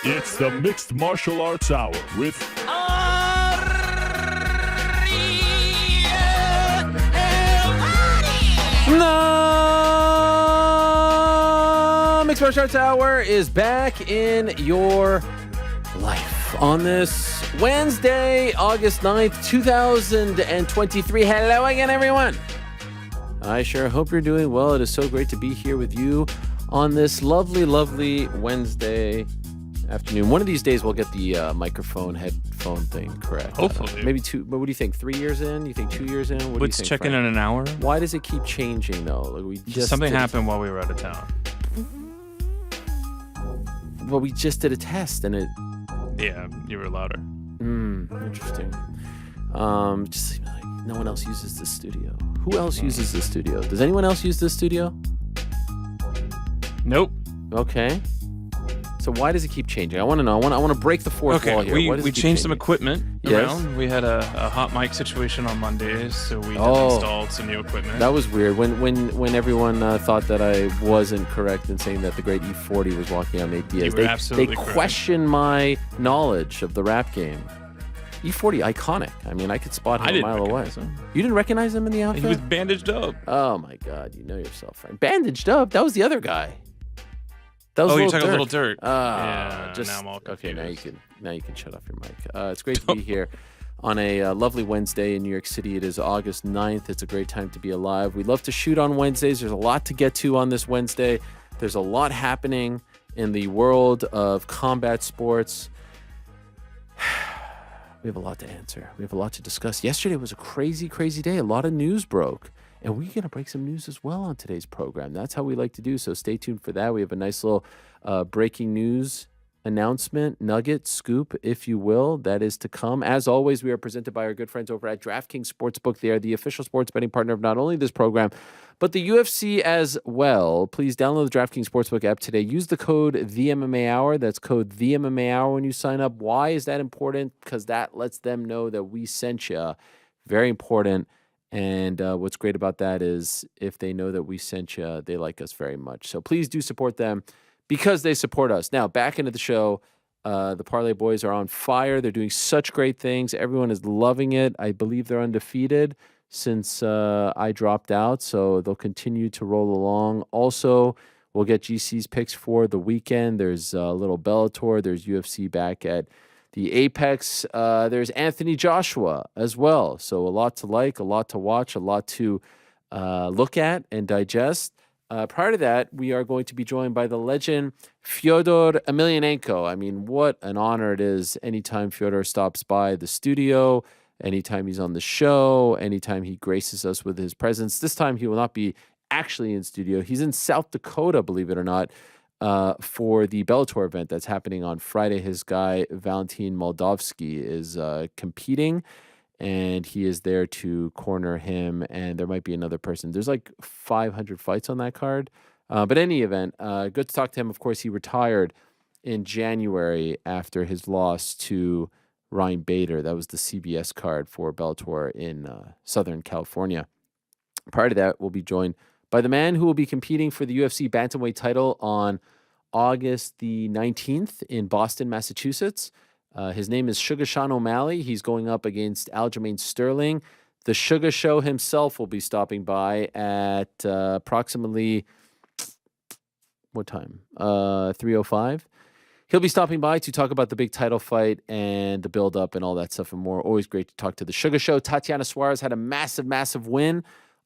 It's the Mixed Martial Arts Hour with The Mixed Martial Arts Hour is back in your life on this Wednesday, August 9th, 2023. Hello again, everyone. I sure hope you're doing well. It is so great to be here with you on this lovely, lovely Wednesday afternoon. One of these days we'll get the microphone, headphone thing correct. Hopefully. Maybe two, but what do you think? 3 years in? You think 2 years in? What do you Let's think, check in Frank? an hour. Why does it keep changing, though? Like we just Something did- happened while we were out of town. Well, we just did a test, and it... Yeah, you were louder. Interesting. Just seems like no one else uses this studio. Who else uses this studio? Does anyone else use this studio? Nope. Okay. So why does it keep changing? I want to know. I want to break the fourth wall Okay, here. Why does we it keep changed some changing? equipment Yes. around. We had a hot mic situation on Mondays, so we installed some new equipment. That was weird. When everyone thought that I wasn't correct in saying that the great E40 was walking on Nate Diaz, You were absolutely they correct. questioned my knowledge of the rap game. E40, iconic. I mean, I could spot him I a didn't mile away. recognize him. You didn't recognize him in the outfit? He was bandaged up. Oh my God, you know yourself, friend. Bandaged up. That was the other guy. That was You're Lil talking Durk. Little Dirt. Yeah, now I'm all okay. confused. Now you can shut off your mic. It's great to be here on a lovely Wednesday in New York City. It is August 9th. It's a great time to be alive. We love to shoot on Wednesdays. There's a lot to get to on this Wednesday. There's a lot happening in the world of combat sports. We have a lot to answer. We have a lot to discuss. Yesterday was a crazy, crazy day. A lot of news broke. And we're going to break some news as well on today's program. That's how we like to do. So stay tuned for that. We have a nice little breaking news announcement, nugget, scoop, if you will, that is to come. As always, we are presented by our good friends over at DraftKings Sportsbook. They are the official sports betting partner of not only this program, but the UFC as well. Please download the DraftKings Sportsbook app today. Use the code THEMMAHour. That's code THEMMAHour when you sign up. Why is that important? Because that lets them know that we sent you. Very important. And what's great about that is if they know that we sent you, they like us very much. So please do support them because they support us. Now, back into the show. The Parlay Boys are on fire. They're doing such great things. Everyone is loving it. I believe they're undefeated since I dropped out, so they'll continue to roll along. Also, we'll get GC's picks for the weekend. There's a little Bellator. There's UFC back at the Apex. There's Anthony Joshua as well. So a lot to like, a lot to watch, a lot to look at and digest. Prior to that, we are going to be joined by the legend Fedor Emelianenko. I mean, what an honor it is anytime Fedor stops by the studio, anytime he's on the show, anytime he graces us with his presence. This time he will not be actually in studio. He's in South Dakota, believe it or not, for the Bellator event that's happening on Friday. His guy, Valentin Moldavsky, is competing, and he is there to corner him, and there might be another person. There's like 500 fights on that card. But any event, good to talk to him. Of course, he retired in January after his loss to Ryan Bader. That was the CBS card for Bellator in Southern California. Prior to that, we'll be joined by the man who will be competing for the UFC bantamweight title on August the 19th in Boston, Massachusetts. His name is Sugar Sean O'Malley. He's going up against Aljamain Sterling. The Sugar Show himself will be stopping by at approximately, what time? 3:05. He'll be stopping by to talk about the big title fight and the build-up and all that stuff and more. Always great to talk to the Sugar Show. Tatiana Suarez had a massive, massive win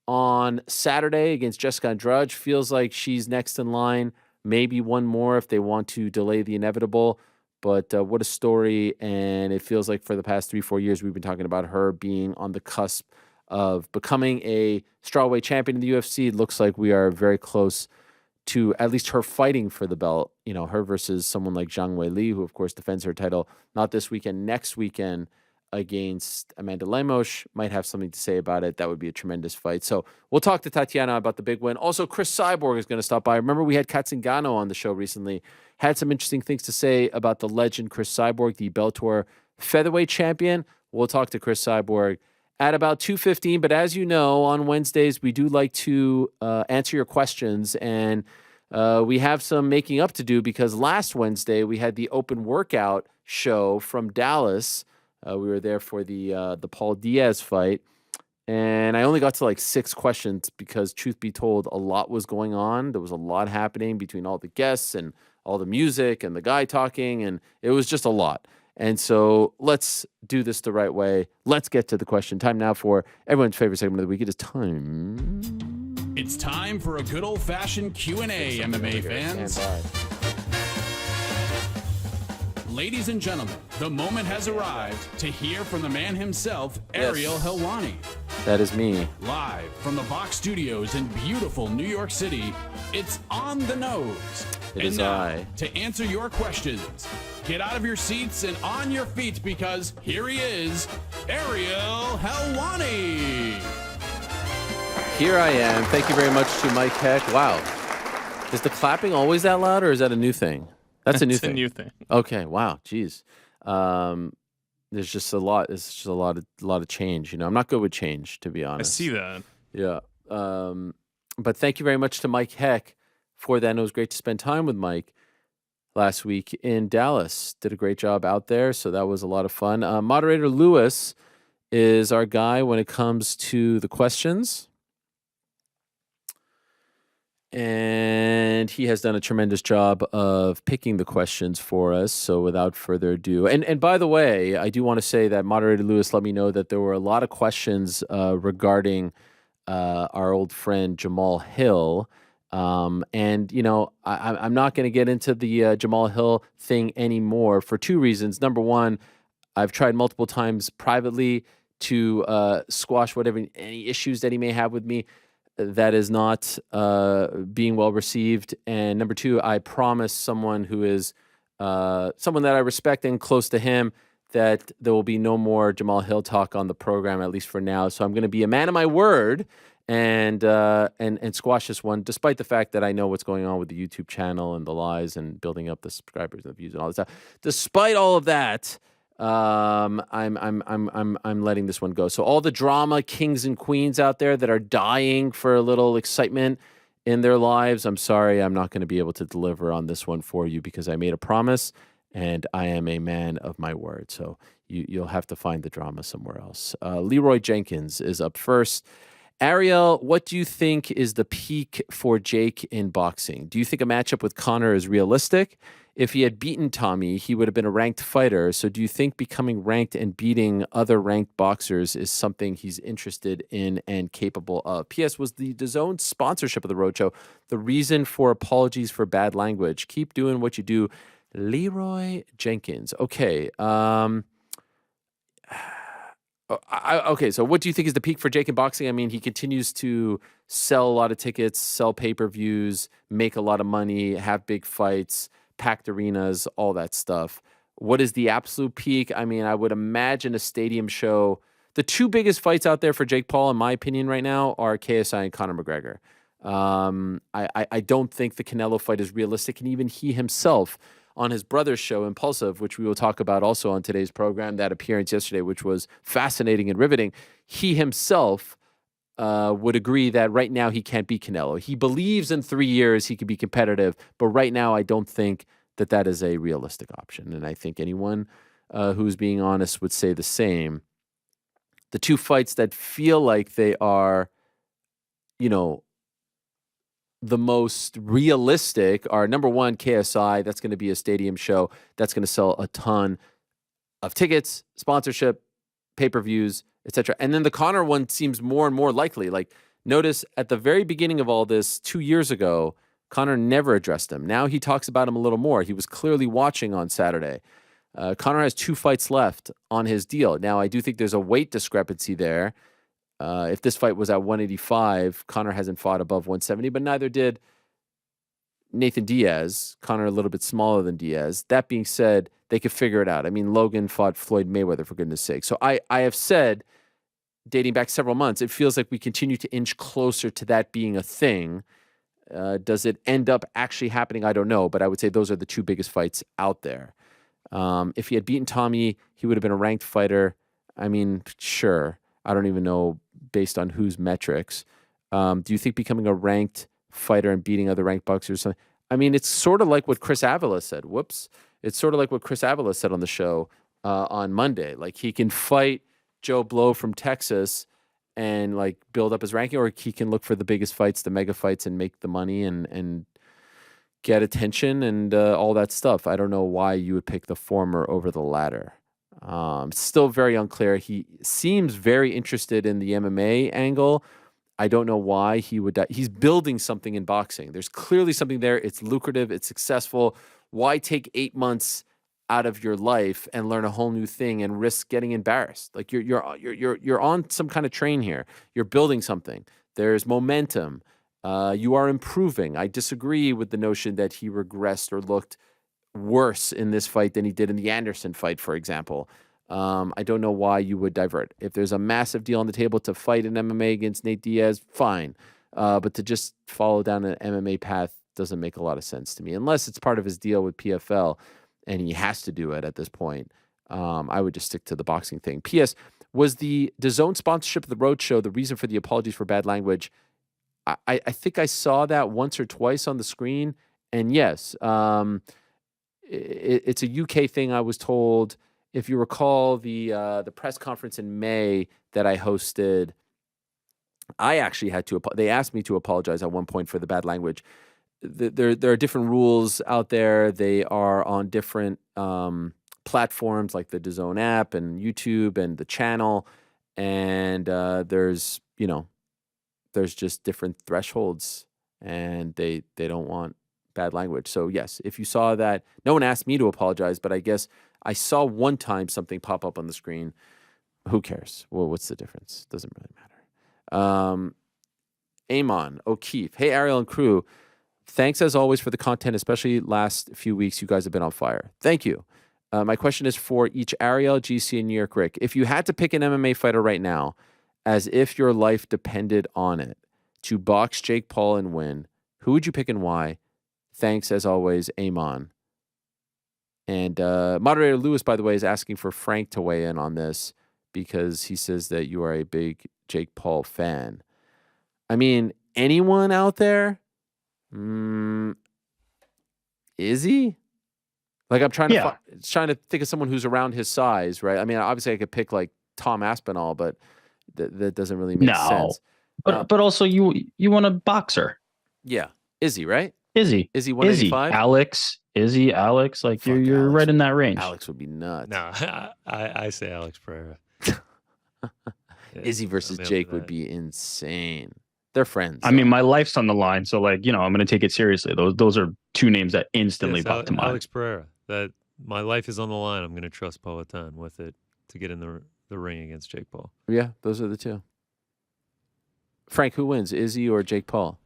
on Saturday against Jessica Andrade. Feels like she's next in line. Maybe one more if they want to delay the inevitable. But what a story. And it feels like for the past 3-4 years, we've been talking about her being on the cusp of becoming a strawweight champion in the UFC. It looks like we are very close to at least her fighting for the belt. You know, her versus someone like Zhang Weili, who, of course, defends her title not this weekend, next weekend against Amanda Lemos. Might have something to say about it. That would be a tremendous fight. So we'll talk to Tatiana about the big win. Also, Cris Cyborg is going to stop by. Remember, we had Katzengano on the show recently. Had some interesting things to say about the legend Cris Cyborg, the Bellator featherweight champion. We'll talk to Cris Cyborg at about 2:15. But as you know, on Wednesdays, we do like to answer your questions. And We have some making up to do because last Wednesday we had the open workout show from Dallas. We were there for the Paul Diaz fight. And I only got to like 6 questions because, truth be told, a lot was going on. There was a lot happening between all the guests and all the music and the guy talking, and it was just a lot. And so let's do this the right way. Let's get to the question. Time now for everyone's favorite segment of the week. It is time. It's time for a good old-fashioned Q&A, MMA fans. Ladies and gentlemen, the moment has arrived to hear from the man himself, Ariel Helwani. That is me. Live from the Box Studios in beautiful New York City, it's On the Nose. It is I. To answer your questions, get out of your seats and on your feet because here he is, Ariel Helwani. Here I am. Thank you very much to Mike Heck. Wow. Is the clapping always that loud, or is that a new thing? That's a new thing. It's a new thing. Okay. Wow. Jeez. There's just a lot. It's just a lot of change. You know, I'm not good with change, to be honest. I see that. Yeah. But thank you very much to Mike Heck for that. And it was great to spend time with Mike last week in Dallas. Did a great job out there, so that was a lot of fun. Moderator Lewis is our guy when it comes to the questions. And he has done a tremendous job of picking the questions for us. So without further ado, and by the way, I do want to say that Moderator Lewis let me know that there were a lot of questions regarding our old friend Jamal Hill. And, you know, I'm not going to get into the Jamal Hill thing anymore for 2 reasons. Number one, I've tried multiple times privately to squash any issues that he may have with me. That is not being well received. And number 2, I promise someone who is someone that I respect and close to him that there will be no more Jamal Hill talk on the program, at least for now. So I'm going to be a man of my word and squash this one, despite the fact that I know what's going on with the YouTube channel and the lies and building up the subscribers and the views and all this stuff. Despite all of that, I'm letting this one go. So all the drama kings and queens out there that are dying for a little excitement in their lives, I'm sorry, I'm not going to be able to deliver on this one for you because I made a promise and I am a man of my word. So you'll have to find the drama somewhere else. Leroy Jenkins is up first. Ariel, what do you think is the peak for Jake in boxing? Do you think a matchup with Conor is realistic? If he had beaten Tommy, he would have been a ranked fighter. So do you think becoming ranked and beating other ranked boxers is something he's interested in and capable of? P.S. Was the DAZN sponsorship of the Roadshow the reason for apologies for bad language? Keep doing what you do. Leroy Jenkins. Okay. Okay, so what do you think is the peak for Jake in boxing? I mean, he continues to sell a lot of tickets, sell pay-per-views, make a lot of money, have big fights, packed arenas, all that stuff. What is the absolute peak? I mean, I would imagine a stadium show. The 2 biggest fights out there for Jake Paul, in my opinion, right now are KSI and Conor McGregor. I don't think the Canelo fight is realistic, and even he himself on his brother's show, Impulsive, which we will talk about also on today's program, that appearance yesterday, which was fascinating and riveting, he himself would agree that right now he can't beat Canelo. He believes in 3 years he could be competitive, but right now I don't think that is a realistic option. And I think anyone who's being honest would say the same. The 2 fights that feel like they are, you know, the most realistic are, number 1, KSI. That's going to be a stadium show. That's going to sell a ton of tickets, sponsorship, pay-per-views, etc. And then the Conor one seems more and more likely. Like, notice at the very beginning of all this 2 years ago, Conor never addressed him. Now he talks about him a little more. He was clearly watching on Saturday. Conor has 2 fights left on his deal. Now, I do think there's a weight discrepancy there. If this fight was at 185, Conor hasn't fought above 170, but neither did Nathan Diaz. Conor a little bit smaller than Diaz. That being said, they could figure it out. I mean, Logan fought Floyd Mayweather, for goodness sake. So I have said, dating back several months, it feels like we continue to inch closer to that being a thing. Does it end up actually happening? I don't know, but I would say those are the 2 biggest fights out there. If he had beaten Tommy, he would have been a ranked fighter. I mean, sure. I don't even know based on whose metrics. Do you think becoming a ranked fighter and beating other ranked boxers. I mean, it's sort of like what Chris Avila said. It's sort of like what Chris Avila said on the show on Monday. Like, he can fight Joe Blow from Texas and like build up his ranking, or he can look for the biggest fights, the mega fights, and make the money and get attention and all that stuff. I don't know why you would pick the former over the latter. Still very unclear. He seems very interested in the MMA angle. I don't know why he would. He's building something in boxing. There's clearly something there. It's lucrative. It's successful. Why take 8 months out of your life and learn a whole new thing and risk getting embarrassed? Like, you're on some kind of train here. You're building something. There's momentum. You are improving. I disagree with the notion that he regressed or looked worse in this fight than he did in the Anderson fight, for example. I don't know why you would divert. If there's a massive deal on the table to fight in MMA against Nate Diaz, fine. But to just follow down an MMA path doesn't make a lot of sense to me, unless it's part of his deal with PFL and he has to do it at this point. I would just stick to the boxing thing. P.S. Was the DAZN sponsorship of the Roadshow the reason for the apologies for bad language? I think I saw that once or twice on the screen. And yes, it's a UK thing, I was told. If you recall the press conference in May that I hosted, I actually had to. They asked me to apologize at one point for the bad language. There are different rules out there. They are on different platforms like the DAZN app and YouTube and the channel. And there's just different thresholds, and they don't want bad language. So yes, if you saw that, no one asked me to apologize, but I guess I saw one time something pop up on the screen. Who cares? Well, what's the difference? Doesn't really matter. Amon O'Keefe. Hey, Ariel and crew. Thanks as always for the content, especially last few weeks. You guys have been on fire. Thank you. My question is for each Ariel, GC, and New York Rick. If you had to pick an MMA fighter right now, as if your life depended on it, to box Jake Paul and win, who would you pick and why? Thanks, as always, Amon. And moderator Lewis, by the way, is asking for Frank to weigh in on this because he says that you are a big Jake Paul fan. I mean, anyone out there? Is he? Like, I'm trying to think of someone who's around his size, right? I mean, obviously I could pick like Tom Aspinall, but that doesn't really make sense. But also you want a boxer. Yeah. Izzy, right? Izzy 185? Alex, like you're Alex. right in that range. Alex would be nuts. No, I say Alex Pereira. Izzy versus Jake would be insane. They're friends. I mean, my life's on the line, so like, I'm going to take it seriously. Those are two names that instantly pop to mind. Alex Pereira. That my life is on the line. I'm going to trust Poatan with it to get in the ring against Jake Paul. Yeah, those are the two. Frank, who wins, Izzy or Jake Paul?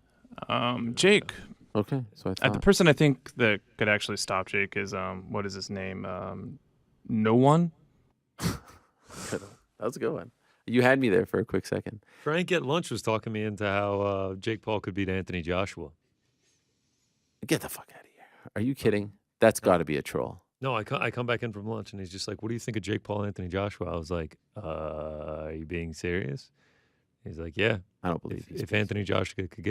Jake. Okay, so I thought. The person I think that could actually stop Jake is what is his name? No one. That was a good one. You had me there for a quick second. Frank at lunch was talking me into how Jake Paul could beat Anthony Joshua. Get the fuck out of here. Are you kidding? That's got to be a troll. No, I come back in from lunch and he's just like, "What do you think of Jake Paul, Anthony Joshua?" I was like, "Are you being serious?" He's like, "Yeah, I don't believe if Anthony Joshua could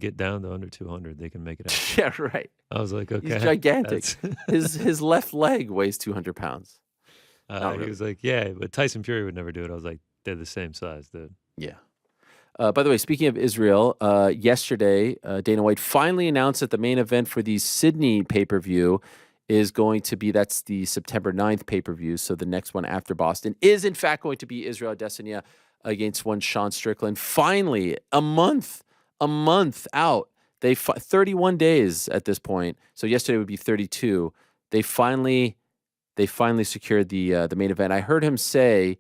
get down to under 200, they can make it happen." Yeah, right. I was like, "Okay." He's gigantic. his left leg weighs 200 pounds. He was like, "Yeah, but Tyson Fury would never do it." I was like, "They're the same size, dude." Yeah. By the way, speaking of Israel, yesterday, Dana White finally announced that the main event for the Sydney pay-per-view is going to be, that's the September 9th pay-per-view, so the next one after Boston is, in fact, going to be Israel Adesanya against one Sean Strickland. Finally, a month out. 31 days at this point, so yesterday would be 32. They finally secured the main event. I heard him say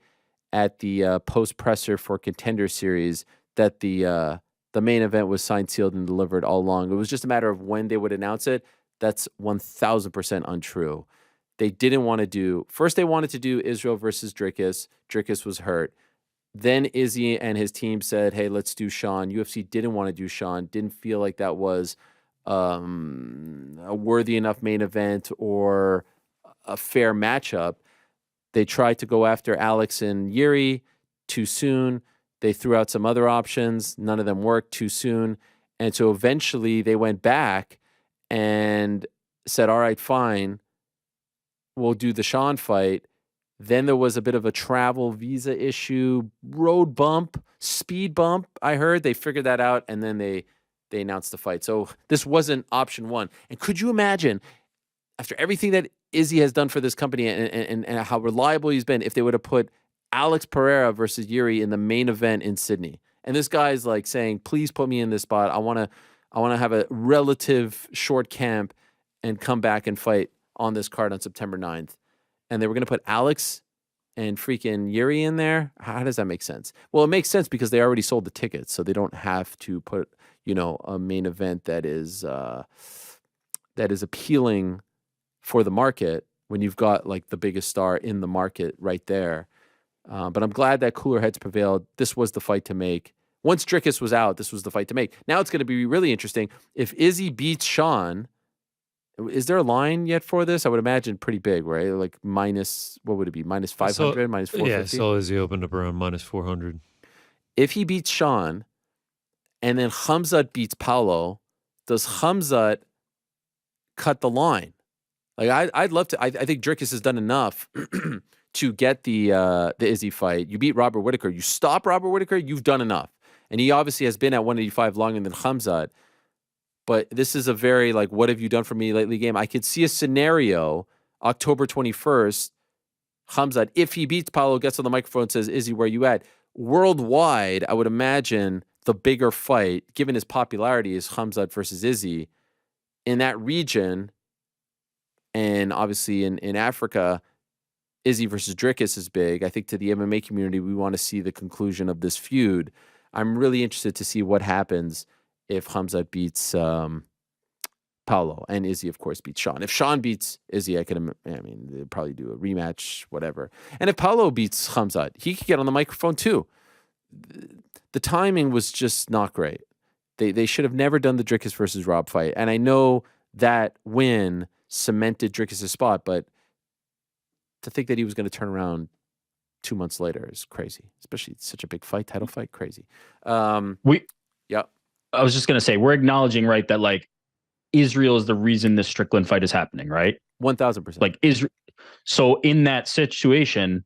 at the post-presser for Contender Series that the main event was signed, sealed, and delivered all along. It was just a matter of when they would announce it. That's 1,000% untrue. They didn't want to do... First, they wanted to do Israel versus Dricus. Dricus was hurt. Then Izzy and his team said, hey, let's do Sean. UFC didn't want to do Sean. Didn't feel like that was a worthy enough main event or a fair matchup. They tried to go after Alex and Yuri too soon. They threw out some other options. None of them worked too soon. And so eventually they went back and said, all right, fine, we'll do the Sean fight. Then there was a bit of a travel visa issue, road bump, speed bump. I heard they figured that out, and then they announced the fight. So this wasn't option one. And could you imagine, after everything that Izzy has done for this company and how reliable he's been, if they would have put Alex Pereira versus Yuri in the main event in Sydney? And this guy's like saying, please put me in this spot. I want to have a relative short camp and come back and fight on this card on September 9th. And they were going to put Alex and freaking Yuri in there. How does that make sense? Well, it makes sense because they already sold the tickets, so they don't have to put, a main event that is appealing for the market when you've got like the biggest star in the market right there. But I'm glad that cooler heads prevailed. This was the fight to make. Once Dricus was out, this was the fight to make. Now it's going to be really interesting. If Izzy beats Sean, is there a line yet for this? I would imagine pretty big, right? Like minus, what would it be? Minus 500, minus 450? Yeah, so Izzy opened up around minus 400. If he beats Sean and then Khamzat beats Paulo, does Khamzat cut the line? Like I'd love to. I think Dricus has done enough to get the Izzy fight. You beat Robert Whittaker. You stop Robert Whittaker, you've done enough. And he obviously has been at 185 longer than Khamzat. But this is a very, like, what have you done for me lately game. I could see a scenario, October 21st, Khamzat, if he beats Paulo, gets on the microphone and says, Izzy, where you at? Worldwide, I would imagine the bigger fight, given his popularity, is Khamzat versus Izzy. In that region, and obviously in Africa, Izzy versus Dricus is big. I think to the MMA community, we want to see the conclusion of this feud. I'm really interested to see what happens if Khamzat beats Paulo and Izzy, of course, beats Sean. If Sean beats Izzy, they'd probably do a rematch, whatever. And if Paulo beats Khamzat, he could get on the microphone too. The timing was just not great. They should have never done the Dricus versus Rob fight. And I know that win cemented Dricus' spot, but to think that he was going to turn around 2 months later is crazy, especially such a big fight, title fight, crazy. Yeah. I was just going to say, we're acknowledging, right, that like Israel is the reason this Strickland fight is happening, right? 1,000%. Like Israel. So in that situation,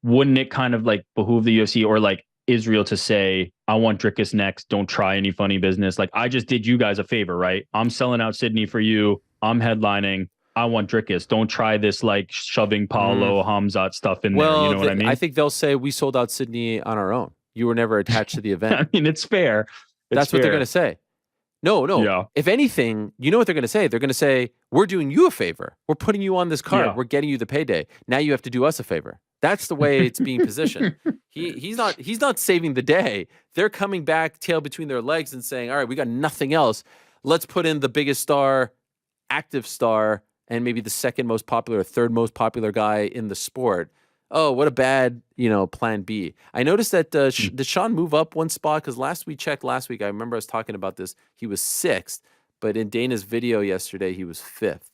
wouldn't it kind of like behoove the UFC or like Israel to say, I want Dricus next. Don't try any funny business. Like I just did you guys a favor, right? I'm selling out Sydney for you. I'm headlining. I want Dricus. Don't try this like shoving Paulo, Khamzat stuff in there. You know what I mean? I think they'll say we sold out Sydney on our own. You were never attached to the event. I mean, it's fair. That's what they're going to say. No. Yeah. If anything, you know what they're going to say? They're going to say, we're doing you a favor. We're putting you on this card. Yeah. We're getting you the payday. Now you have to do us a favor. That's the way it's being positioned. He's not saving the day. They're coming back, tail between their legs, and saying, all right, we got nothing else. Let's put in the biggest star, active star, and maybe the second most popular or third most popular guy in the sport. Oh, what a bad, plan B. I noticed that did Sean move up one spot? Because last week, I remember I was talking about this. He was 6th, but in Dana's video yesterday, he was 5th.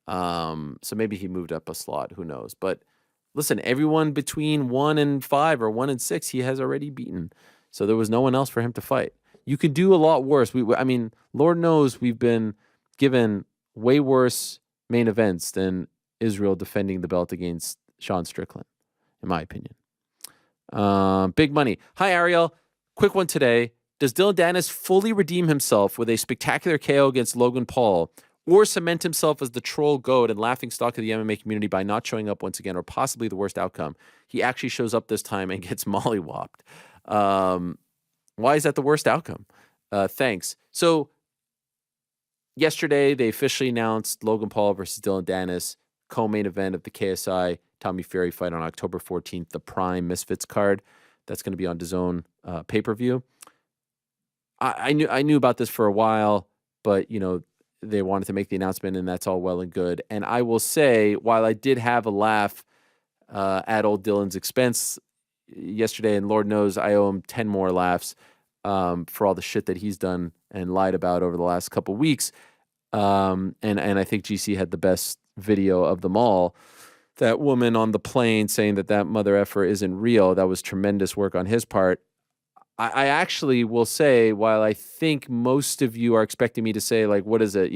So maybe he moved up a slot. Who knows? But listen, everyone between 1 and 5 or 1 and 6, he has already beaten. So there was no one else for him to fight. You can do a lot worse. Lord knows we've been given way worse main events than Israel defending the belt against Sean Strickland, in my opinion. Big money. Hi, Ariel. Quick one today. Does Dylan Dennis fully redeem himself with a spectacular KO against Logan Paul, or cement himself as the troll goat and laughingstock of the MMA community by not showing up once again, or possibly the worst outcome? He actually shows up this time and gets mollywopped. Why is that the worst outcome? Thanks. So yesterday, they officially announced Logan Paul versus Dylan Dennis, co-main event of the KSI Tommy Fury fight on October 14th, the Prime Misfits card. That's going to be on DAZN pay-per-view. I knew about this for a while, but, they wanted to make the announcement, and that's all well and good. And I will say, while I did have a laugh at old Dylan's expense yesterday, and Lord knows I owe him 10 more laughs for all the shit that he's done and lied about over the last couple weeks. And I think GC had the best video of them all. That woman on the plane saying that mother effer isn't real. That was tremendous work on his part. I actually will say, while I think most of you are expecting me to say, like, what is it,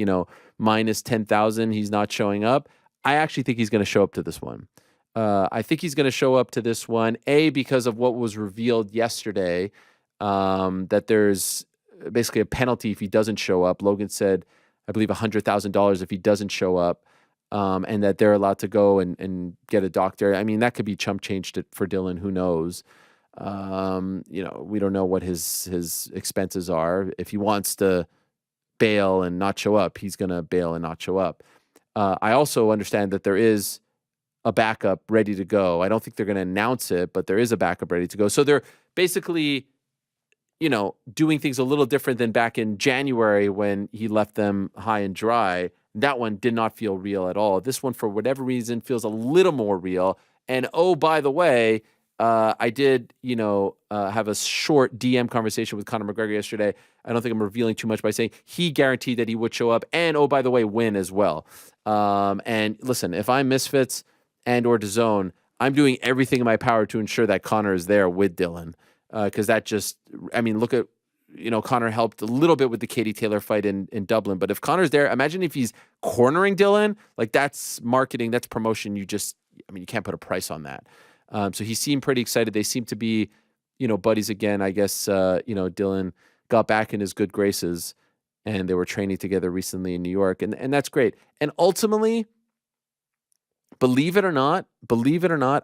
minus 10,000, he's not showing up. I actually think he's going to show up to this one. I think he's going to show up to this one, because of what was revealed yesterday, that there's basically a penalty if he doesn't show up. Logan said, I believe, $100,000 if he doesn't show up, and that they're allowed to go and get a doctor. I mean, that could be chump change for Dylan. Who knows? We don't know what his expenses are. If he wants to bail and not show up, he's going to bail and not show up. I also understand that there is a backup ready to go. I don't think they're going to announce it, but there is a backup ready to go. So they're basically, doing things a little different than back in January when he left them high and dry. That one did not feel real at all. This one, for whatever reason, feels a little more real. And oh, by the way, I did, have a short DM conversation with Conor McGregor yesterday. I don't think I'm revealing too much by saying he guaranteed that he would show up and, oh, by the way, win as well. And listen, if I'm Misfits and/or DAZN, I'm doing everything in my power to ensure that Conor is there with Dylan. Because that just, look at, Conor helped a little bit with the Katie Taylor fight in Dublin. But if Conor's there, imagine if he's cornering Dylan. Like, that's marketing, that's promotion. You can't put a price on that. So he seemed pretty excited. They seem to be, buddies again. I guess, Dylan got back in his good graces and they were training together recently in New York. And that's great. And ultimately, believe it or not,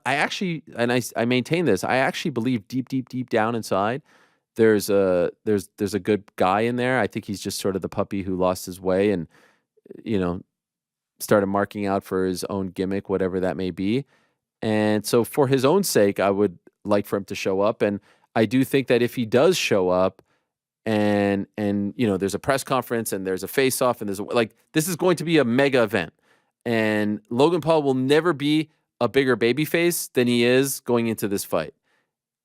I actually, and I maintain this, I actually believe deep down inside, there's a good guy in there. I think he's just sort of the puppy who lost his way and, started marking out for his own gimmick, whatever that may be. And so for his own sake, I would like for him to show up. And I do think that if he does show up and there's a press conference and there's a face-off and this is going to be a mega event. And Logan Paul will never be a bigger babyface than he is going into this fight.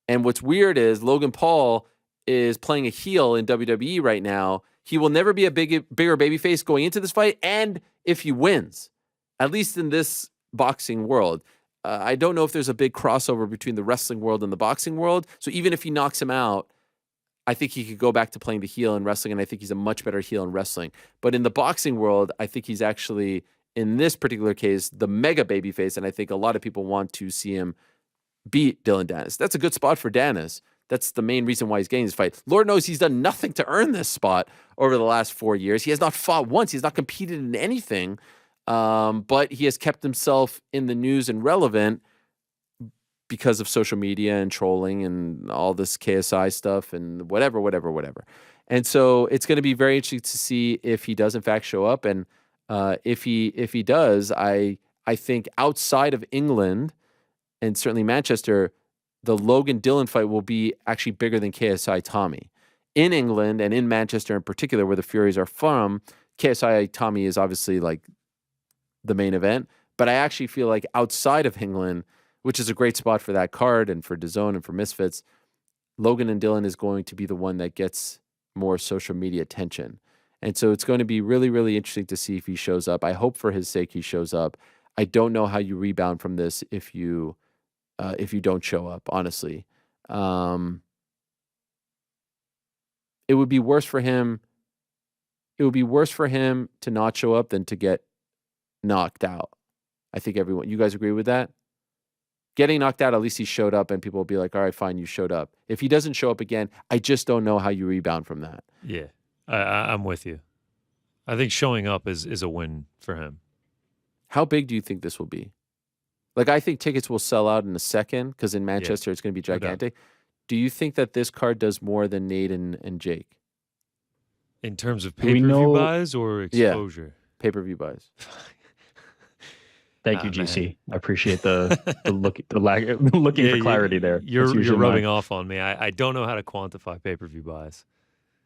And what's weird is Logan Paul is playing a heel in WWE right now. He will never be a bigger babyface going into this fight. And if he wins, at least in this boxing world, I don't know if there's a big crossover between the wrestling world and the boxing world. So even if he knocks him out, I think he could go back to playing the heel in wrestling, and I think he's a much better heel in wrestling. But in the boxing world, I think he's actually, in this particular case, the mega babyface, and I think a lot of people want to see him beat Dylan Dennis. That's a good spot for Dennis. That's the main reason why he's getting this fight. Lord knows he's done nothing to earn this spot over the last 4 years. He has not fought once. He's not competed in anything. But he has kept himself in the news and relevant because of social media and trolling and all this KSI stuff and whatever. And so it's going to be very interesting to see if he does in fact show up. And if he does, I think outside of England and certainly Manchester, the Logan Dillon fight will be actually bigger than KSI Tommy. In England and in Manchester in particular, where the Furies are from, KSI Tommy is obviously like the main event. But I actually feel like outside of England, which is a great spot for that card and for DAZN and for Misfits, Logan and Dillon is going to be the one that gets more social media attention. And so it's going to be really, really interesting to see if he shows up. I hope for his sake he shows up. I don't know how you rebound from this if you don't show up, honestly. It would be worse for him. It would be worse for him to not show up than to get knocked out. I think you guys agree with that? Getting knocked out, at least he showed up and people will be like, all right, fine, you showed up. If he doesn't show up again, I just don't know how you rebound from that. Yeah, I'm with you. I think showing up is a win for him. How big do you think this will be? Like, I think tickets will sell out in a second because in Manchester it's going to be gigantic. Do you think that this card does more than Nate and Jake? In terms of pay-per-view buys or exposure? Yeah, pay-per-view buys. Thank you, GC. I appreciate the looking for clarity there. You're rubbing off on me. I don't know how to quantify pay-per-view buys.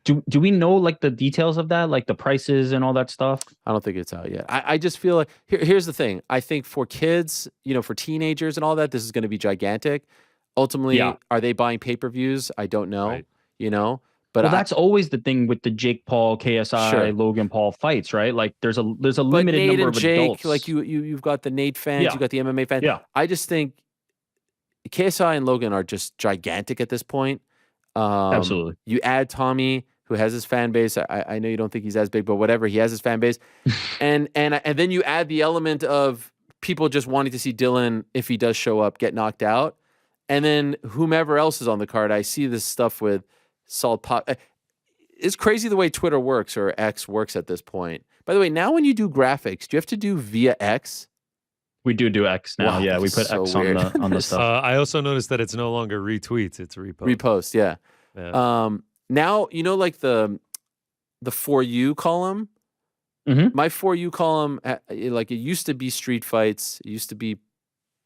Do we know like the details of that, like the prices and all that stuff? I don't think it's out yet. I just feel like here's the thing. I think for kids, for teenagers and all that, this is going to be gigantic. Ultimately, are they buying pay-per-views? I don't know. Right. But that's always the thing with the Jake Paul, KSI, Logan Paul fights, right? Like there's a limited Nate number and of Jake, adults. Like you've got the Nate fans, you've got the MMA fans. Yeah. I just think KSI and Logan are just gigantic at this point. Absolutely. You add Tommy, who has his fan base. I know you don't think he's as big, but whatever. He has his fan base, and then you add the element of people just wanting to see Dylan, if he does show up, get knocked out, and then whomever else is on the card. I see this stuff with Salt Pop. It's crazy the way Twitter works, or X works at this point. By the way, now when you do graphics, do you have to do via X? We do X now. Wow, yeah, we that's put so X weird. on the stuff. I also noticed that it's no longer retweets; it's reposts. Repost, yeah. Now like the For You column. Mhm. My For You column, like it used to be street fights. It used to be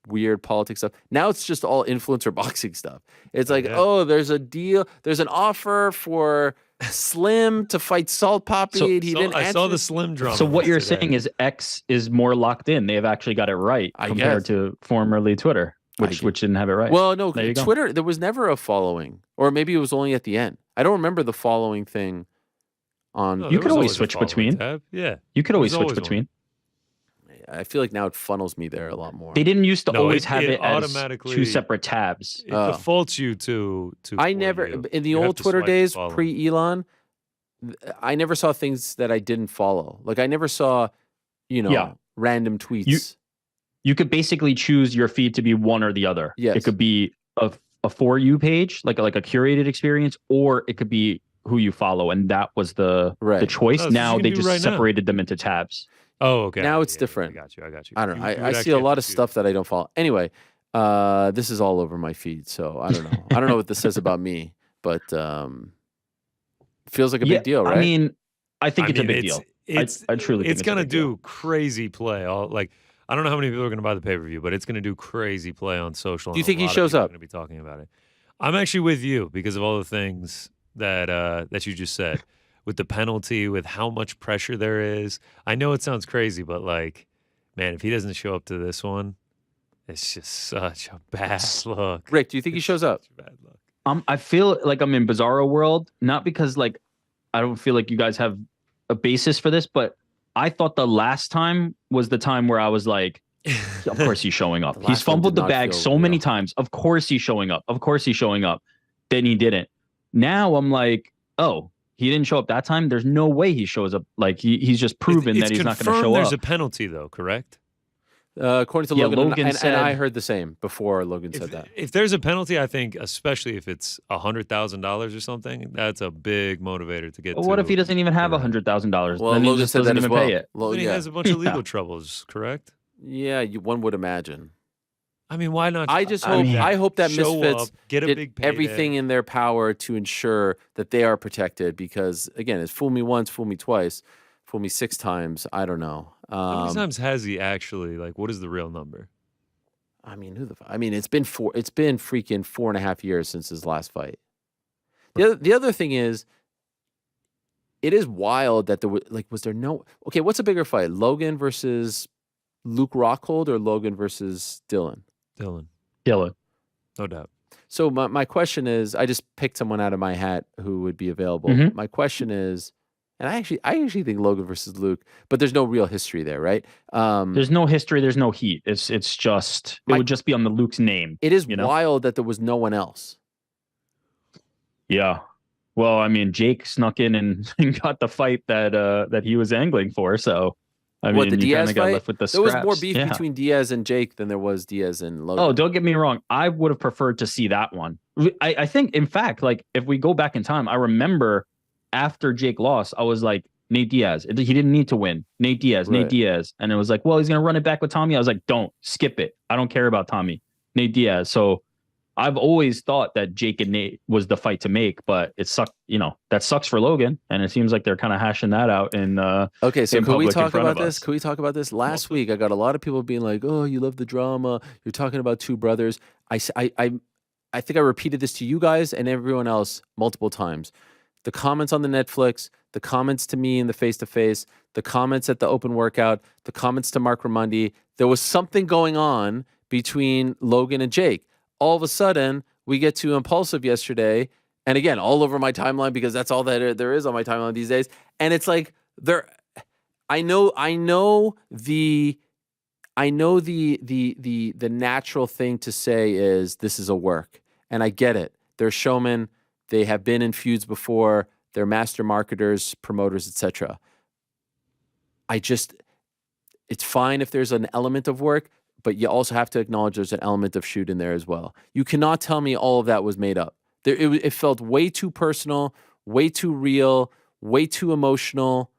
weird politics stuff. Now it's just all influencer boxing stuff. It's like, oh, there's a deal. There's an offer for Slim to fight Salt Poppy. I saw the Slim drama. So what you're yesterday. saying is X is more locked in. They have actually got it right compared to formerly Twitter, which didn't have it right. Well, no, There you go. Twitter, there was never a following, or maybe it was only at the end. I don't remember the following thing on. No, You there could was always a switch following between. tab. Yeah, You could always There's switch always between. I feel like now it funnels me there a lot more. They didn't used to No, always it- have it it as automatically- two separate tabs. it defaults you to. I For never, You. in the You have old to Twitter swipe to days, follow. pre-Elon, I never saw things that I didn't follow. Like I never saw, Yeah. random tweets. You could basically choose your feed to be one or the other. Yes. It could be a For You page, like a curated experience, or it could be who you follow, and that was the choice. No, that's Now what you they can do just right now. separated them into tabs. Oh, okay. Now it's Yeah, different. I got you. I don't know. You would I see actually a have lot to of choose. stuff that I don't follow. Anyway, this is all over my feed, so I don't know. I don't know what this says about me, but feels like a big deal, right? I mean, I think it's a big deal. I truly think it's gonna a big deal. do crazy play. I don't know how many people are gonna buy the pay-per-view, but it's gonna do crazy play on social. Do you and think a he lot of shows people are up? Gonna be talking about it. I'm actually with you because of all the things that you just said, with the penalty, with how much pressure there is. I know it sounds crazy, but man, if he doesn't show up to this one, it's just such a bad look. Rick, do you think he shows up? Such a bad look. I feel like I'm in Bizarro world, not because I don't feel like you guys have a basis for this, but I thought the last time was the time where I was like, of course he's showing up. The He's last one fumbled did the not bag feel so many real. times. Of course he's showing up. Of course he's showing up. Then he didn't. Now I'm like, oh, he didn't show up that time. There's no way he shows up. Like he's just proven It's that he's not going to confirmed show there's up. a penalty though, correct? According to Yeah, Logan, Logan and said- I heard the same before Logan said that. If there's a penalty, I think, especially if it's $100,000 or something, that's a big motivator to get. But what if he doesn't even have Right. $100,000? Well, then he Logan just said doesn't that as even well. pay it. Lo- Then he yeah, has a bunch of legal Yeah. troubles, correct? yeah, one would imagine. I mean, why not? I just I hope mean, I hope that show Misfits up, get a did big payday. everything in their power to ensure that they are protected. Because again, it's fool me once, fool me twice, fool me 6 times. I don't know. How many times has he actually? What is the real number? I mean, it's been freaking 4.5 years since his last fight. The other thing is, it is wild that was there no okay? What's a bigger fight, Logan versus Luke Rockhold or Logan versus Dylan? Dylan, Kill it. no doubt. So my question is, I just picked someone out of my hat who would be available. Mhm. My question is, and I actually think Logan versus Luke, but there's no real history there, right? There's no history. There's no heat. It's just it would just be on the Luke's name. It is you know? wild that there was no one else. Yeah. Well, I mean, Jake snuck in and got the fight that he was angling for. So, I What, mean, the you kind Diaz of got fight? left with the There was more scraps. beef Yeah. between Diaz and Jake than there was Diaz and Logan. Oh, don't get me wrong. I would have preferred to see that one. I think, in fact, if we go back in time, I remember after Jake lost, I was like, Nate Diaz. He didn't need to win. Nate Diaz, Right. Nate Diaz. And it was like, well, he's going to run it back with Tommy. I was like, don't skip it. I don't care about Tommy. Nate Diaz. So I've always thought that Jake and Nate was the fight to make, but it sucked. That sucks for Logan. And it seems like they're kind of hashing that out in Okay, so in can we public in talk front about of this? us. Can we talk about this? Last week, I got a lot of people being like, "Oh, you love the drama. You're talking about two brothers." I think I repeated this to you guys and everyone else multiple times. The comments on the Netflix, the comments to me in the face-to-face, the comments at the open workout, the comments to Mark Raimondi. There was something going on between Logan and Jake. All of a sudden, we get to Impulsive yesterday, and again, all over my timeline because that's all that there is on my timeline these days. And it's like I know the natural thing to say is this is a work, and I get it. They're showmen. They have been in feuds before. They're master marketers, promoters, etc. It's fine if there's an element of work, but you also have to acknowledge there's an element of shoot in there as well. You cannot tell me all of that was made up. It felt way too personal, way too real, way too emotional.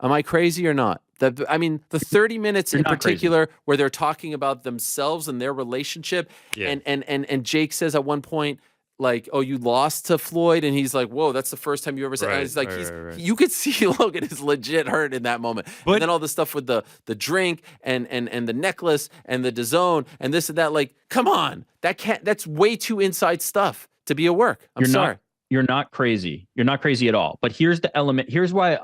Am I crazy or not? The 30 minutes in particular where they're talking about themselves and their relationship, and Jake says at one point, like, "Oh, you lost to Floyd," and he's like, "Whoa, that's the first time you ever said." Right, and it's like right. you could see Logan is legit hurt in that moment. But and then all the stuff with the drink and the necklace and the DAZN and this and that. Like, come on, that's way too inside stuff to be a work. I'm sorry. You're not crazy. You're not crazy at all. But here's the element. Here's why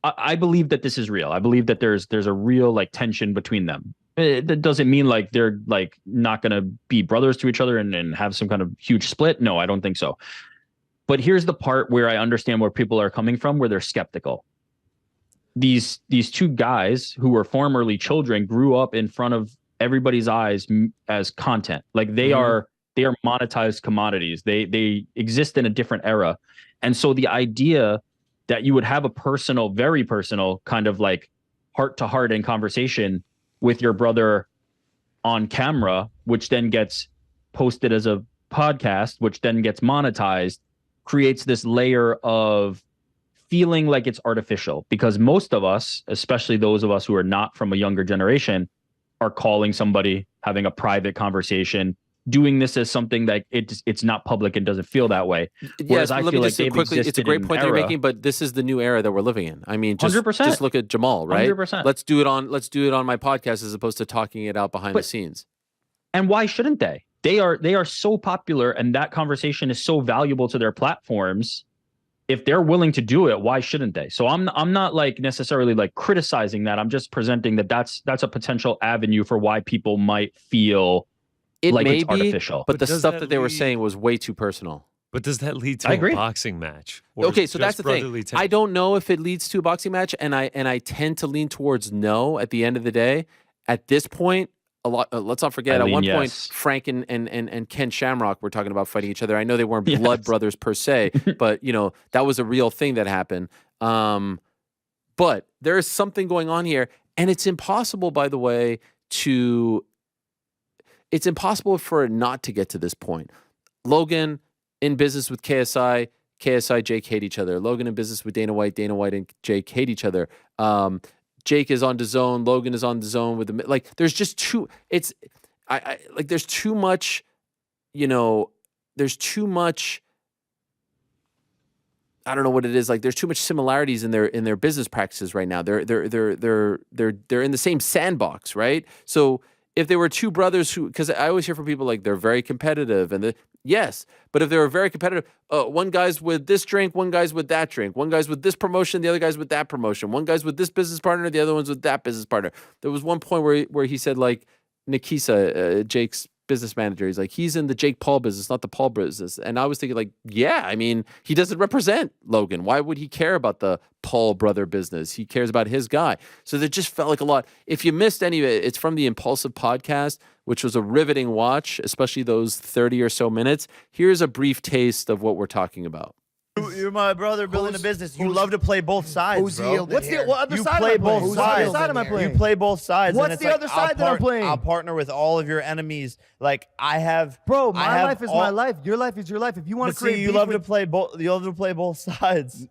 I believe that this is real. I believe that there's a real like tension between them. That doesn't mean like they're like not going to be brothers to each other and have some kind of huge split. No, I don't think so. But here's the part where I understand where people are coming from, where they're skeptical. These two guys who were formerly children grew up in front of everybody's eyes as content. Like they are monetized commodities. They exist in a different era. And so the idea that you would have a personal, very personal kind of like heart to heart and conversation with your brother on camera, which then gets posted as a podcast, which then gets monetized, creates this layer of feeling like it's artificial, because most of us, especially those of us who are not from a younger generation, are calling somebody, having a private conversation, doing this as something that it's not public and doesn't feel that way. Whereas I feel like it's a great point that you're making, but this is the new era that we're living in. I mean, just 100%. Just look at Jamal, right? 100%. Let's do it on my podcast as opposed to talking it out behind the scenes. And why shouldn't they? They are so popular, and that conversation is so valuable to their platforms. If they're willing to do it, why shouldn't they? So I'm not like necessarily like criticizing that. I'm just presenting that's a potential avenue for why people might feel like it's artificial. But the stuff that they were saying was way too personal. But does that lead to a boxing match? Okay, so that's the thing. I don't know if it leads to a boxing match, and I tend to lean towards no. At the end of the day, at this point, a lot. Let's not forget. At one point, Frank and Ken Shamrock were talking about fighting each other. I know they weren't blood brothers per se, but that was a real thing that happened. But there is something going on here, and it's impossible, by the way, It's impossible for it not to get to this point. Logan in business with KSI, Jake hate each other. Logan in business with Dana White and Jake hate each other. Jake is on DAZN, Logan is on DAZN with the there's just too there's too much, there's too much. I don't know what it is. Like there's too much similarities in their business practices right now. They're in the same sandbox, right? So if there were two brothers because I always hear from people like they're very competitive, yes, but if they were very competitive, one guy's with this drink, one guy's with that drink, one guy's with this promotion, the other guy's with that promotion, one guy's with this business partner, the other one's with that business partner. There was one point where he said like Nikisa, Jake's business manager, he's like, he's in the Jake Paul business, not the Paul business. And I was thinking like, yeah, I mean, he doesn't represent Logan. Why would he care about the Paul brother business? He cares about his guy. So there just felt like a lot. If you missed any of it, it's from the Impulsive podcast, which was a riveting watch, especially those 30 or so minutes. Here's a brief taste of what we're talking about. You're my brother building a business. You love to play both sides, bro. What's the other side play am I playing? both sides. What side am I playing? You play both sides. What's the other side that I'm playing? I'll partner with all of your enemies. Like I have, bro. My life is my life. Your life is your life. If you want to create, you love to play both. You love to play both sides.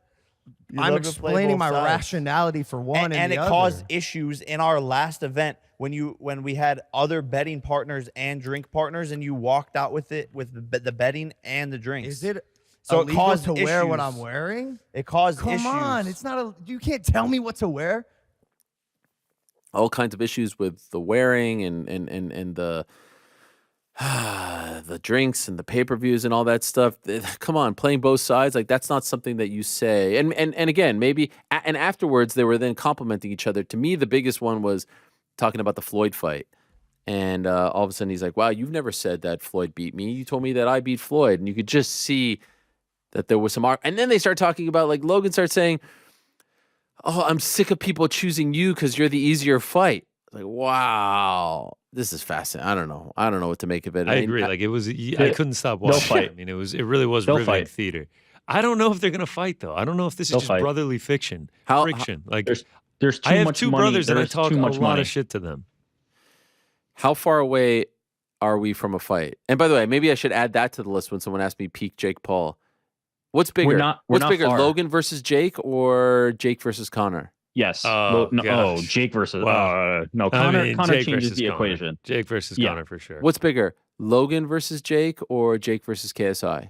I'm explaining my rationality for one and it caused issues in our last event when we had other betting partners and drink partners, and you walked out with it with the betting and the drinks. Is it? So it caused to wear what I'm wearing? It caused issues. Come on, it's not you can't tell me what to wear. All kinds of issues with the wearing and the the drinks and the pay-per-views and all that stuff. Come on, playing both sides, like that's not something that you say. And again, maybe and afterwards they were then complimenting each other. To me, the biggest one was talking about the Floyd fight. And all of a sudden he's like, wow, you've never said that Floyd beat me. You told me that I beat Floyd. And you could just see that there was some art. And then they start talking about, like, Logan starts saying, oh, I'm sick of people choosing you because you're the easier fight. Like, wow, this is fascinating. I don't know what to make of it. I agree. Like it was, I couldn't stop watching. Fight. I mean, it really was riveting theater. I don't know if they're gonna fight though. I don't know if this is They'll just fight. brotherly friction. Like There's too I have much two money. brothers and I There's talk too a much lot money. of shit to them. How far away are we from a fight? And by the way, maybe I should add that to the list when someone asks me peak Jake Paul. What's bigger? We're What's not bigger, far. Logan versus Jake no, Jake versus gosh. no. Connor Jake changes versus the Conor. equation. Jake versus Yeah. Conor for sure. What's bigger, Logan versus Jake or Jake versus KSI?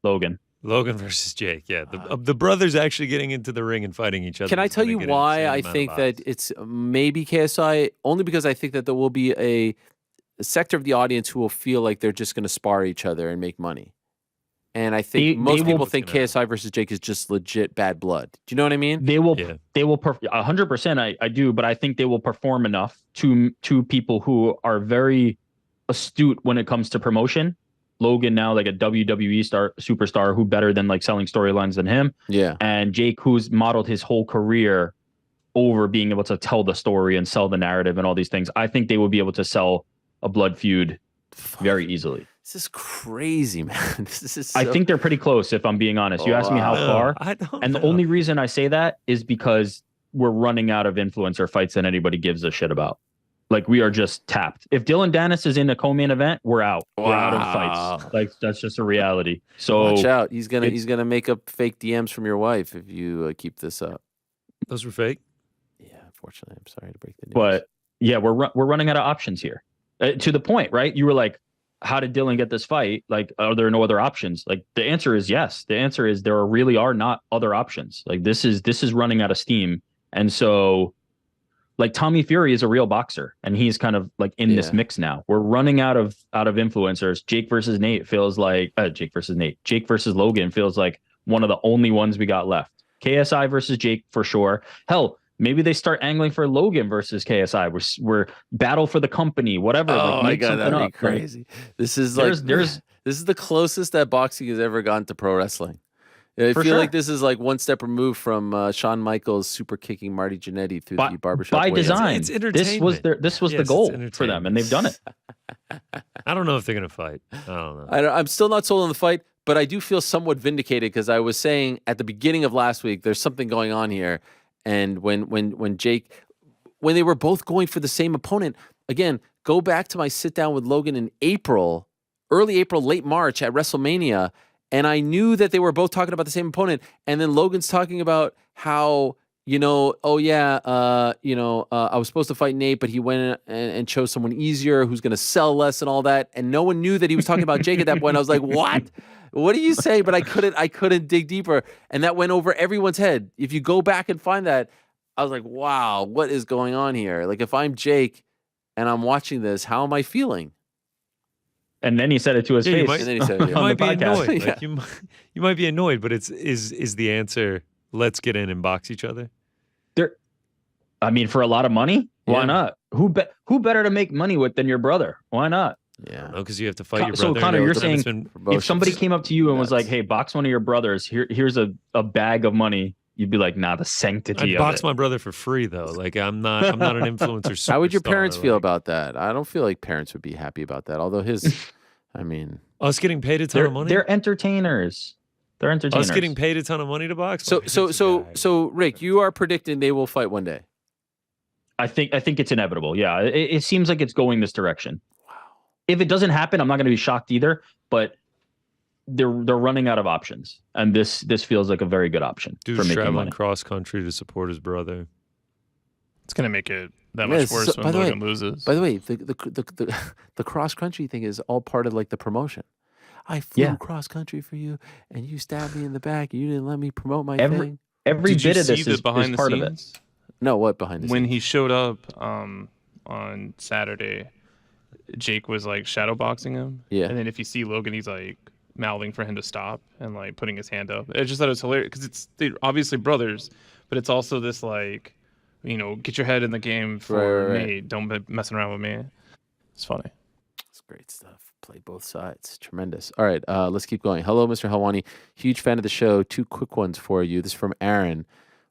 Logan. Logan versus Jake. Yeah, the brothers actually getting into the ring and fighting each other. Can I is tell gonna you get an why insane I amount of think eyes. that it's maybe KSI? Only because I think that there will be a sector of the audience who will feel like they're just going to spar each other and make money. And I think most people think KSI versus Jake is just legit bad blood. Do you know what I mean? They will 100%. I do, but I think they will perform enough to people who are very astute when it comes to promotion. Logan now like a WWE superstar who better than like selling storylines than him. Yeah. And Jake who's modeled his whole career over being able to tell the story and sell the narrative and all these things. I think they will be able to sell a blood feud very easily. This is crazy, man. This is. I think they're pretty close. If I'm being honest, you asked me how far, I don't and know. the only reason I say that is because we're running out of influencer fights that anybody gives a shit about. Like we are just tapped. If Dylan Dennis is in a co-main event, we're out. We're out of fights. Like that's just a reality. So watch out. He's gonna make up fake DMs from your wife if you keep this up. Those were fake. Yeah, unfortunately, I'm sorry to break the news. But yeah, we're running out of options here. To the point, right? You were like, how did Dylan get this fight? Like, are there no other options? Like the answer is yes. The answer is there really are not other options. Like this is running out of steam. And so like Tommy Fury is a real boxer and he's kind of like in this mix now. We're running out of influencers. Jake versus Logan feels like one of the only ones we got left. KSI versus Jake for sure. Hell, maybe they start angling for Logan versus KSI. We're battle for the company, whatever. Oh like, my make god, something that'd up. be crazy. This is there's this is the closest that boxing has ever gotten to pro wrestling. I For feel sure. like this is like one step removed from Shawn Michaels super kicking Marty Jannetty through the barbershop. By weigh-in. design. It's entertainment. This was the Yes, goal it's for them, and they've done it. I don't know if they're gonna fight. I don't know. I'm still not sold on the fight, but I do feel somewhat vindicated because I was saying at the beginning of last week, there's something going on here. And when Jake, when they were both going for the same opponent, again, go back to my sit down with Logan in April, early April, late March at WrestleMania. And I knew that they were both talking about the same opponent. And then Logan's talking about how, I was supposed to fight Nate, but he went and chose someone easier who's going to sell less and all that. And no one knew that he was talking about Jake at that point. I was like, what? What do you say? But I couldn't dig deeper. And that went over everyone's head. If you go back and find that, I was like, wow, what is going on here? Like if I'm Jake and I'm watching this, how am I feeling? And then he said it to his face. And then he said, You might be podcast. annoyed. Like, you might be annoyed, but is the answer let's get in and box each other? I mean, for a lot of money, why Yeah. not? Who better to make money with than your brother? Why not? Yeah. Because you have to fight your So brother. Connor, and you're then saying it's been- if somebody came up to you and was like, "Hey, box one of your brothers. Here's a bag of money," you'd be like, "Nah, the sanctity I'd of box it." my brother for free though. Like I'm not an influencer. How would your superstar, parents feel like- about that? I don't feel like parents would be happy about that. Although I mean, us getting paid a ton of money? They're entertainers. They're entertainers. Us getting paid a ton of money to box? so Rick, you are predicting they will fight one day. I think it's inevitable. Yeah, it seems like it's going this direction. Wow. If it doesn't happen, I'm not going to be shocked either. But they're running out of options, and this feels like a very good option Dude's for making traveling money. cross country to support his brother. It's gonna make it that Yeah, much worse by when the way- Logan loses. By the way, the cross country thing is all part of like the promotion. I flew cross country for you, and you stabbed me in the back. And you didn't let me promote my thing. Every Did you bit of see this the is behind the part of it. scenes? No, what behind the When scenes? he showed up on Saturday, Jake was like shadow boxing him. Yeah. And then if you see Logan, he's like mouthing for him to stop and like putting his hand up. I just thought it was hilarious because they're obviously brothers, but it's also this like, get your head in the game for Right. me. Don't be messing around with me. It's funny. It's great stuff. Play both sides. Tremendous. All right, let's keep going. Hello, Mr. Helwani. Huge fan of the show. 2 quick ones for you. This is from Aaron.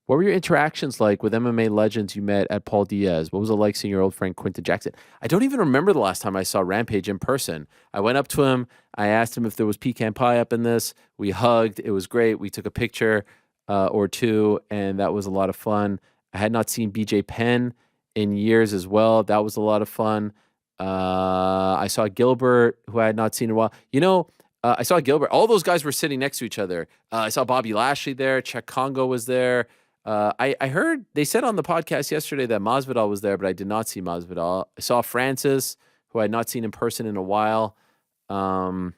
What were your interactions like with MMA legends you met at Paul Diaz? What was it like seeing your old friend Quinton Jackson? I don't even remember the last time I saw Rampage in person. I went up to him. I asked him if there was pecan pie up in this. We hugged. It was great. We took a picture or two, and that was a lot of fun. I had not seen BJ Penn in years as well. That was a lot of fun. I saw Gilbert, who I had not seen in a while. You know, I saw Gilbert. All those guys were sitting next to each other. I saw Bobby Lashley there. Czech Congo was there. I heard they said on the podcast yesterday that Masvidal was there, but I did not see Masvidal. I saw Francis, who I had not seen in person in a while. And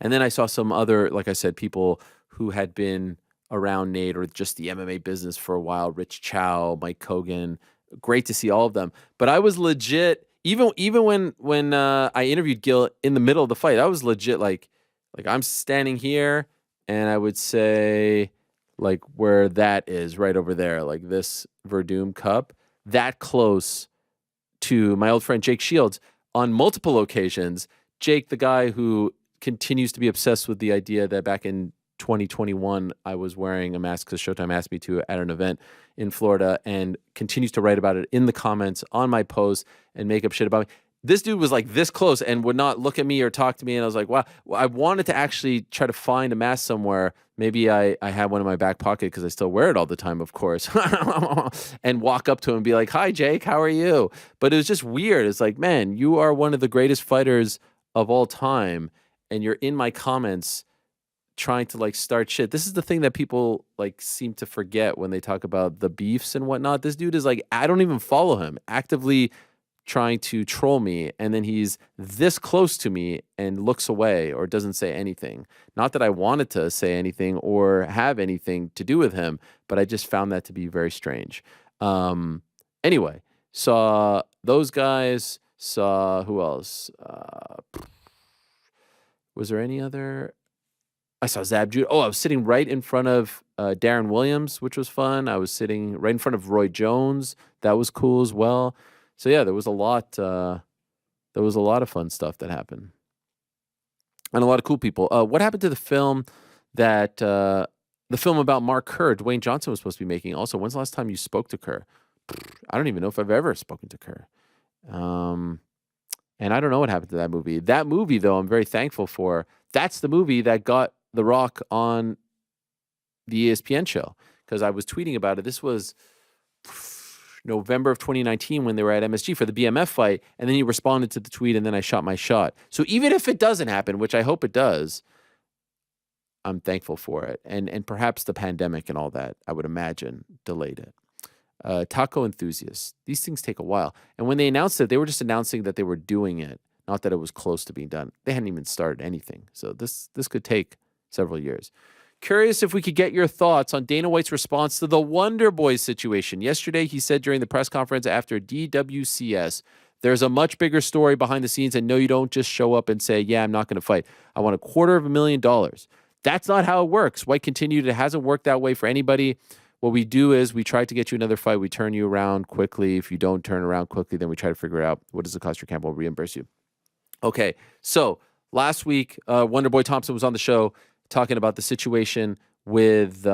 then I saw some other, like I said, people who had been around Nate or just the MMA business for a while. Rich Chow, Mike Kogan. Great to see all of them. But I was legit, even when I interviewed Gil in the middle of the fight, I was legit like I'm standing here and I would say, like where that is right over there, like this Verdum Cup, that close to my old friend Jake Shields on multiple occasions. Jake, the guy who continues to be obsessed with the idea that back in 2021, I was wearing a mask because Showtime asked me to at an event in Florida, and continues to write about it in the comments on my posts and make up shit about me. This dude was like this close and would not look at me or talk to me. And I was like, wow, I wanted to actually try to find a mask somewhere. Maybe I had one in my back pocket because I still wear it all the time, of course, and walk up to him and be like, hi, Jake, how are you? But it was just weird. It's like, man, you are one of the greatest fighters of all time. And you're in my comments trying to like start shit. This is the thing that people like seem to forget when they talk about the beefs and whatnot. This dude is like, I don't even follow him, actively trying to troll me, and then he's this close to me and looks away or doesn't say anything. Not that I wanted to say anything or have anything to do with him, but I just found that to be very strange. Anyway, saw those guys, saw who else? Was there any other? I saw Zab Judah. Oh, I was sitting right in front of Darren Williams, which was fun. I was sitting right in front of Roy Jones. That was cool as well. So yeah, there was a lot of fun stuff that happened, and a lot of cool people. What happened to the film that the film about Mark Kerr, Dwayne Johnson was supposed to be making? Also, when's the last time you spoke to Kerr? I don't even know if I've ever spoken to Kerr. And I don't know what happened to that movie. That movie, though, I'm very thankful for. That's the movie that got The Rock on the ESPN show, because I was tweeting about it. This was November of 2019 when they were at MSG for the BMF fight, and then he responded to the tweet, and then I shot my shot. So even if it doesn't happen, which I hope it does, I'm thankful for it. And perhaps the pandemic and all that, I would imagine, delayed it. Taco enthusiasts. These things take a while. And when they announced it, they were just announcing that they were doing it, not that it was close to being done. They hadn't even started anything. So this could take several years. Curious if we could get your thoughts on Dana White's response to the Wonder Boy situation. Yesterday, he said during the press conference after DWCS, there's a much bigger story behind the scenes, and no, you don't just show up and say, yeah, I'm not going to fight. I want $250,000. That's not how it works. White continued, it hasn't worked that way for anybody. What we do is we try to get you another fight. We turn you around quickly. If you don't turn around quickly, then we try to figure it out. What does it cost your camp? We'll reimburse you. Okay, so last week, Wonder Boy Thompson was on the show talking about the situation with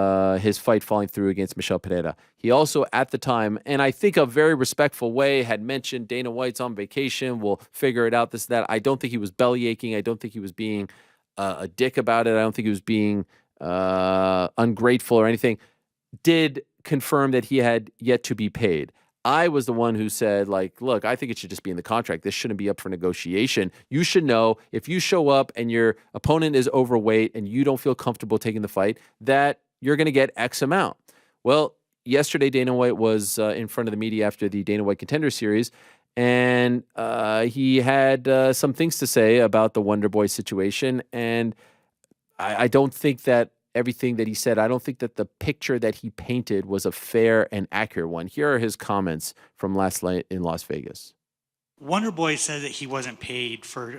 his fight falling through against Michel Pereira. He also, at the time, and I think a very respectful way, had mentioned Dana White's on vacation. We'll figure it out, this, that. I don't think he was belly aching. I don't think he was being a dick about it. I don't think he was being ungrateful or anything. Did confirm that he had yet to be paid. I was the one who said, like, look, I think it should just be in the contract. This shouldn't be up for negotiation. You should know if you show up and your opponent is overweight and you don't feel comfortable taking the fight, that you're going to get X amount. Well, yesterday, Dana White was in front of the media after the Dana White Contender Series, and he had some things to say about the Wonder Boy situation. And I don't think that everything that he said, I don't think that the picture that he painted was a fair and accurate one. Here are his comments from last night in Las Vegas. Wonder Boy said that he wasn't paid for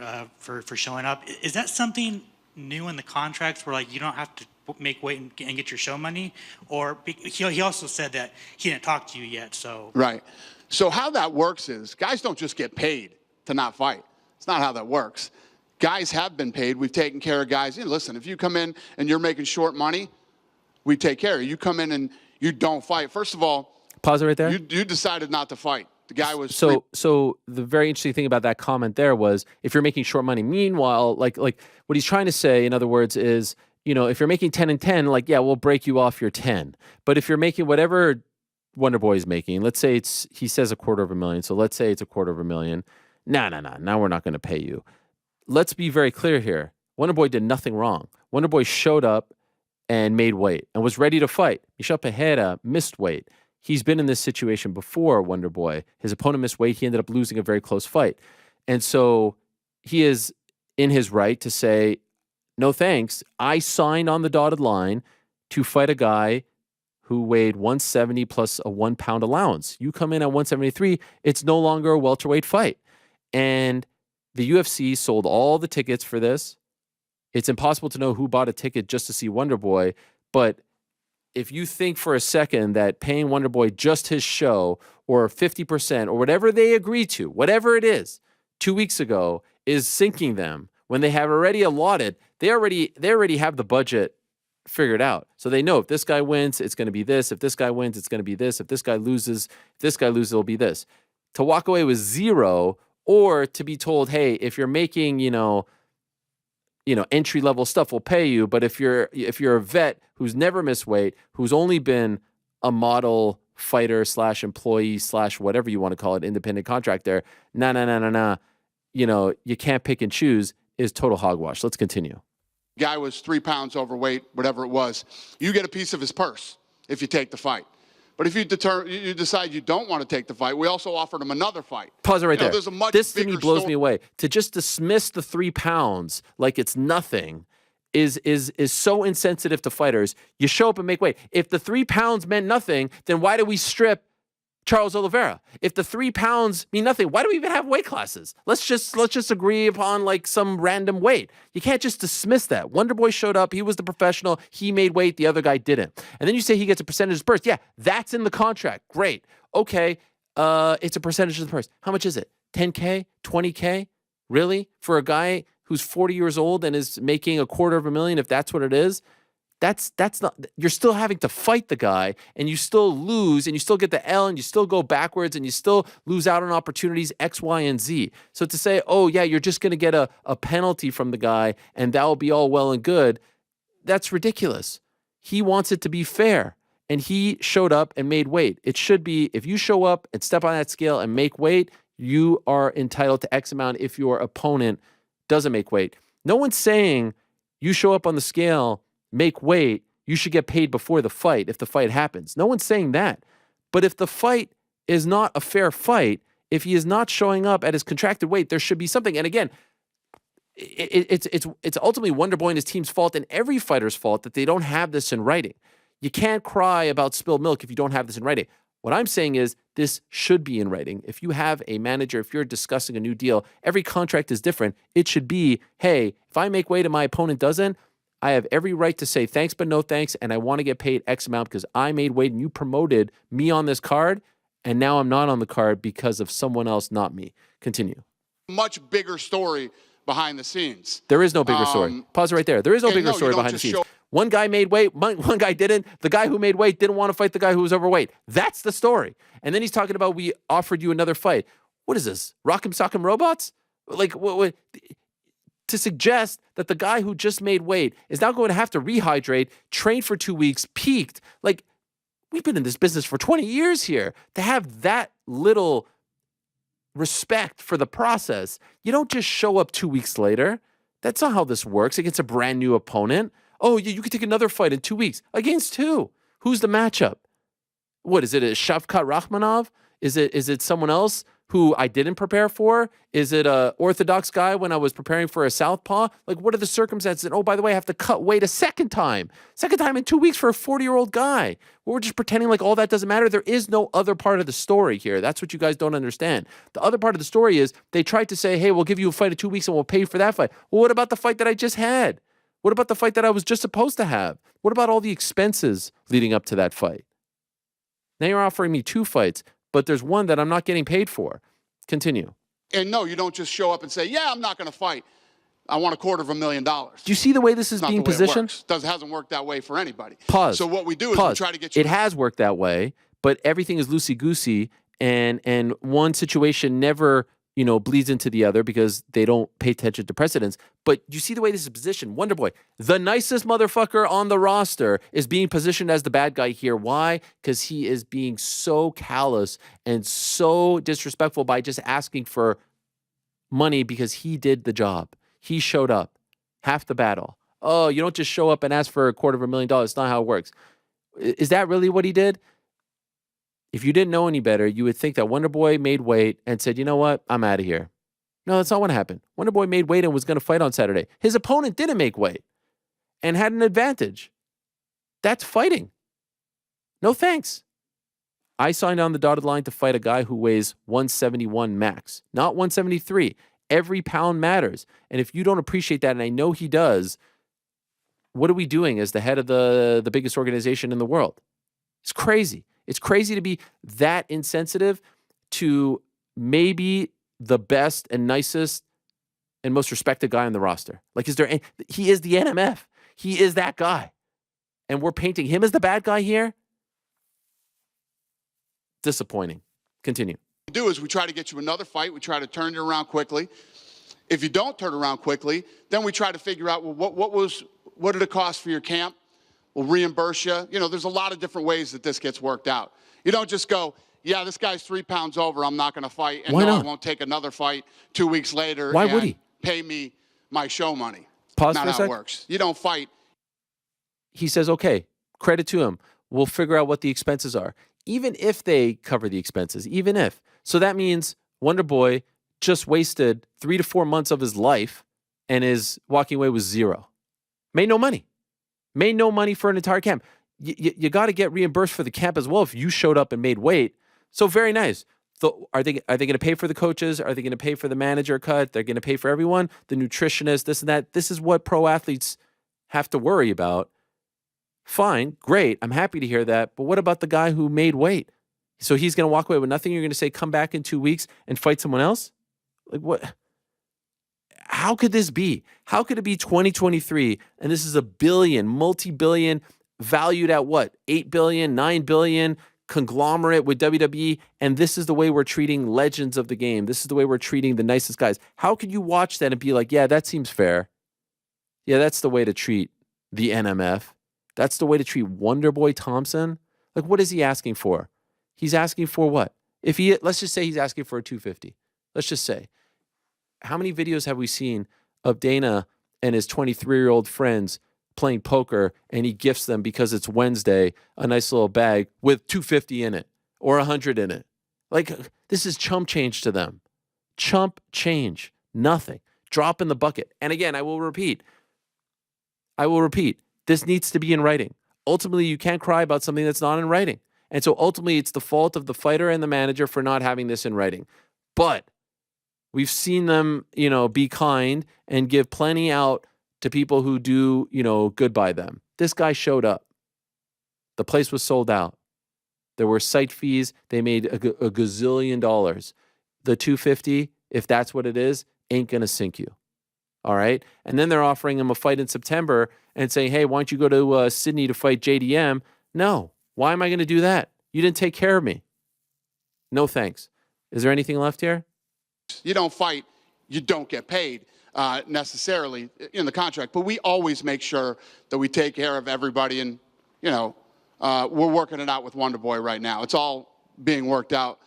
showing up. Is that something new in the contracts where, like, you don't have to make weight and get your show money? Or he also said that he didn't talk to you yet, so. Right. So how that works is guys don't just get paid to not fight. It's not how that works. Guys have been paid. We've taken care of guys. Listen, if you come in and you're making short money, we take care of you. You come in and, you don't fight. First of all, pause it right there. You decided not to fight. The guy was so the very interesting thing about that comment there was if you're making short money. Meanwhile, like what he's trying to say, in other words, is, you know, if you're making 10 and 10, like, yeah, we'll break you off your 10. But if you're making whatever Wonder Boy is making, let's say he says $250,000. So let's say it's $250,000. No. Now we're not going to pay you. Let's be very clear here. Wonder Boy did nothing wrong. Wonder Boy showed up and made weight and was ready to fight. Misha Pereira missed weight. He's been in this situation before, Wonder Boy. His opponent missed weight. He ended up losing a very close fight. And so he is in his right to say, no thanks. I signed on the dotted line to fight a guy who weighed 170 plus a 1 pound allowance. You come in at 173, it's no longer a welterweight fight. And the UFC sold all the tickets for this. It's impossible to know who bought a ticket just to see Wonder Boy, but if you think for a second that paying Wonder Boy just his show or 50% or whatever they agree to, whatever it is, 2 weeks ago is sinking them when they have already allotted, they already have the budget figured out. So they know if this guy wins, it's going to be this. If this guy wins, it's going to be this. If this guy loses, it'll be this. To walk away with zero, or to be told, hey, if you're making, entry level stuff, we'll pay you. But if you're a vet who's never missed weight, who's only been a model fighter / employee / whatever you want to call it, independent contractor, nah. You can't pick and choose is total hogwash. Let's continue. Guy was 3 pounds overweight, whatever it was. You get a piece of his purse if you take the fight. But if you decide you don't want to take the fight, we also offered him another fight. Pause it right there. There's a much this to me bigger blows story. me away. To just dismiss the 3 pounds like it's nothing is so insensitive to fighters. You show up and make weight. If the 3 pounds meant nothing, then why do we strip Charles Oliveira? If the 3 pounds mean nothing, why do we even have weight classes? Let's just agree upon like some random weight. You can't just dismiss that. Wonder Boy showed up. He was the professional. He made weight. The other guy didn't. And then you say he gets a percentage of the purse. Yeah, that's in the contract. Great. Okay. It's a percentage of the purse. How much is it? 10K? 20K? Really? For a guy who's 40 years old and is making $250,000, if that's what it is? That's not, you're still having to fight the guy and you still lose and you still get the L and you still go backwards and you still lose out on opportunities X, Y, and Z. So to say, oh yeah, you're just going to get a penalty from the guy and that will be all well and good, that's ridiculous. He wants it to be fair and he showed up and made weight. It should be, if you show up and step on that scale and make weight, you are entitled to X amount if your opponent doesn't make weight. No one's saying you show up on the scale, make weight, you should get paid before the fight if the fight happens. No one's saying that. But if the fight is not a fair fight, if he is not showing up at his contracted weight, there should be something. And again, it's ultimately Wonder Boy and his team's fault and every fighter's fault that they don't have this in writing. You can't cry about spilled milk if you don't have this in writing. What I'm saying is this should be in writing. If you have a manager, if you're discussing a new deal, every contract is different. It should be, hey, if I make weight and my opponent doesn't, I have every right to say thanks but no thanks, and I want to get paid X amount because I made weight and you promoted me on this card, and now I'm not on the card because of someone else, not me. Continue. Much bigger story behind the scenes. There is no bigger story. Pause it right there. There is no bigger story behind the scenes. One guy made weight, one guy didn't. The guy who made weight didn't want to fight the guy who was overweight. That's the story. And then he's talking about we offered you another fight. What is this? Rock'em Sock'em Robots? Like, what? To suggest that the guy who just made weight is now going to have to rehydrate, train for 2 weeks, peaked. Like, we've been in this business for 20 years here. To have that little respect for the process, you don't just show up 2 weeks later. That's not how this works against a brand new opponent. Oh, you could take another fight in 2 weeks. Against who? Who's the matchup? What, is it a Shavkat Rakhmonov? Is it someone else who I didn't prepare for? Is it a orthodox guy when I was preparing for a southpaw? Like, what are the circumstances? And oh, by the way, I have to cut weight a second time in 2 weeks for a 40-year-old guy. We're just pretending like all that doesn't matter. There is no other part of the story here. That's what you guys don't understand. The other part of the story is they tried to say, hey, we'll give you a fight in 2 weeks and we'll pay you for that fight. Well, what about the fight that I just had? What about the fight that I was just supposed to have? What about all the expenses leading up to that fight? Now you're offering me 2 fights, but there's one that I'm not getting paid for. Continue. And no, you don't just show up and say, yeah, I'm not going to fight. I want $250,000. Do you see the way this is being positioned? Hasn't worked that way for anybody. Pause. So what we do is we try to get you. It has worked that way, but everything is loosey-goosey, and one situation never, bleeds into the other because they don't pay attention to precedents. But you see the way this is positioned. Wonderboy, the nicest motherfucker on the roster, is being positioned as the bad guy here. Why? Because he is being so callous and so disrespectful by just asking for money because he did the job. He showed up. Half the battle. Oh, you don't just show up and ask for $250,000. It's not how it works. Is that really what he did? If you didn't know any better, you would think that Wonderboy made weight and said, you know what? I'm out of here. No, that's not what happened. Wonderboy made weight and was going to fight on Saturday. His opponent didn't make weight and had an advantage. That's fighting. No thanks. I signed on the dotted line to fight a guy who weighs 171 max, not 173. Every pound matters. And if you don't appreciate that, and I know he does, what are we doing as the head of the biggest organization in the world? It's crazy. It's crazy to be that insensitive to maybe the best and nicest and most respected guy on the roster. Like, he is the NMF. He is that guy. And we're painting him as the bad guy here? Disappointing. Continue. What we do is we try to get you another fight. We try to turn you around quickly. If you don't turn around quickly, then we try to figure out, well, what did it cost for your camp? We'll reimburse you. There's a lot of different ways that this gets worked out. You don't just go, yeah, this guy's 3 pounds over, I'm not going to fight, and I won't take another fight 2 weeks later. Why would he? Pay me my show money. Pause not for a how sec. it works. You don't fight. He says, okay, credit to him. We'll figure out what the expenses are. Even if they cover the expenses, even if. So that means Wonderboy just wasted 3 to 4 months of his life and is walking away with zero. Made no money. Made no money for an entire camp. You got to get reimbursed for the camp as well if you showed up and made weight. So very nice. Are they going to pay for the coaches? Are they going to pay for the manager cut? They're going to pay for everyone, the nutritionist, this and that. This is what pro athletes have to worry about. Fine, great. I'm happy to hear that. But what about the guy who made weight? So he's going to walk away with nothing. You're going to say, come back in 2 weeks and fight someone else? Like, what? How could this be? How could it be 2023 and this is a billion, multi-billion, valued at what? 8 billion, 9 billion conglomerate with WWE, and this is the way we're treating legends of the game. This is the way we're treating the nicest guys. How could you watch that and be like, yeah, that seems fair. Yeah, that's the way to treat the NMF. That's the way to treat Wonderboy Thompson. Like, what is he asking for? He's asking for what? Let's just say he's asking for a 250. Let's just say. How many videos have we seen of Dana and his 23-year-old friends playing poker, and he gifts them, because it's Wednesday, a nice little bag with 250 in it or 100 in it? Like, this is chump change to them. Chump change. Nothing. Drop in the bucket. And again, I will repeat. This needs to be in writing. Ultimately, you can't cry about something that's not in writing. And so ultimately, it's the fault of the fighter and the manager for not having this in writing. But we've seen them, be kind and give plenty out to people who do, good by them. This guy showed up. The place was sold out. There were site fees. They made a gazillion dollars. The 250, if that's what it is, ain't going to sink you. All right? And then they're offering him a fight in September and saying, hey, why don't you go to Sydney to fight JDM? No. Why am I going to do that? You didn't take care of me. No thanks. Is there anything left here? You don't fight, you don't get paid necessarily in the contract. But we always make sure that we take care of everybody. And, we're working it out with Wonderboy right now. It's all being worked out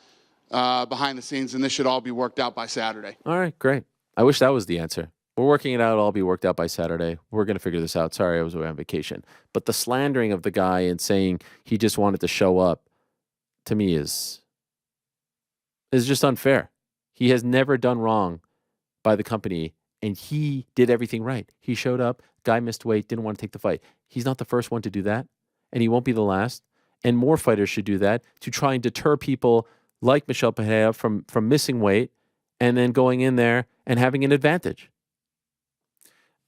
behind the scenes, and this should all be worked out by Saturday. All right, great. I wish that was the answer. We're working it out. It'll all be worked out by Saturday. We're going to figure this out. Sorry, I was away on vacation. But the slandering of the guy and saying he just wanted to show up, to me, is just unfair. He has never done wrong by the company, and he did everything right. He showed up, guy missed weight, didn't want to take the fight. He's not the first one to do that, and he won't be the last. And more fighters should do that to try and deter people like Michel Pereira from missing weight and then going in there and having an advantage.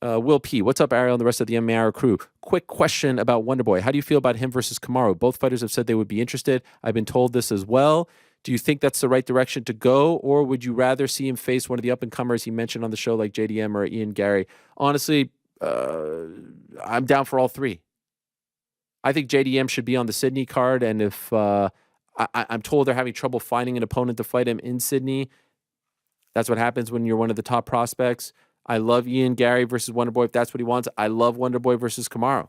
Will P. What's up, Ariel and the rest of the MMA crew? Quick question about Wonderboy. How do you feel about him versus Kamaru? Both fighters have said they would be interested. I've been told this as well. Do you think that's the right direction to go, or would you rather see him face one of the up-and-comers he mentioned on the show like JDM or Ian Gary? Honestly, I'm down for all three. I think JDM should be on the Sydney card, and if I'm told they're having trouble finding an opponent to fight him in Sydney, that's what happens when you're one of the top prospects. I love Ian Gary versus Wonderboy if that's what he wants. I love Wonderboy versus Kamaru.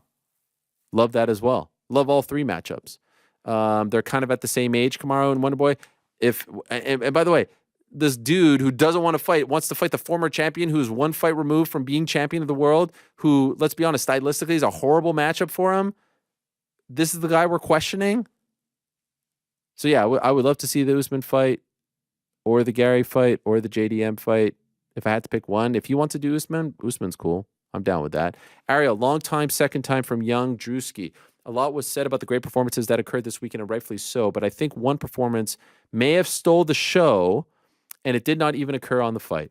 Love that as well. Love all three matchups. They're kind of at the same age, Kamaru and Wonderboy. And by the way, this dude who doesn't want to fight wants to fight the former champion who's one fight removed from being champion of the world, who, let's be honest, stylistically is a horrible matchup for him. This is the guy we're questioning. So yeah, I would love to see the Usman fight or the Gary fight or the JDM fight. If I had to pick one, if he wants to do Usman, Usman's cool. I'm down with that. Ariel, long time, second time from Young Drewski. A lot was said about the great performances that occurred this weekend, and rightfully so, but I think one performance may have stole the show, and it did not even occur on the fight.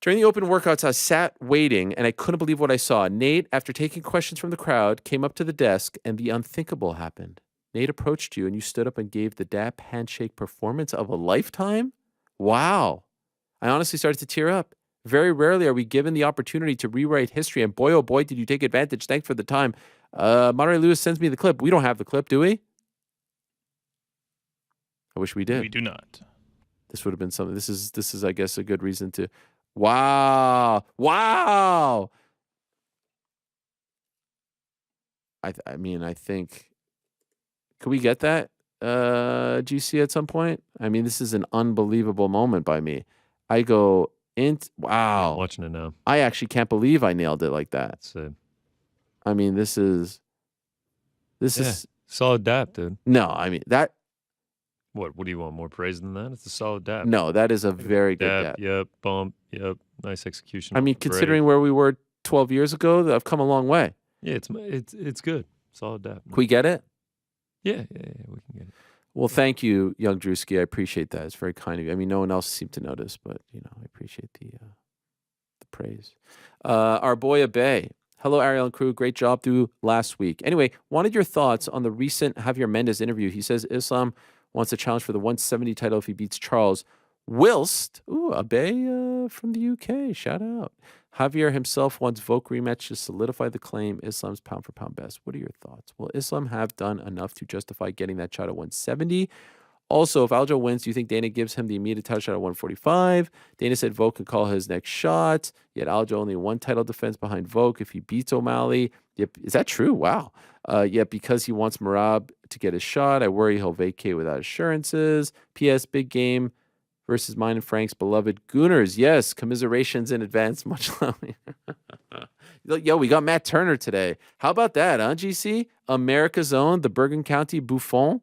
During the open workouts, I sat waiting, and I couldn't believe what I saw. Nate, after taking questions from the crowd, came up to the desk, and the unthinkable happened. Nate approached you, and you stood up and gave the dap handshake performance of a lifetime? Wow. I honestly started to tear up. Very rarely are we given the opportunity to rewrite history, and boy, oh boy, did you take advantage. Thanks for the time. Monterey Lewis sends me the clip. We don't have the clip, do we? I wish we did. We do not. This would have been something. This is, I guess, a good reason to. Wow. Wow. I mean, I think. Could we get that, GC, at some point? I mean, this is an unbelievable moment by me. I go, wow. I'm watching it now. I actually can't believe I nailed it like that. That's it. I mean, this is solid dap, dude. No, I mean that. What do you want? More praise than that? It's a solid dap. No, that is a very good dap. Yep, bump. Yep, nice execution. I mean, considering where we were 12 years ago, I've come a long way. Yeah, it's good. Solid dap. Can we get it? Yeah, we can get it. Well, thank you, Young Drewski. I appreciate that. It's very kind of you. I mean, no one else seemed to notice, but I appreciate the praise. Our boy Abe. Hello, Ariel and crew. Great job through last week. Anyway, wanted your thoughts on the recent Javier Mendez interview. He says Islam wants a challenge for the 170 title if he beats Charles. Whilst, Abe from the UK, shout out. Javier himself wants Volk rematch to solidify the claim Islam's pound for pound best. What are your thoughts? Will Islam have done enough to justify getting that shot at 170? Also, if Aljo wins, do you think Dana gives him the immediate title shot at 145? Dana said Volk could call his next shot, yet Aljo only one title defense behind Volk if he beats O'Malley. Yep. Is that true? Wow. Yet because he wants Merab to get his shot, I worry he'll vacate without assurances. P.S. Big game versus mine and Frank's beloved Gooners. Yes, commiserations in advance. Much love. Yo, we got Matt Turner today. How about that, huh, GC? America's own, the Bergen County Buffon.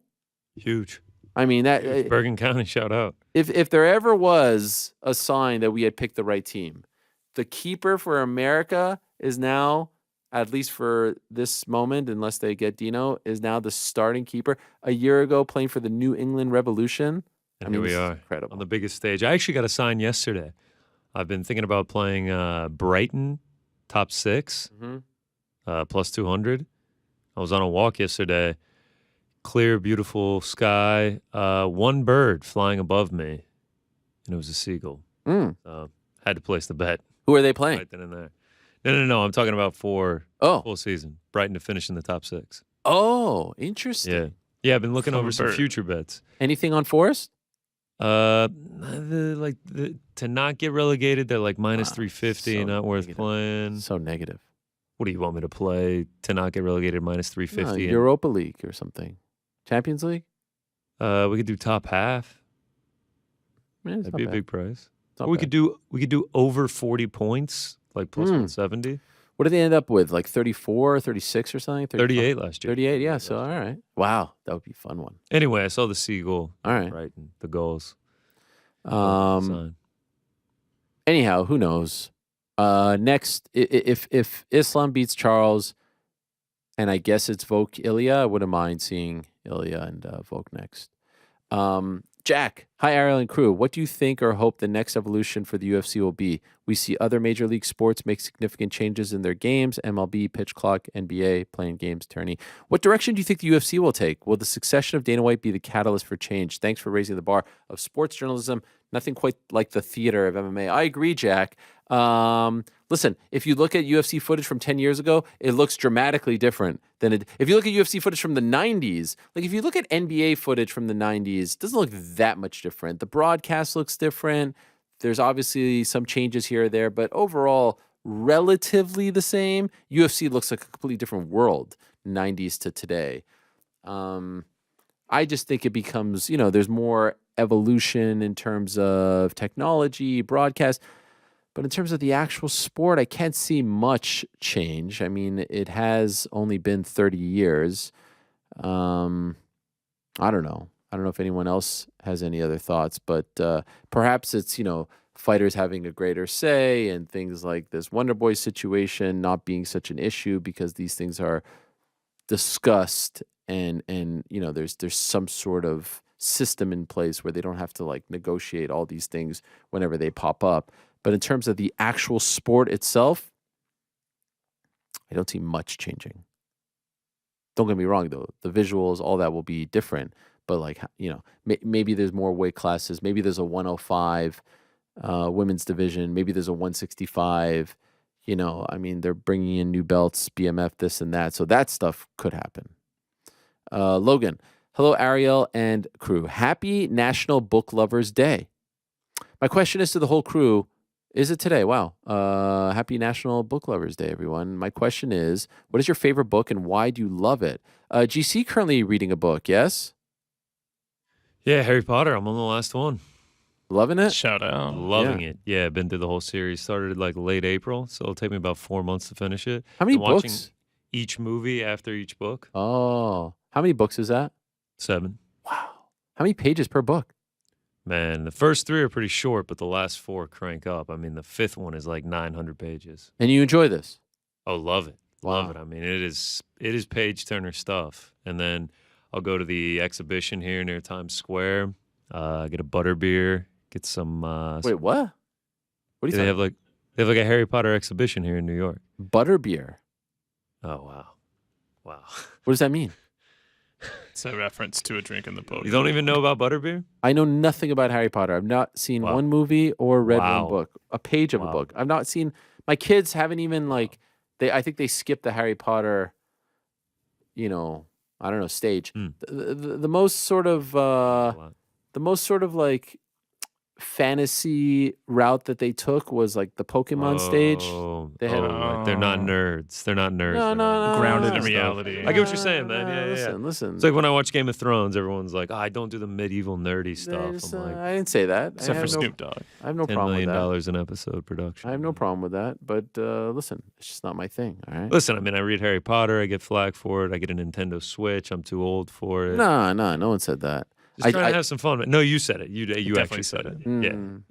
Huge. I mean, that Bergen County, shout out. If there ever was a sign that we had picked the right team, the keeper for America is now, at least for this moment, unless they get Dino, is now the starting keeper. A year ago, playing for the New England Revolution. And here we are, incredible. On the biggest stage. I actually got a sign yesterday. I've been thinking about playing Brighton, top 6, plus 200. I was on a walk yesterday. Clear, beautiful sky. One bird flying above me, and it was a seagull. Had to place the bet. Who are they playing? Right then and there. No. I'm talking about for full season. Brighton to finish in the top 6. Oh, interesting. Yeah. I've been looking over some future bets. Anything on Forest? To not get relegated, they're like minus 350, so not worth negative. playing. So negative. What do you want me to play to not get relegated minus 350? Europa League or something. Champions League? We could do top half. That'd be a big price. Or we could do over 40 points, like plus 170. What did they end up with? Like 34, 36 or something? 38 last year. 38, yeah. So, all right. Wow. That would be a fun one. Anyway, I saw the seagull. All right. Right. And the goals. Anyhow, who knows? Next, if Islam beats Charles, and I guess it's Volk Ilya, I wouldn't mind seeing Ilya and Volk next. Jack, hi Ariel and crew. What do you think or hope the next evolution for the UFC will be? We see other major league sports make significant changes in their games, MLB, pitch clock, NBA, playing games, tourney. What direction do you think the UFC will take? Will the succession of Dana White be the catalyst for change? Thanks for raising the bar of sports journalism. Nothing quite like the theater of MMA. I agree, Jack. Listen, if you look at UFC footage from 10 years ago, it looks dramatically different than it. If you look at UFC footage from the 90s, like if you look at NBA footage from the 90s, it doesn't look that much different. The broadcast looks different. There's obviously some changes here or there, but overall, relatively the same. UFC looks like a completely different world, 90s to today. I just think it becomes, there's more evolution in terms of technology, broadcast. But in terms of the actual sport, I can't see much change. I mean, it has only been 30 years. I don't know. I don't know if anyone else has any other thoughts, but perhaps it's, fighters having a greater say and things like this Wonder Boy situation not being such an issue because these things are discussed and there's some sort of system in place where they don't have to like negotiate all these things whenever they pop up. But in terms of the actual sport itself, I don't see much changing. Don't get me wrong, though. The visuals, all that will be different. But, maybe there's more weight classes. Maybe there's a 105 women's division. Maybe there's a 165. They're bringing in new belts, BMF, this and that. So that stuff could happen. Logan, hello, Ariel and crew. Happy National Book Lovers Day. My question is to the whole crew. Is it today? Wow. Happy National Book Lovers Day, everyone. My question is, what is your favorite book and why do you love it? GC currently reading a book, yes? Yeah, Harry Potter. I'm on the last one. Loving it? Shout out. Loving it. Yeah, been through the whole series. Started like late April, so it'll take me about 4 months to finish it. How many Watching books? each movie after each book. Oh. How many books is that? 7. Wow. How many pages per book? Man, the first 3 are pretty short, but the last 4 crank up. I mean, the 5th one is like 900 pages. And you enjoy this? Oh, love it. Love Wow. it. I mean, it is page turner stuff. And then I'll go to the exhibition here near Times Square, get a butterbeer, get some Wait, what? What are you they talking have like a Harry Potter exhibition here in New York. Butterbeer. Oh, wow. Wow. What does that mean? It's a reference to a drink in the book. You don't even know about butterbeer? I know nothing about Harry Potter. I've not seen Wow. one movie or read Wow. one book, a page of a Wow. book. I've not seen, my kids haven't even I think they skipped the Harry Potter, I don't know, stage. The most sort of, fantasy route that they took was like the Pokemon stage. They had right. They're not nerds. They're not nerds. No, no, no, Grounded in no. reality. I get what you're saying, man. Yeah, Listen. It's like when I watch Game of Thrones, everyone's like, I don't do the medieval nerdy stuff. I'm like, I didn't say that. Except for Snoop Dogg. I have no $10 problem with million that. an episode production. I have no problem with that. But listen, it's just not my thing. All right. Listen, I mean, I read Harry Potter. I get flack for it. I get a Nintendo Switch. I'm too old for it. No one said that. Just trying to have some fun. No, you said it. You definitely actually said it. Mm.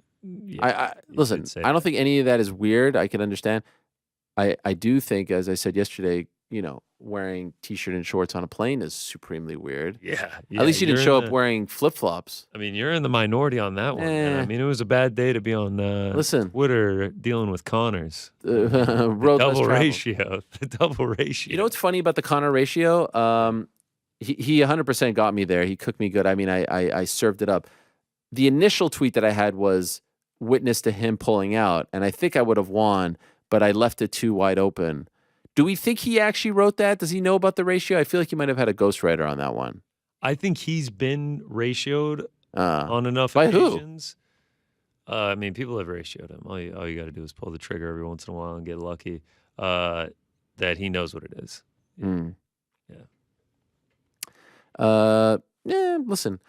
Yeah. Listen, say I don't think any of that is weird. I can understand. I do think, as I said yesterday, wearing t-shirt and shorts on a plane is supremely weird. Yeah. At least you didn't you're show in up wearing flip-flops. I mean, you're in the minority on that one. Man. I mean, it was a bad day to be on Twitter dealing with Connors. Road the less double traveled. ratio. The double ratio. You know what's funny about the Connor ratio? He 100% got me there. He cooked me good. I mean, I served it up. The initial tweet that I had was witness to him pulling out, and I think I would have won, but I left it too wide open. Do we think he actually wrote that? Does he know about the ratio? I feel like he might have had a ghostwriter on that one. I think he's been ratioed on enough by occasions. I mean, people have ratioed him. All you got to do is pull the trigger every once in a while and get lucky that he knows what it is. Yeah, listen.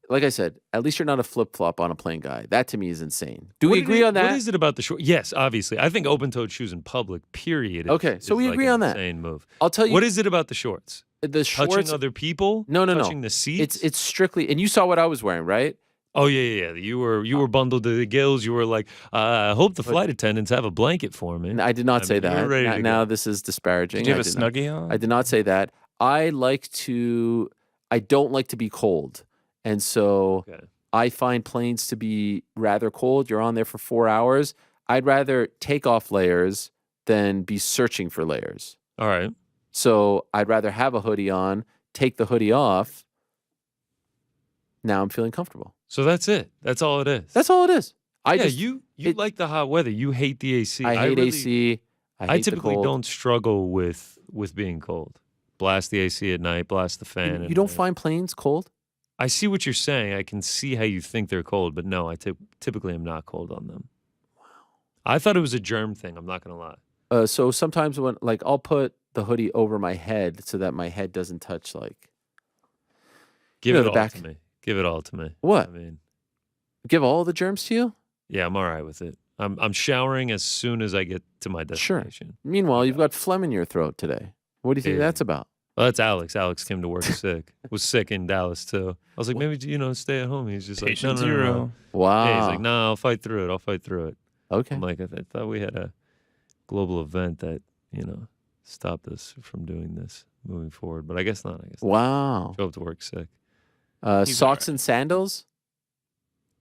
Like I said, at least you're not a flip-flop on a plane guy. That to me is insane. Do we agree on that? What is it about the short? Yes, obviously. I think open-toed shoes in public, period. Okay, so we agree on that. Insane move. I'll tell you. What is it about the shorts? The shorts. Touching other people? No. Touching the seats? It's strictly, and you saw what I was wearing, right? Oh yeah. You were bundled to the gills. You were like, I hope the flight attendants have a blanket for me. I did not say you were that. ready to Now go. this is disparaging. Did you have I a did not- Snuggie on? I did not say that. I don't like to be cold. And so I find planes to be rather cold. You're on there for 4 hours. I'd rather take off layers than be searching for layers. All right. So I'd rather have a hoodie on, take the hoodie off. Now I'm feeling comfortable. So that's it. That's all it is. That's all it is. You like the hot weather. You hate the AC. I hate AC. I hate typically the cold. don't struggle with being cold. Blast the AC at night, blast the fan. You don't find planes cold? I see what you're saying. I can see how you think they're cold, but no, I typically am not cold on them. Wow. I thought it was a germ thing. I'm not going to lie. So sometimes when, like, I'll put the hoodie over my head so that my head doesn't touch, like, Give it all to me. Give it all to me. What? I mean, give all the germs to you? Yeah, I'm all right with it. I'm showering as soon as I get to my destination. Sure. Meanwhile, you've got phlegm in your throat today. What do you think that's about? Well, that's Alex. Alex came to work sick. Was sick in Dallas too. I was like, maybe stay at home. He's just Patient like, no. zero. Wow. Yeah, he's like, no, I'll fight through it. Okay. I'm like, I thought we had a global event that stopped us from doing this moving forward, but I guess not. Wow. Show up to work sick. Socks and sandals?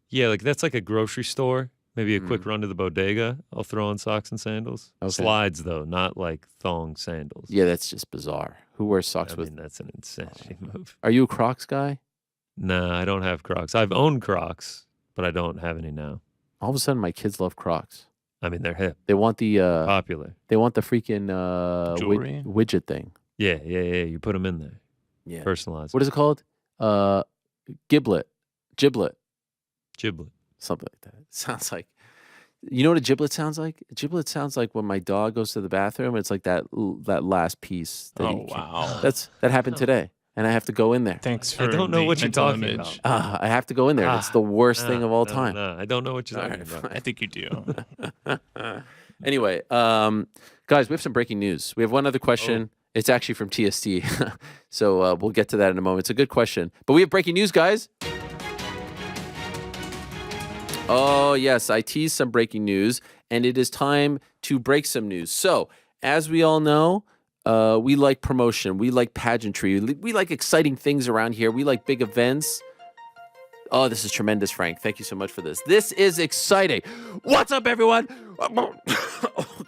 Yeah, like that's like a grocery store. Maybe a quick run to the bodega. I'll throw on socks and sandals. Okay. Slides though, not like thong sandals. Yeah, that's just bizarre. Who wears socks with? That's an insanity move. Are you a Crocs guy? Nah, I don't have Crocs. I've owned Crocs, but I don't have any now. All of a sudden, my kids love Crocs. I mean, they're hip. They want the popular. They want the freaking jewelry widget thing. Yeah. You put them in there. Yeah. Personalized. What is it called? Giblet. Something like that. It sounds like. You know what a giblet sounds like? A giblet sounds like when my dog goes to the bathroom. It's like that last piece. That wow. That happened today, and I have to go in there. Thanks for I don't know what you're talking about. I have to go in there. It's the worst thing of all time. No, I don't know what you're talking about. I think you do. Anyway, guys, we have some breaking news. We have one other question. It's actually from TST. So we'll get to that in a moment. It's a good question. But we have breaking news, guys. Oh, yes. I teased some breaking news, and it is time to break some news. So, as we all know, we like promotion. We like pageantry. We like exciting things around here. We like big events. Oh, this is tremendous, Frank. Thank you so much for this. This is exciting. What's up, everyone? Oh,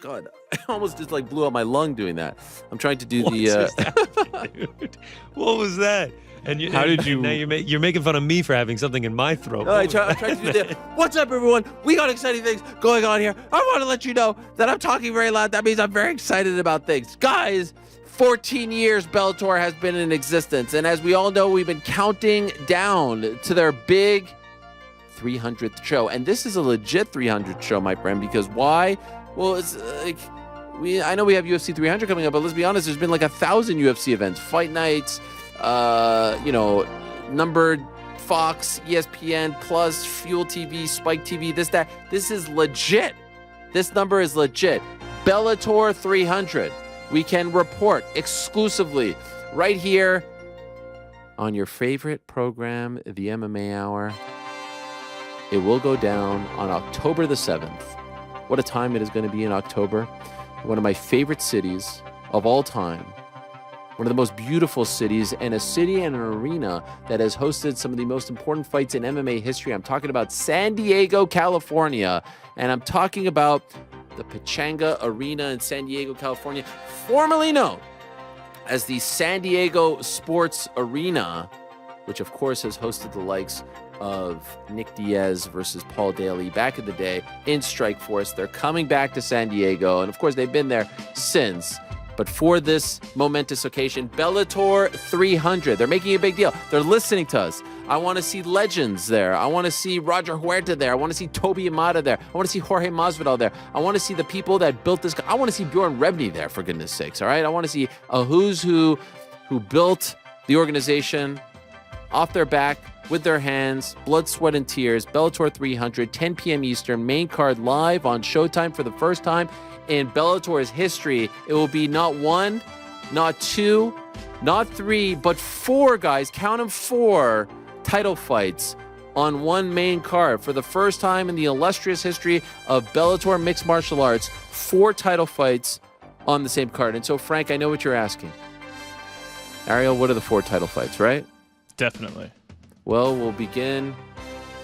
God. I almost just blew out my lung doing that. I'm trying to do Dude? What was that? And how did you? Now you're making fun of me for having something in my throat. No, I'm trying to do that. What's up, everyone? We got exciting things going on here. I want to let you know that I'm talking very loud. That means I'm very excited about things. Guys, 14 years Bellator has been in existence. And as we all know, we've been counting down to their big 300th show. And this is a legit 300th show, my friend, because why? Well, it's like... I know we have UFC 300 coming up, but let's be honest, there's been 1,000 UFC events, fight nights, numbered Fox, ESPN, Plus, Fuel TV, Spike TV, this, that. This is legit. This number is legit. Bellator 300. We can report exclusively right here on your favorite program, the MMA Hour. It will go down on October the 7th. What a time it is going to be in October. One of my favorite cities of all time. One of the most beautiful cities, and a city and an arena that has hosted some of the most important fights in MMA history. I'm talking about San Diego, California. And I'm talking about the Pechanga Arena in San Diego, California, formerly known as the San Diego Sports Arena, which of course has hosted the likes of Nick Diaz versus Paul Daly back in the day in Strikeforce. They're coming back to San Diego, and of course they've been there since. But for this momentous occasion, Bellator 300, they're making a big deal. They're listening to us. I want to see legends there. I want to see Roger Huerta there. I want to see Toby Imada there. I want to see Jorge Masvidal there. I want to see the people that built this. I want to see Bjorn Rebney there, for goodness sakes, all right? I want to see a who's who built the organization off their back, with their hands, blood, sweat, and tears. Bellator 300, 10 p.m. Eastern, main card live on Showtime for the first time in Bellator's history. It will be not one, not two, not three, but four, guys. Count them, 4 title fights on one main card. For the first time in the illustrious history of Bellator mixed martial arts, 4 title fights on the same card. And so, Frank, I know what you're asking. Ariel, what are the 4 title fights, right? Definitely. Well, we'll begin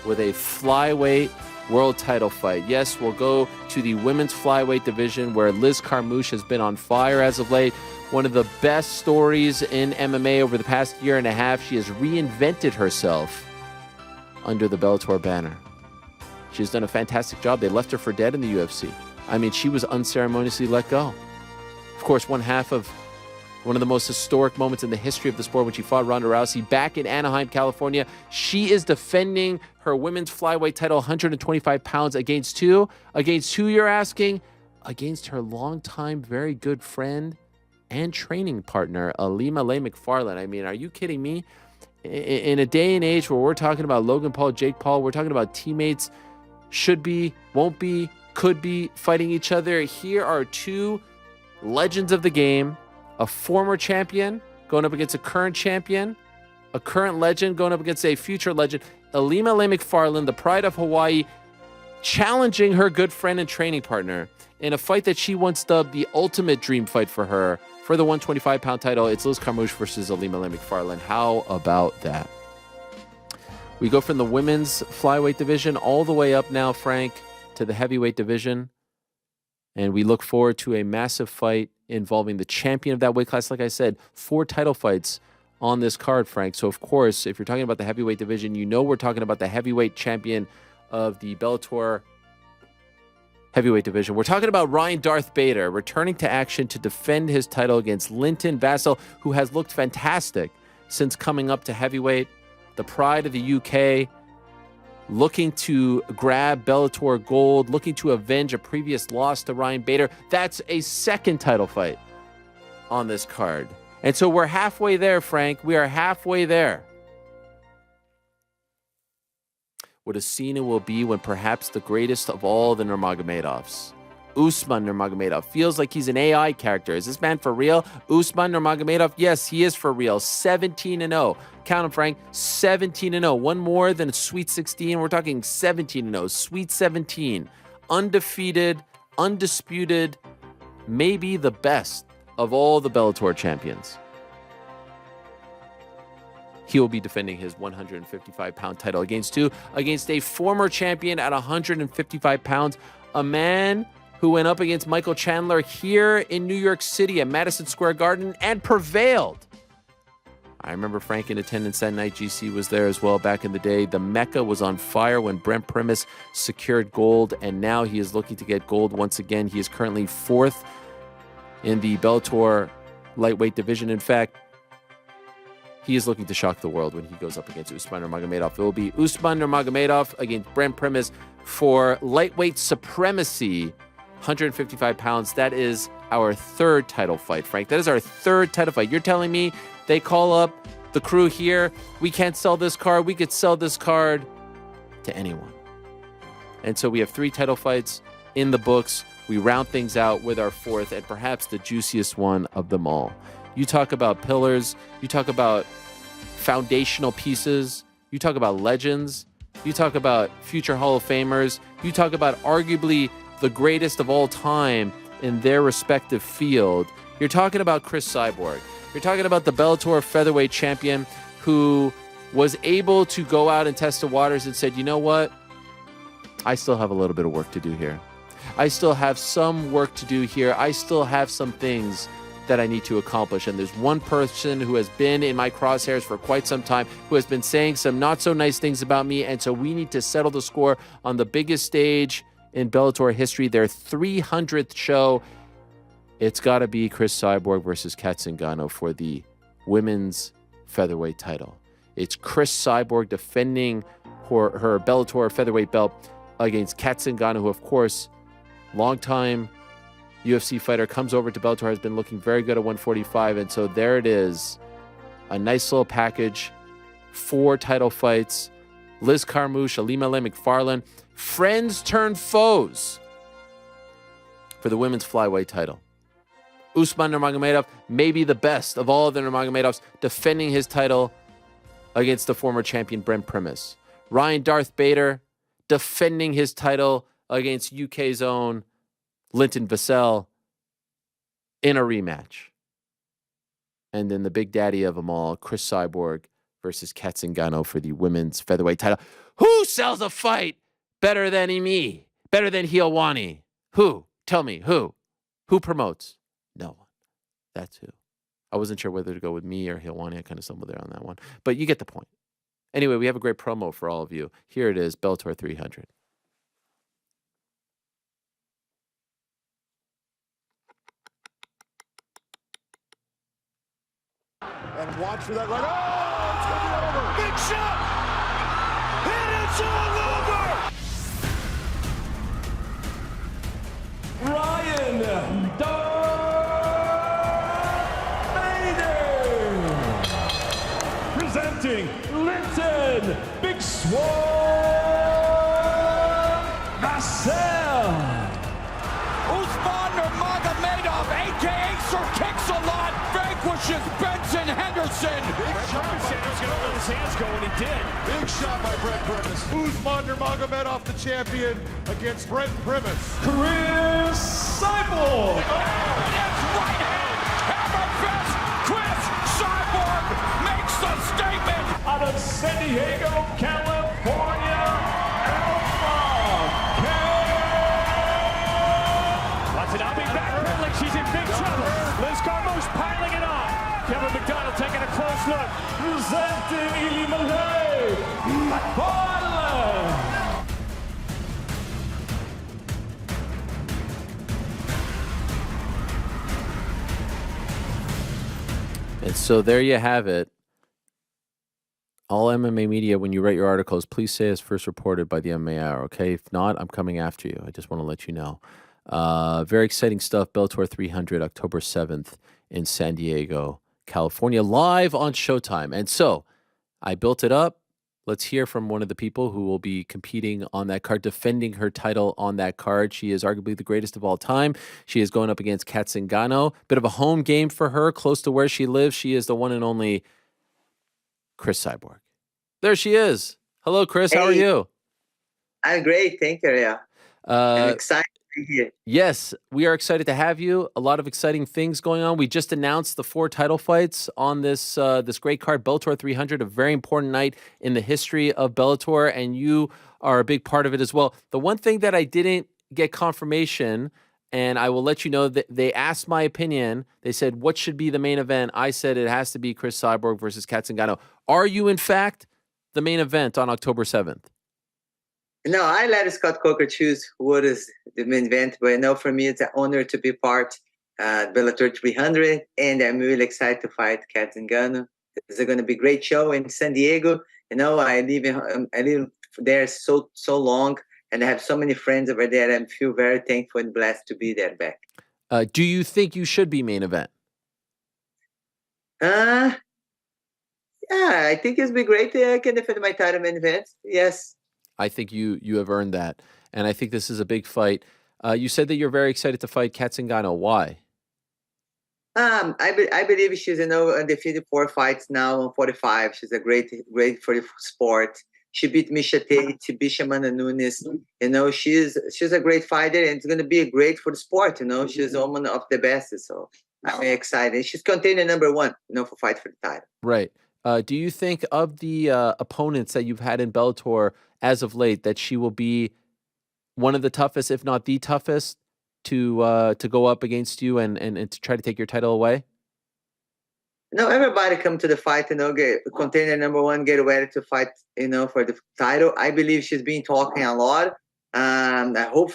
with a flyweight world title fight. Yes, we'll go to the women's flyweight division where Liz Carmouche has been on fire as of late. One of the best stories in MMA over the past year and a half. She has reinvented herself under the Bellator banner. She's done a fantastic job. They left her for dead in the UFC. I mean, she was unceremoniously let go. Of course, one of the most historic moments in the history of the sport when she fought Ronda Rousey back in Anaheim, California. She is defending her women's flyweight title, 125 pounds against who? Against who, you're asking? Against her longtime, very good friend and training partner, Aljamain Sterling. I mean, are you kidding me? In a day and age where we're talking about Logan Paul, Jake Paul, we're talking about teammates should be, won't be, could be fighting each other. Here are two legends of the game, a former champion going up against a current champion, a current legend going up against a future legend. Aljamain Sterling, the pride of Hawaii, challenging her good friend and training partner in a fight that she once dubbed the ultimate dream fight for her for the 125-pound title. It's Liz Carmouche versus Aljamain Sterling. How about that? We go from the women's flyweight division all the way up now, Frank, to the heavyweight division. And we look forward to a massive fight involving the champion of that weight class. Like I said, 4 title fights on this card, Frank. So, of course, if you're talking about the heavyweight division, you know we're talking about the heavyweight champion of the Bellator heavyweight division. We're talking about Ryan Darth Bader returning to action to defend his title against Linton Vassell, who has looked fantastic since coming up to heavyweight. The pride of the UK, looking to grab Bellator gold, looking to avenge a previous loss to Ryan Bader. That's a second title fight on this card. And so we're halfway there, Frank. We are halfway there. What a scene it will be when perhaps the greatest of all the Nurmagomedovs, Usman Nurmagomedov, feels like he's an AI character. Is this man for real? Usman Nurmagomedov? Yes, he is for real. 17-0. Count him, Frank. 17-0. One more than a Sweet 16. We're talking 17-0. Sweet 17. Undefeated, undisputed, maybe the best of all the Bellator champions. He will be defending his 155-pound title against who? Against a former champion at 155 pounds, a man who went up against Michael Chandler here in New York City at Madison Square Garden and prevailed. I remember Frank in attendance that night. GC was there as well back in the day. The Mecca was on fire when Brent Primus secured gold, and now he is looking to get gold once again. He is currently 4th in the Bellator lightweight division. In fact, he is looking to shock the world when he goes up against Usman Nurmagomedov. It will be Usman Nurmagomedov against Brent Primus for lightweight supremacy, 155 pounds. That is our third title fight, Frank. That is our third title fight. You're telling me they call up the crew here, we can't sell this card, we could sell this card to anyone. And so we have 3 title fights in the books. We round things out with our 4th and perhaps the juiciest one of them all. You talk about pillars, you talk about foundational pieces, you talk about legends, you talk about future Hall of Famers, you talk about arguably the greatest of all time in their respective field. You're talking about Cris Cyborg. You're talking about the Bellator featherweight champion who was able to go out and test the waters and said, you know what? I still have a little bit of work to do here. I still have some work to do here. I still have some things that I need to accomplish. And there's one person who has been in my crosshairs for quite some time, who has been saying some not so nice things about me. And so we need to settle the score on the biggest stage in Bellator history, their 300th show. It's got to be Cris Cyborg versus Cat Zingano for the women's featherweight title. It's Cris Cyborg defending her Bellator featherweight belt against Cat Zingano, who, of course, longtime UFC fighter, comes over to Bellator, has been looking very good at 145. And so there it is. A nice little package. 4 title fights. Liz Carmouche, Aljamain Sterling. Friends turn foes for the women's flyweight title. Usman Nurmagomedov, maybe the best of all of the Nurmagomedovs, defending his title against the former champion Brent Primus. Ryan Darth Bader defending his title against UK's own Linton Vassell in a rematch. And then the big daddy of them all, Cris Cyborg, versus Kat Zingano for the women's featherweight title. Who sells a fight better than me? Better than Helwani? Who? Tell me, who? Who promotes? No one. That's who. I wasn't sure whether to go with me or Helwani. I kind of stumbled there on that one. But you get the point. Anyway, we have a great promo for all of you. Here it is, Bellator 300. And watch for that right. Oh, it's going to be over. Big shot. And it's all over. Ryan Darmanin. Presenting Linton Big Swan Marcel. Usman Nurmagomedov, a.k.a. Sir Kicks-a-Lot, vanquishes Benson Henderson. Big shot by Sanders going to let his hands go, and he did. Big shot by Brent Primus. Usman Nurmagomedov, the champion, against Brent Primus. Cris Cyborg. Oh, it's right hand. Hammerfist. Cris Cyborg makes the statement. Out of San Diego, California, Alpha Watch it, I'll be back early. She's in big trouble. Liz Carmo's piling it on. Kevin McDonald taking a close look. presenting Eligibility. Parlay. And so there you have it. All MMA media, when you write your articles, please say as first reported by the MMA Hour, okay? If not, I'm coming after you. I just want to let you know. Very exciting stuff. Bellator 300, October 7th in San Diego, California, live on Showtime. And so I built it up. Let's hear from one of the people who will be competing on that card, defending her title on that card. She is arguably the greatest of all time. She is going up against Kat Zingano. Bit of a home game for her, close to where she lives. She is the one and only Cris Cyborg. There she is. Hello, Cris. How are you? I'm great. Thank you. Yeah. I'm excited to be here. Yes, we are excited to have you. A lot of exciting things going on. We just announced the 4 title fights on this this great card, Bellator 300, a very important night in the history of Bellator, and you are a big part of it as well. The one thing that I didn't get confirmation, and I will let you know, that they asked my opinion. They said, what should be the main event? I said it has to be Cris Cyborg versus Kat Zingano. Are you, in fact, the main event on October 7th? No, I let Scott Coker choose what is the main event, but no, for me, it's an honor to be part Bellator 300, and I'm really excited to fight Kat Zingano. It's going to be a great show in San Diego. You know, I live there so long, and I have so many friends over there. I feel very thankful and blessed to be there back. Do you think you should be main event? Yeah, I think it's be great. I can defend my title main event. Yes. I think you have earned that, and I think this is a big fight. You said that you're very excited to fight Kat Zingano. Why? I believe she's undefeated 4 fights now on 45. She's a great for the sport. She beat Misha Tate, she beat Shamana Nunes. You know, she's a great fighter, and it's gonna be great for the sport. You know, she's one of the best. So I'm excited. She's contender number 1. You know, for fight for the title. Right. Do you think of the opponents that you've had in Bellator as of late that she will be one of the toughest, if not the toughest, to go up against you and to try to take your title away? No, everybody come to the fight, you know, get contender number 1, get ready to fight, you know, for the title. I believe she's been talking a lot. I hope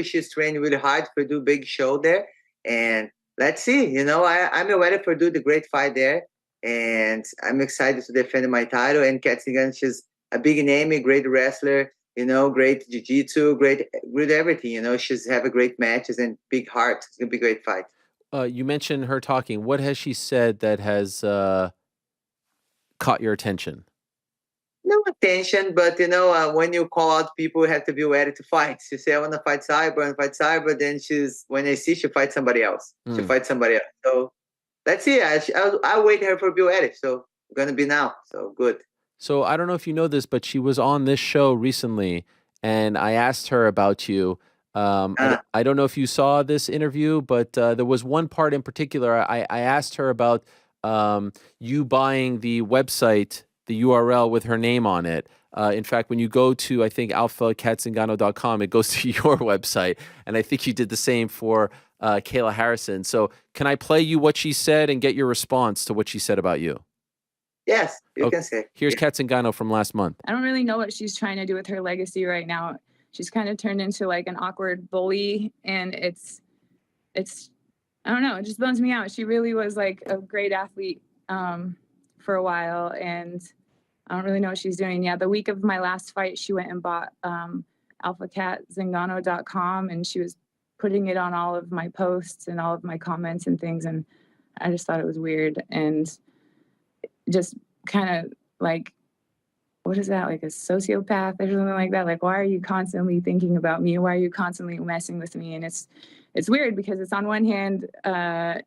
she's training really hard for do big show there. And let's see, you know, I'm ready for do the great fight there. And I'm excited to defend my title. And Kat Zingano, she's a big name, a great wrestler, you know, great jiu-jitsu, great everything. You know, she's have a great matches and big heart. It's gonna be a great fight. You mentioned her talking. What has she said that has caught your attention? No attention, but you know, when you call out people, you have to be ready to fight. She say, "I want to fight Cyber," Then when I see she fights somebody else. She fights somebody else. So let's see. I'll wait her for Bill Edit. So gonna be now. So good. So I don't know if you know this, but she was on this show recently, and I asked her about you. I don't know if you saw this interview, but there was one part in particular. I asked her about you buying the website, the URL with her name on it. In fact, when you go to, I think, alphakatzingano.com, it goes to your website. And I think you did the same for Kayla Harrison. So can I play you what she said and get your response to what she said about you? Yes, you can say. Here's Katzingano from last month. I don't really know what she's trying to do with her legacy right now. She's kind of turned into like an awkward bully, and it's I don't know, it just bums me out. She really was like a great athlete for a while, and I don't really know what she's doing. Yeah, the week of my last fight, she went and bought alphakatzingano.com, and she was putting it on all of my posts and all of my comments and things, and I just thought it was weird and just kind of like, what is that, like a sociopath or something like that? Like, why are you constantly thinking about me? Why are you constantly messing with me? And it's weird because it's on one hand,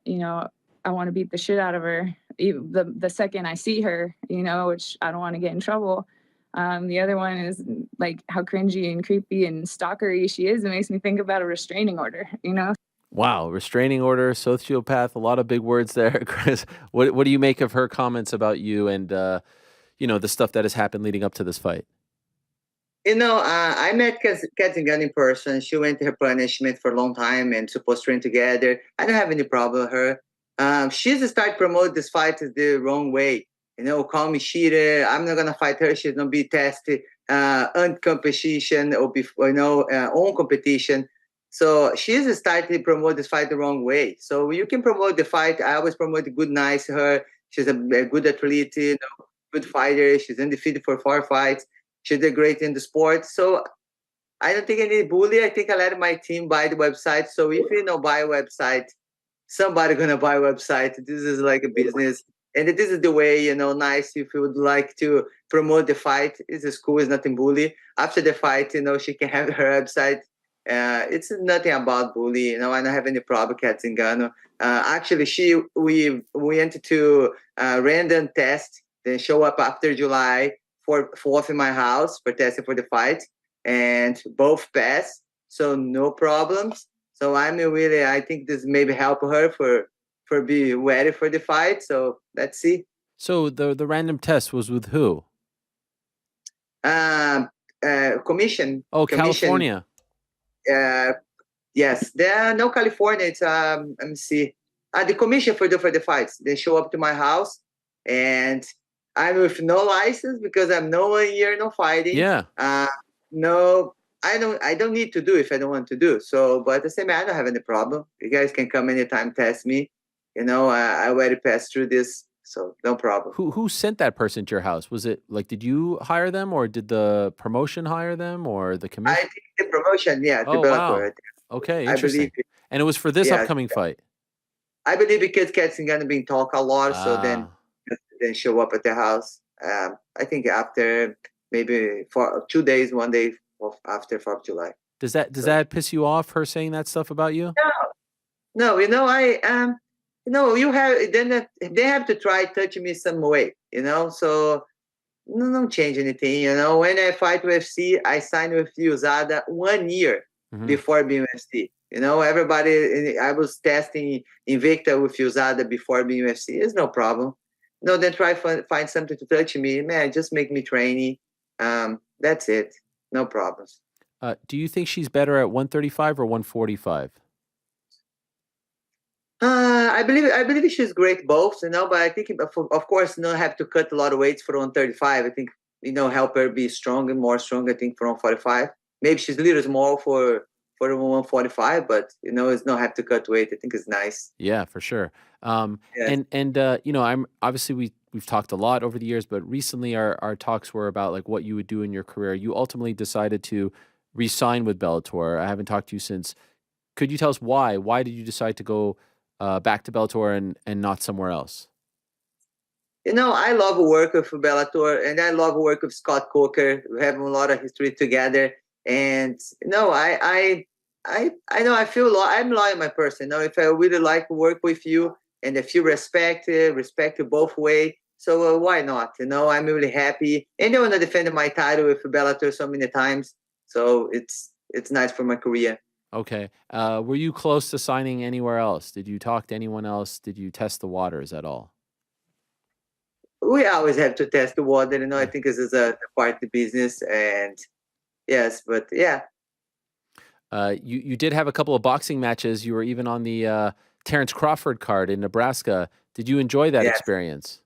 you know, I want to beat the shit out of her the second I see her, you know, which I don't want to get in trouble. The other one is like how cringy and creepy and stalkery she is. It makes me think about a restraining order, you know? Wow, restraining order, sociopath, a lot of big words there. Chris, what do you make of her comments about you and, you know, the stuff that has happened leading up to this fight? You know, I met Katzingano in person. She went to her punishment for a long time and supposed to train together. I don't have any problem with her. She's started promoting this fight the wrong way. You know, call me cheater. I'm not gonna fight her. She's gonna be tested on competition or before, you know, on competition. So she's started to promote this fight the wrong way. So you can promote the fight. I always promote the good, nice her. She's a good athlete, you know, good fighter. She's undefeated for 4 fights. She did great in the sport. So I don't think I need bully. I think I let my team buy the website. So if you know buy a website, somebody gonna buy a website. This is like a business. And this is the way, you know, nice if you would like to promote the fight. It's cool, it's nothing bully. After the fight, you know, she can have her website. It's nothing about bully, you know. I don't have any problem with Katzingano. Actually, we went to random test, then show up after July 4th in my house for testing for the fight, and both passed, so no problems. So I think this maybe help her for be ready for the fight. So let's see. So the random test was with who? Commission. Oh, commission. California. Yes, no California. It's let me see. The commission for the fights. They show up to my house, and I'm with no license because I'm no 1 year, no fighting. Yeah. No, I don't need to do if I don't want to do. So, but at the same time, I don't have any problem. You guys can come anytime, test me. You know, I already passed through this, so no problem. Who sent that person to your house? Was it like, did you hire them, or did the promotion hire them, or the commission? I think the promotion, yeah. Oh, the wow. Okay, interesting. And it was for this upcoming fight. I believe because Katzingano being talked a lot, so then show up at the house. I think after maybe for 2 days, 1 day after 4th of July. Does that piss you off, her saying that stuff about you? No. You know, you have then they have to try touch me some way. You know, so no change anything. You know, when I fight UFC, I signed with USADA 1 year before being UFC. You know, everybody. I was testing Invicta with USADA before being UFC. It's no problem. No, then try find something to touch me. Man, just make me training. That's it. No problems. Do you think she's better at 135 or 145? I believe she's great both, you know, but I think, of course, you know, have to cut a lot of weights for 135. I think, you know, help her be stronger, more strong, I think, for 145. Maybe she's a little small for 145, but, you know, it's not have to cut weight. I think it's nice. Yeah, for sure. And you know, I'm obviously we've talked a lot over the years, but recently our talks were about like what you would do in your career. You ultimately decided to re-sign with Bellator. I haven't talked to you since. Could you tell us why? Why did you decide to go back to Bellator and not somewhere else? You know, I love working for Bellator, and I love working with Scott Coker. We have a lot of history together, and you know, I know I feel I'm loyal, my person. You know, if I really like to work with you, and if you respect both way, so why not? You know, I'm really happy, and I want to defend my title with Bellator so many times. So it's nice for my career. Okay. Were you close to signing anywhere else? Did you talk to anyone else? Did you test the waters at all? we always have to test the water. I think this is a part of the business, and yes, but yeah. You did have a couple of boxing matches. You were even on the Terrence Crawford card in Nebraska. Did you enjoy that experience?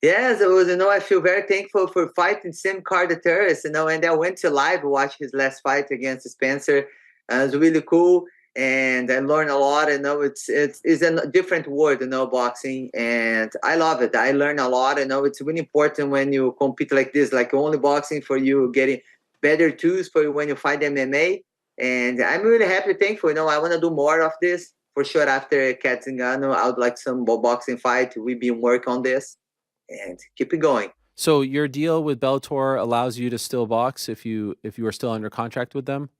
Yes, it was. I feel very thankful for fighting same card as Terrence. And I went to live watch his last fight against Spencer. It was really cool, and I learned a lot. It's a different world, boxing, and I love it. I learned a lot. It's really important when you compete like this, like only boxing for you getting better tools for when you fight MMA. And I'm really happy, thankful. I want to do more of this for sure. After Cat Zingano, I would like some boxing fight. We've been working on this and keep it going. So your deal with Bellator allows you to still box if you are still under contract with them?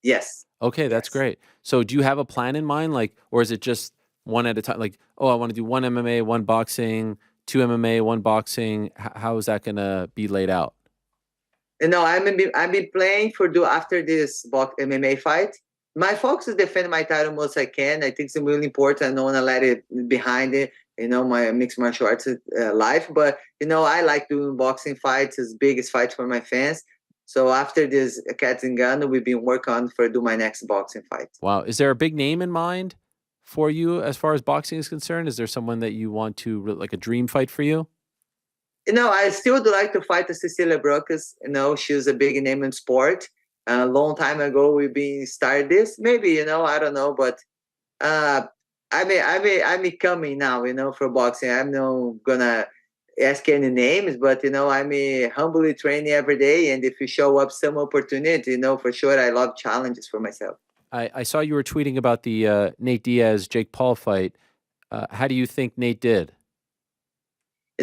Yes. Okay, that's great. So do you have a plan in mind, like, or is it just one at a time? Like, oh, I want to do one MMA, one boxing, two MMA, one boxing. How is that going to be laid out? I've been playing after this MMA fight. My focus is defend my title most I can. I think it's really important. I don't want to let it behind it. My mixed martial arts life. But I like doing boxing fights. It's the biggest fight for my fans. So after this Cat Zingano, we've been working on do my next boxing fight. Wow, is there a big name in mind for you as far as boxing is concerned? Is there someone that you want to like a dream fight for you? I still would like to fight Cecilia Brooks. She was a big name in sport. A long time ago, we've been started this. Maybe, I don't know, but I'm coming now, for boxing. I'm not gonna ask any names, but I'm humbly training every day. And if you show up some opportunity, for sure, I love challenges for myself. I saw you were tweeting about the Nate Diaz Jake Paul fight. How do you think Nate did?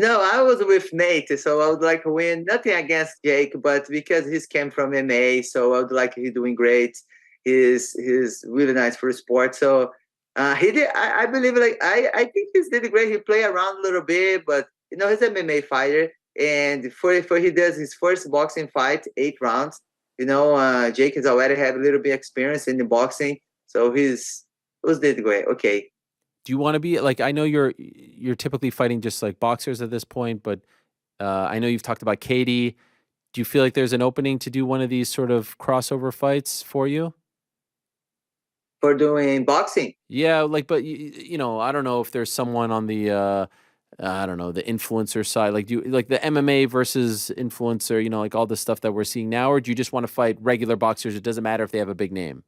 I was with Nate, so I would like to win. Nothing against Jake, but because he's came from MMA, so I would like he's doing great. He's really nice for sport. So he did. I believe I think he's did great. He played around a little bit, but he's an MMA fighter, and for he does his first boxing fight, 8 rounds. Jake has already have a little bit experience in the boxing, so he did great. Okay. Do you want to be like, I know you're typically fighting just like boxers at this point, but I know you've talked about Katie. Do you feel like there's an opening to do one of these sort of crossover fights for you? For doing boxing? Yeah, like, but I don't know if there's someone on the I don't know, the influencer side, like like the MMA versus influencer, like all the stuff that we're seeing now, or do you just want to fight regular boxers? It doesn't matter if they have a big name.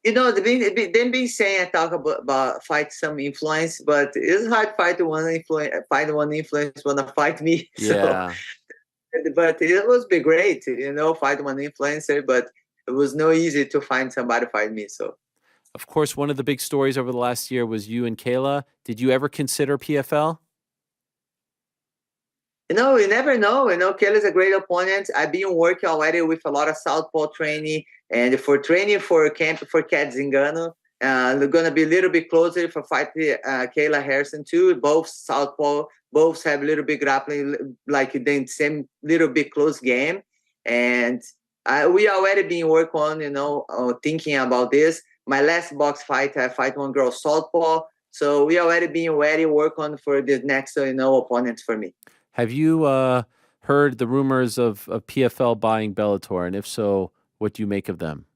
They've been saying I talk about fight some influence, but it's hard to fight one influence want to fight me. Yeah. So, but it was be great, fight one influencer, but it was no easy to find somebody to fight me. So, of course, one of the big stories over the last year was you and Kayla. Did you ever consider PFL? You never know. Kayla's a great opponent. I've been working already with a lot of southpaw training, and for training for camp for Cat Zingano. They're gonna be a little bit closer for fight Kayla Harrison too. Both southpaw, both have a little bit grappling, like the same little bit close game. And we already been working on, thinking about this. My last box fight, I fight one girl southpaw. So we already been ready work on for the next, opponents for me. Have you heard the rumors of PFL buying Bellator? And if so, what do you make of them?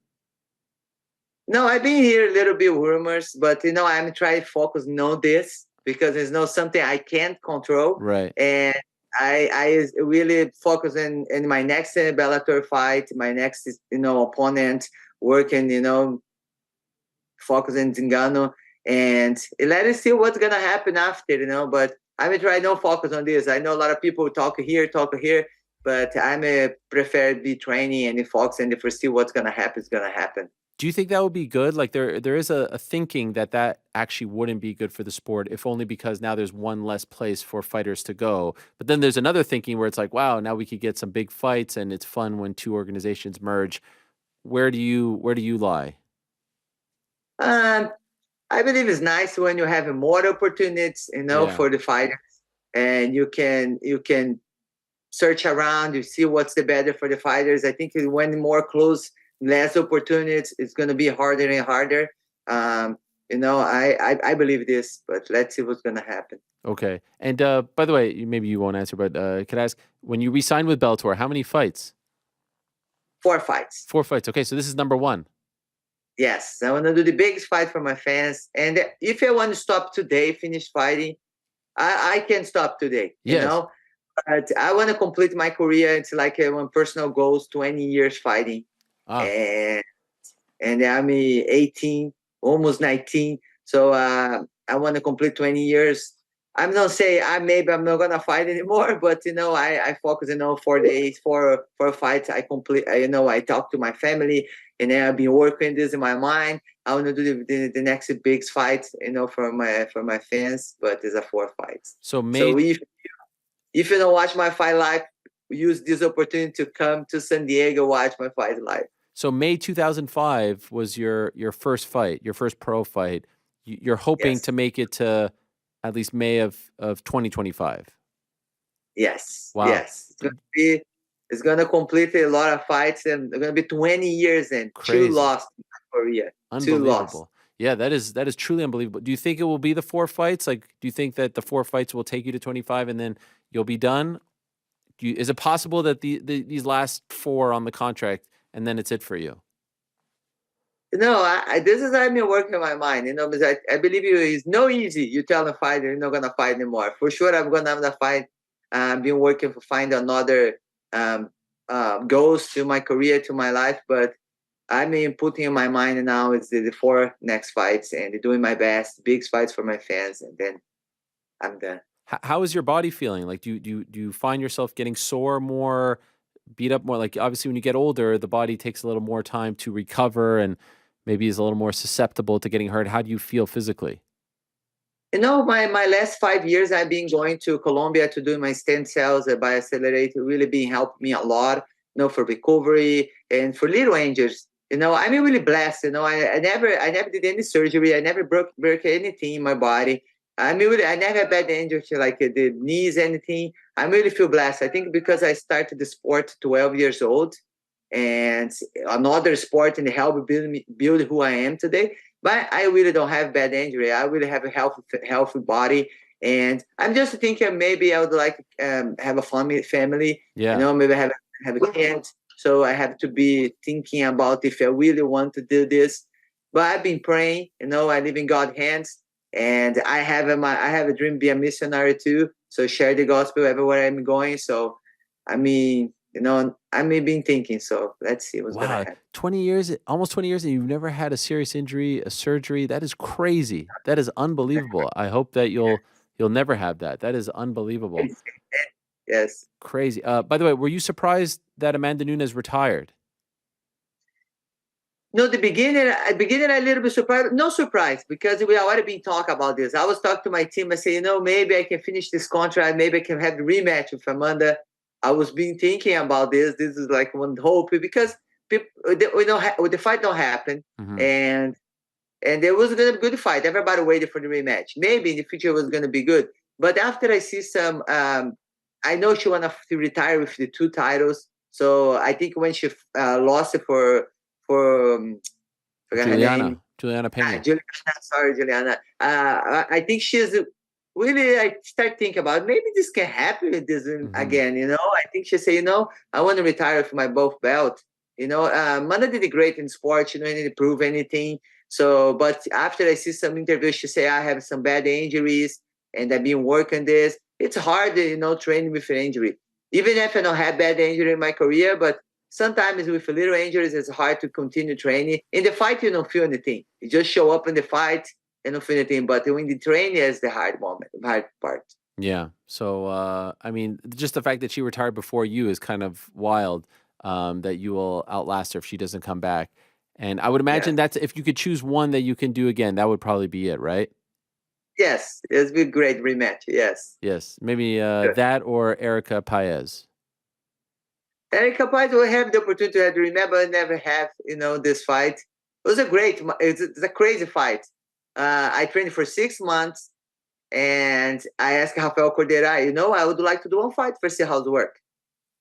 No, I've been here a little bit rumors, but I'm trying to focus on this because it's not something I can't control. Right. And I really focus in my next Bellator fight, my next opponent, working, focus in Zingano, and let us see what's gonna happen after, but I'm trying to focus on this. I know a lot of people talk here, but I'm prefer to be training and focus and if we see what's gonna happen, it's gonna happen. Do you think that would be good? Like there is a thinking that actually wouldn't be good for the sport, if only because now there's one less place for fighters to go. But then there's another thinking where it's like, wow, now we could get some big fights and it's fun when two organizations merge. Where do you lie? I believe it's nice when you have more opportunities, for the fighters, and you can search around, you see what's the better for the fighters. I think when more close, less opportunities, it's going to be harder and harder. I believe this, but let's see what's going to happen. Okay. And by the way, maybe you won't answer, but could I ask, when you re-signed with Bellator, how many fights? 4 fights. 4 fights. Okay, so this is number 1. Yes, I want to do the biggest fight for my fans. And if I want to stop today, finish fighting, I can stop today. Yes. You know, but I want to complete my career. It's like one personal goals, 20 years fighting, and I'm 18, almost 19. So I want to complete 20 years. I'm not saying I'm not gonna fight anymore, but I focus 4 days, four fights. I complete. I talk to my family, and then I've been working this in my mind. I want to do the next big fight, for my fans. But it's a 4 fights. So if you don't watch my fight live, use this opportunity to come to San Diego, watch my fight live. So May 2005 was your first fight, your first pro fight. You're hoping to make it to at least May of 2025. Yes. Wow. Yes. It's gonna complete a lot of fights, and it's gonna be 20 years and Crazy. 2 lost in my career. 2 lost. Unbelievable. Yeah, that is truly unbelievable. Do you think it will be the 4 fights? Like, do you think that the 4 fights will take you to 25 and then you'll be done? Is it possible that these last 4 on the contract and then it's it for you? No, this is I've been working in my mind, because I believe it's no easy. You tell a fighter you're not gonna fight anymore. For sure, I'm gonna have to fight. I've been working to find another goals to my career, to my life, but putting in my mind now is the 4 next fights and doing my best, big fights for my fans, and then I'm done. How is your body feeling? Like, do you find yourself getting sore more, beat up more? Like, obviously, when you get older, the body takes a little more time to recover and maybe is a little more susceptible to getting hurt. How do you feel physically? My last 5 years, I've been going to Colombia to do my stem cells, bioaccelerator, really been helping me a lot, for recovery and for little injuries. I'm really blessed. I never did any surgery. I never broke anything in my body. I never had bad injury like the knees, anything. I really feel blessed. I think because I started the sport 12 years old, and another sport and help build who I am today. But I really don't have bad injury. I really have a healthy body, and I'm just thinking maybe I would like have a family. Yeah. Maybe have a kid. So I have to be thinking about if I really want to do this. But I've been praying. I live in God's hands, and I have a dream to be a missionary too. So share the gospel everywhere I'm going. So I've been thinking. So let's see what's going to happen. 20 years, almost 20 years, and you've never had a serious injury, a surgery. That is crazy. That is unbelievable. I hope that you'll never have that. That is unbelievable. Yes. Crazy. By the way, were you surprised that Amanda Nunes retired? No, the beginning, a little bit surprised. No surprise, because we already been talking about this. I was talking to my team. I say, maybe I can finish this contract. Maybe I can have the rematch with Amanda. I was been thinking about this. This is like one hope, because the fight don't happen, and it was gonna be a good fight. Everybody waited for the rematch. Maybe in the future it was gonna be good. But after I see some, I know she wanted to retire with the 2 titles. So I think when she lost it for Juliana Pena. Juliana. I think she's really, I start thinking about maybe this can happen with this again. I think she say, I want to retire with my both belt. Amanda did great in sports. She didn't prove anything. So, but after I see some interviews, she say I have some bad injuries and I've been working this. It's hard, training with an injury. Even if I don't have bad injury in my career, but sometimes with little injuries, it's hard to continue training. In the fight, you don't feel anything. You just show up in the fight and don't feel anything. But when the training is the hard part. Yeah. So, just the fact that she retired before you is kind of wild, that you will outlast her if she doesn't come back. And I would imagine that's, if you could choose one that you can do again, that would probably be it, right? Yes. It's a great rematch. Yes. Yes. Maybe that or Erica Paez. Erica Paez will have the opportunity to remember, never have, this fight. It was it's a crazy fight. I trained for 6 months, and I asked Rafael Cordeira, I would like to do one fight for see how it works.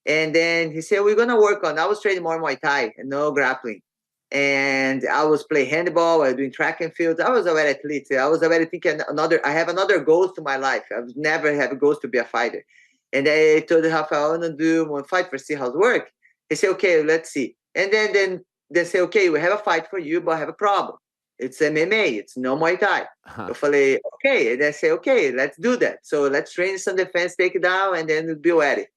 And then he said, we're going to work on, I was training more Muay Thai and no grappling. and I was playing handball, I was doing track and field. I was already athlete. I was already thinking I have another goals to my life. I was never have goals to be a fighter. And I told Rafael, I want to do one fight for see how's work. He said, okay, let's see. And then they say, okay, we have a fight for you, but I have a problem. It's MMA, it's no Muay Thai. Eu falei, okay. And they say, okay, let's do that. So let's train some defense takedown and then we'll be ready.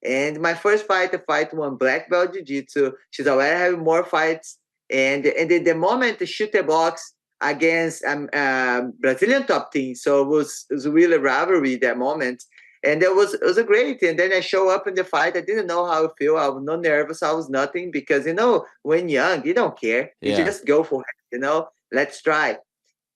And my first fight, I fight one black belt jiu-jitsu. She's already having more fights. And the moment to shoot the box against Brazilian top team. So it was really rivalry that moment. And it was great. And then I show up in the fight. I didn't know how I feel. I was not nervous. I was nothing because, when young, you don't care. You just go for it, let's try.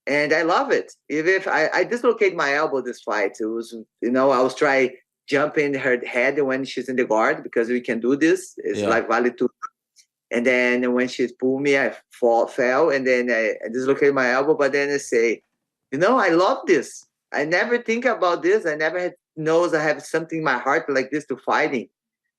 And I love it. Even if I dislocate my elbow this fight, it was, I was trying jumping her head when she's in the guard because we can do this. It's like vale tudo. And then when she pulled me, I fell, and then I dislocated my elbow. But then I say, I love this. I never think about this. I never knows I have something in my heart like this to fighting.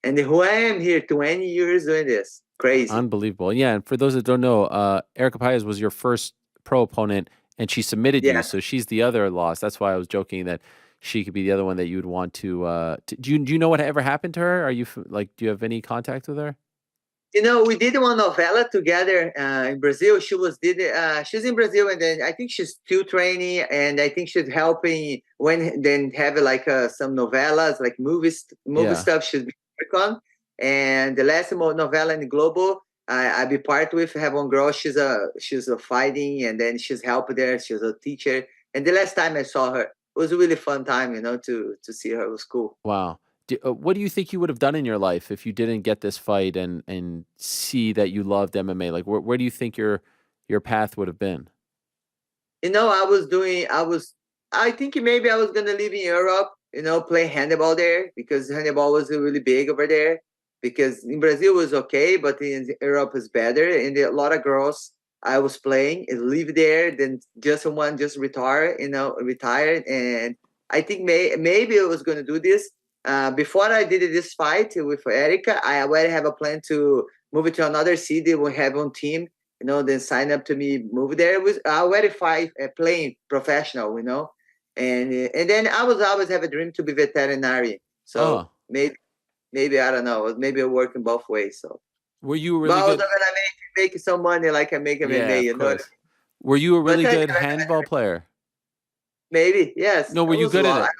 And who I am here, 20 years doing this. Crazy. Unbelievable. Yeah, and for those that don't know, Erica Paes was your first pro opponent, and she submitted you, so she's the other loss. That's why I was joking that she could be the other one that you would want to do you know what ever happened to her? Are you do you have any contact with her? We did one novella together in Brazil. She's in Brazil, and then I think she's still training, and I think she's helping then have some novellas, like movie stuff she's been working on. And the last novella in the Global, I be part with. Have one girl, she's a fighting, and then she's helping there. She's a teacher. And the last time I saw her, it was a really fun time, to see her. It was cool. Wow. What do you think you would have done in your life if you didn't get this fight and see that you loved MMA? Like, where do you think your path would have been? I think maybe I was going to live in Europe, play handball there because handball was really big over there. Because in Brazil it was okay, but in Europe is better. And a lot of girls I was playing live there, then one retired. And I think maybe I was going to do this. Before I did this fight with Erica, I already have a plan to move to another city. We have one team, then sign up to me, move there. I already playing professional, and then I was always have a dream to be veterinarian. So maybe I don't know, maybe I'm working both ways. So were you really good? I was gonna make some money like I make MMA, Were you a really good handball player? Maybe, yes. No, were you good at it?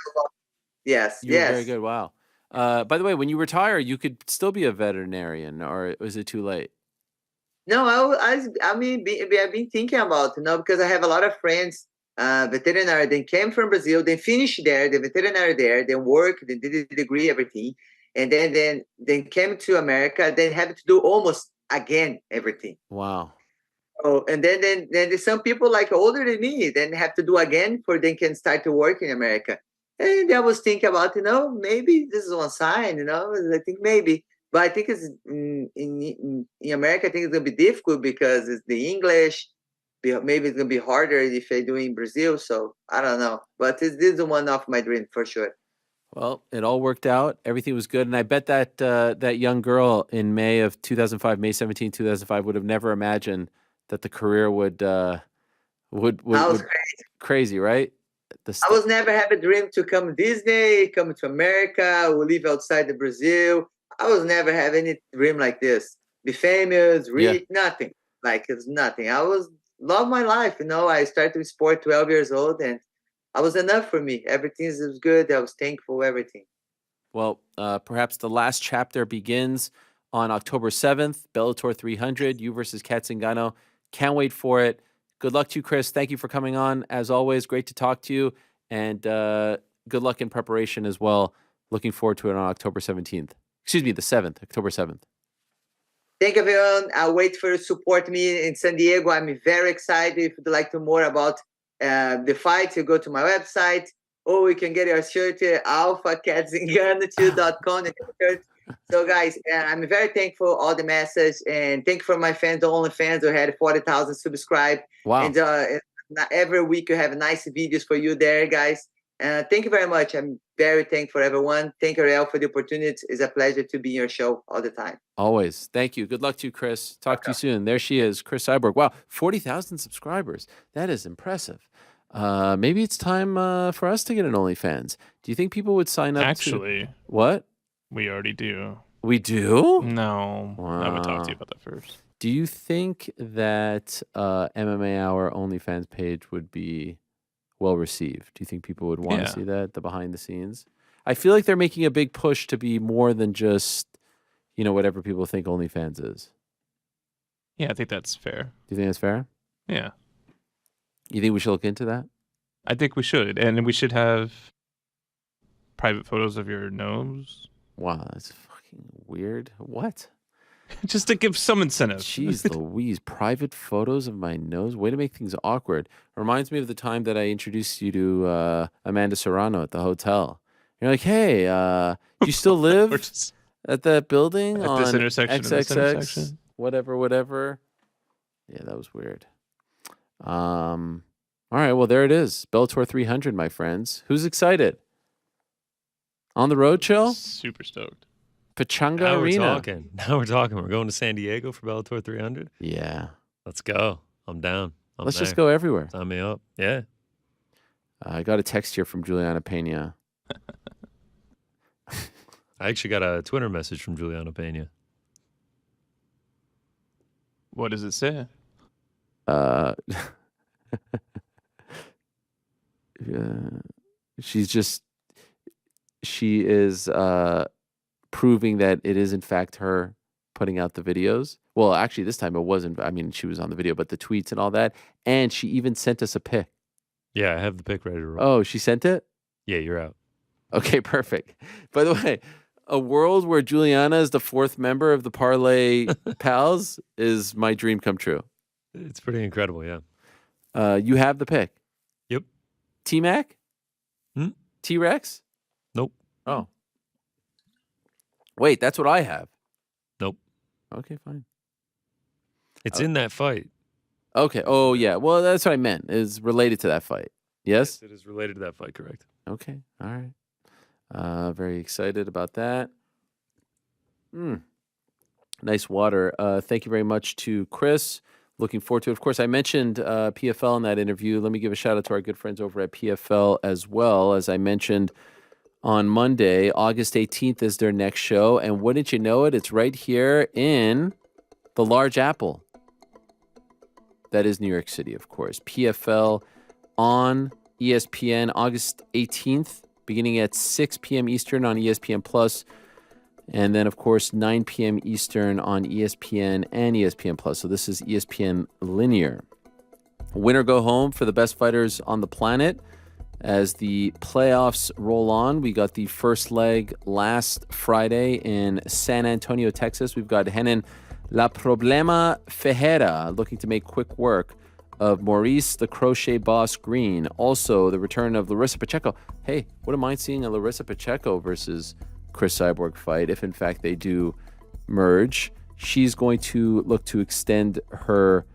Yes, you were very good. Wow. By the way, when you retire, you could still be a veterinarian, or was it too late? No, I've been thinking about, because I have a lot of friends, veterinary. They came from Brazil, they finished there, the veterinary there, they work, they did a degree, everything, and then came to America. They have to do almost again everything. Wow. Oh, and then there's some people like older than me, then have to do again for they can start to work in America. And I was thinking about, maybe this is one sign, I think maybe. But I think it's in America, I think it's going to be difficult because it's the English. Maybe it's going to be harder if I do in Brazil. So I don't know. But this is one of my dreams for sure. Well, it all worked out. Everything was good. And I bet that that young girl in May 17, 2005, would have never imagined that the career would crazy, right? I was never have a dream to come to Disney, come to America, or live outside of Brazil. I was never have any dream like this. Be famous, rich, nothing. Like it's nothing. I love my life. I started with sport 12 years old, and I was enough for me. Everything was good. I was thankful, everything. Well, perhaps the last chapter begins on October 7th, Bellator 300, you versus Cat Zingano. Can't wait for it. Good luck to you, Cris. Thank you for coming on. As always, great to talk to you. And good luck in preparation as well. Looking forward to it on October 17th. Excuse me, the 7th, October 7th. Thank you, everyone. I'll wait for you to support me in San Diego. I'm very excited. If you'd like to more about the fight, you go to my website. Or you can get your shirt at alphacatZingano2.com. So, guys, I'm very thankful for all the message, and thank you for my fans, the only fans who had 40,000 subscribed. Wow. And every week you have nice videos for you there, guys. Thank you very much. I'm very thankful for everyone. Thank you, Ariel, for the opportunity. It's a pleasure to be in your show all the time. Always. Thank you. Good luck to you, Chris. Talk to you soon. There she is, Cris Cyborg. Wow, 40,000 subscribers. That is impressive. Maybe it's time for us to get an OnlyFans. Do you think people would sign up? Actually, what? We already do. We do? No. Wow. I would talk to you about that first. Do you think that MMA Hour OnlyFans page would be well received? Do you think people would want to see that, the behind the scenes? I feel like they're making a big push to be more than just, whatever people think OnlyFans is. Yeah, I think that's fair. Do you think that's fair? Yeah. You think we should look into that? I think we should. And we should have private photos of your nose. Wow, that's fucking weird. What? Just to give some incentive. Jeez Louise, private photos of my nose? Way to make things awkward. Reminds me of the time that I introduced you to Amanda Serrano at the hotel. You're like, hey, do you still live at that building at on this intersection, XXX? this intersection? Whatever. Yeah, that was weird. All right, well, there it is. Bellator 300, my friends. Who's excited? On the road show? Super stoked. Pachanga Now Arena. Now we're talking. We're going to San Diego for Bellator 300. Yeah. Let's go. I'm down. Let's just go everywhere. Sign me up. Yeah. I got a text here from Juliana Pena. I actually got a Twitter message from Juliana Pena. What does it say? She is proving that it is in fact her putting out the videos. Well, actually this time it wasn't. I mean, she was on the video, but the tweets and all that. And she even sent us a pic. Yeah, I have the pic ready to roll. Oh, she sent it? Yeah, you're out. Okay, perfect. By the way, a world where Juliana is the fourth member of the Parlay Pals is my dream come true. It's pretty incredible, yeah. You have the pick? Yep. T-Mac? Hmm? T-Rex? Nope. Oh. Wait, that's what I have. Nope. Okay, fine. It's in that fight. Okay. Oh, yeah. Well, that's what I meant. Is related to that fight. Yes? It is related to that fight, correct. Okay. All right. Very excited about that. Nice water. Thank you very much to Chris. Looking forward to it. Of course, I mentioned PFL in that interview. Let me give a shout out to our good friends over at PFL as well. As I mentioned on Monday, August 18th is their next show. And wouldn't you know it, it's right here in the Large Apple. That is New York City, of course. PFL on ESPN August 18th, beginning at 6 p.m. Eastern on ESPN Plus. And then, of course, 9 p.m. Eastern on ESPN and ESPN Plus. So this is ESPN Linear. Winner go home for the best fighters on the planet. As the playoffs roll on, we got the first leg last Friday in San Antonio, Texas. We've got Renan La Problema Ferreira looking to make quick work of Maurice the Crochet Boss Green. Also, the return of Larissa Pacheco. Hey, wouldn't mind seeing a Larissa Pacheco versus Cris Cyborg fight if in fact they do merge. She's going to look to extend her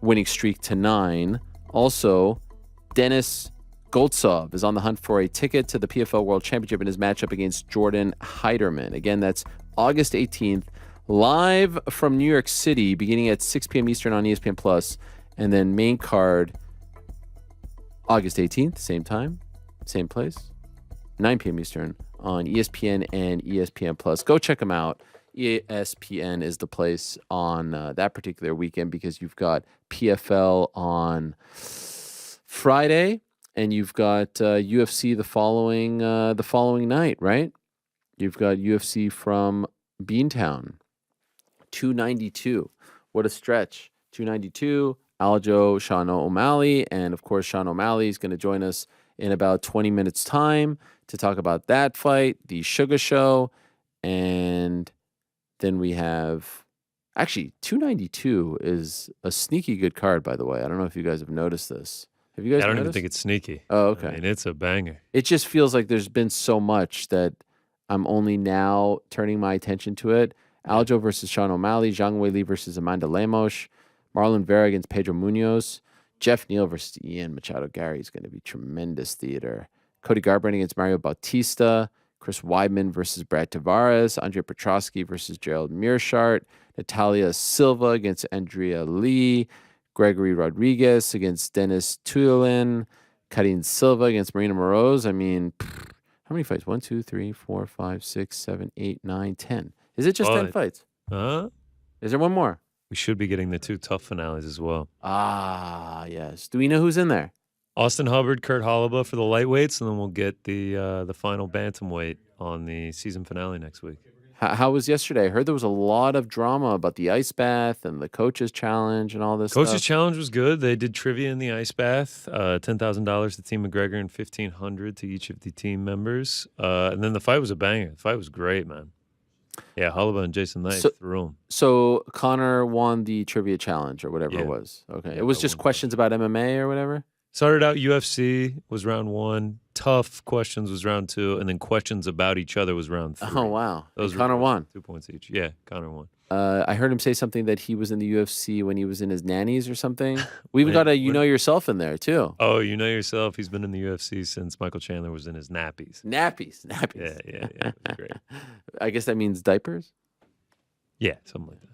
winning streak to 9. Also, Denis Goltsov is on the hunt for a ticket to the PFL World Championship in his matchup against Jordan Heiderman. Again, that's August 18th, live from New York City, beginning at 6 p.m. Eastern on ESPN Plus, and then main card August 18th, same time, same place, 9 p.m. Eastern on ESPN and ESPN Plus. Go check them out. ESPN is the place on that particular weekend because you've got PFL on Friday and you've got UFC the following night, right? You've got UFC from Beantown, 292. What a stretch! 292. Aljo, Sean O'Malley, and of course Sean O'Malley is going to join us in about 20 minutes time to talk about that fight, the Sugar Show, and then we have, actually, 292 is a sneaky good card, by the way. I don't know if you guys have noticed this. Have you guys I don't noticed? even think it's sneaky. Oh, okay. I mean, it's a banger. It just feels like there's been so much that I'm only now turning my attention to it. Aljo versus Sean O'Malley, Zhang Weili versus Amanda Lemos, Marlon Vera against Pedro Munoz, Jeff Neal versus Ian Machado Gary is going to be tremendous theater. Cody Garbrandt against Mario Bautista, Chris Weidman versus Brad Tavares, Andre Petrosky versus Gerald Mearshart, Natalia Silva against Andrea Lee, Gregory Rodriguez against Dennis Tuolin, Karine Silva against Marina Moroz. I mean, how many fights? 1, 2, 3, 4, 5, 6, 7, 8, 9, 10. Is it just 10 fights? Is there one more? We should be getting the 2 tough finales as well. Ah, yes. Do we know who's in there? Austin Hubbard, Kurt Hollaba for the lightweights, and then we'll get the final bantamweight on the season finale next week. How was yesterday? I heard there was a lot of drama about the ice bath and the coaches challenge and all this Coaches stuff. challenge was good. They did trivia in the ice bath, $10,000 to Team McGregor and $1,500 to each of the team members. And then the fight was a banger. The fight was great, man. Yeah, Hollaba and Jason Knight threw him. So Connor won the trivia challenge or whatever it was. Okay. It was just questions about MMA or whatever? Started out UFC was round 1. Tough questions was round 2. And then questions about each other was round 3. Oh, wow. Those Connor won. 2 points each. Yeah, Connor won. I heard him say something that he was in the UFC when he was in his nannies or something. We even got a You Know Yourself in there, too. Oh, You Know Yourself. He's been in the UFC since Michael Chandler was in his nappies. Nappies. Yeah. That's great. I guess that means diapers? Yeah, something like that.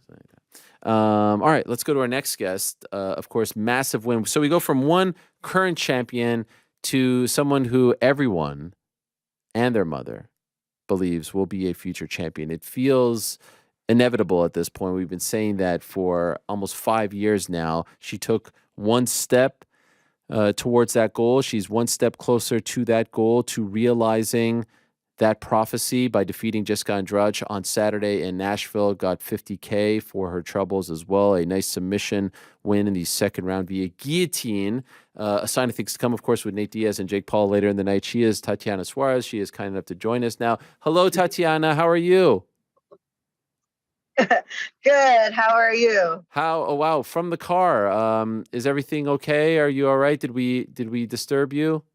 All right, let's go to our next guest. Of course, massive win. So we go from one current champion to someone who everyone and their mother believes will be a future champion. It feels inevitable at this point. We've been saying that for almost 5 years now. She took one step towards that goal. She's one step closer to that goal, to realizing that prophecy by defeating Jessica Andrade on Saturday in Nashville. Got $50K for her troubles as well. A nice submission win in the second round via guillotine. A sign of things to come, of course, with Nate Diaz and Jake Paul later in the night. She is Tatiana Suarez. She is kind enough to join us now. Hello, Tatiana. How are you? Good. How are you? Oh, wow. From the car. Is everything okay? Are you all right? Did we disturb you?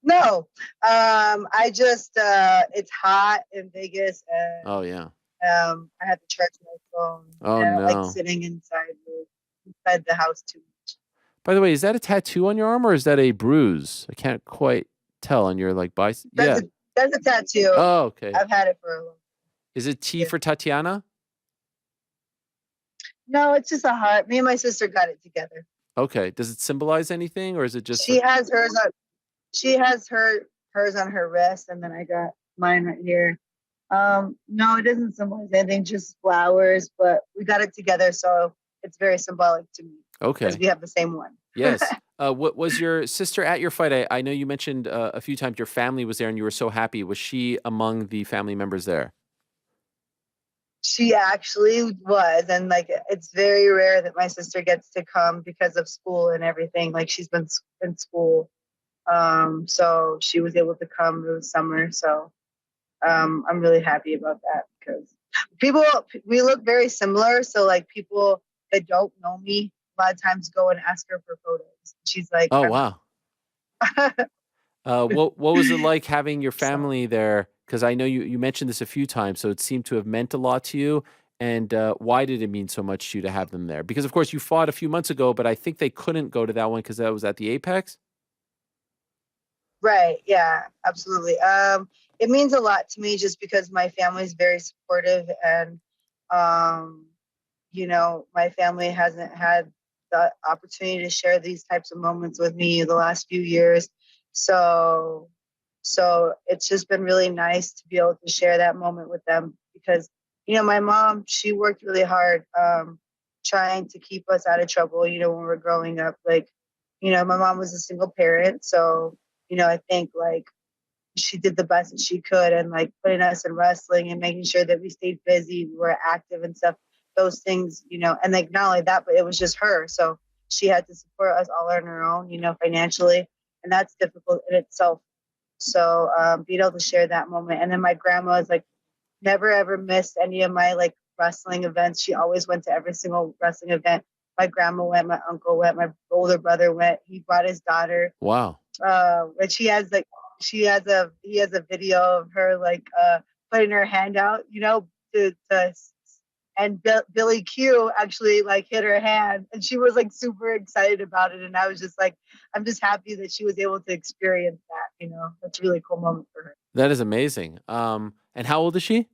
No. I just it's hot in Vegas and Oh, yeah. I had to charge my phone. Oh, and I no. like sitting inside the house too much. By the way, is that a tattoo on your arm or is that a bruise? I can't quite tell on your bicep. Yeah. That's a tattoo. Oh, okay. I've had it for a long. Is it T for Tatiana? No, it's just a heart. Me and my sister got it together. Okay. Does it symbolize anything or is it just She has hers on. She has hers on her wrist, and then I got mine right here. No, it doesn't symbolize anything, just flowers. But we got it together, so it's very symbolic to me. Okay. Because we have the same one. Yes. What was your sister at your fight? I know you mentioned a few times your family was there and you were so happy. Was she among the family members there? She actually was, and it's very rare that my sister gets to come because of school and everything. Like she's been in school. So she was able to come. It was summer, so I'm really happy about that because we look very similar. So people that don't know me a lot of times go and ask her for photos. She's like, "Oh wow." What was it like having your family there? Because I know you mentioned this a few times, so it seemed to have meant a lot to you. And why did it mean so much to you to have them there? Because of course you fought a few months ago, but I think they couldn't go to that one because that was at the Apex. Right. Yeah, absolutely. It means a lot to me just because my family is very supportive and, my family hasn't had the opportunity to share these types of moments with me the last few years. So it's just been really nice to be able to share that moment with them because, my mom, she worked really hard trying to keep us out of trouble, when we were growing up. My mom was a single parent, so I think she did the best that she could and putting us in wrestling and making sure that we stayed busy, we were active and stuff, those things, and not only that, but it was just her. So she had to support us all on her own, financially, and that's difficult in itself. So being able to share that moment. And then my grandma is never ever missed any of my wrestling events. She always went to every single wrestling event. My grandma went, my uncle went, my older brother went. He brought his daughter. Wow. And he has a video of her putting her hand out, to and Billy Q actually like hit her hand, and she was like super excited about it. And I was just like, I'm just happy that she was able to experience that. That's a really cool moment for her. That is amazing. And how old is she?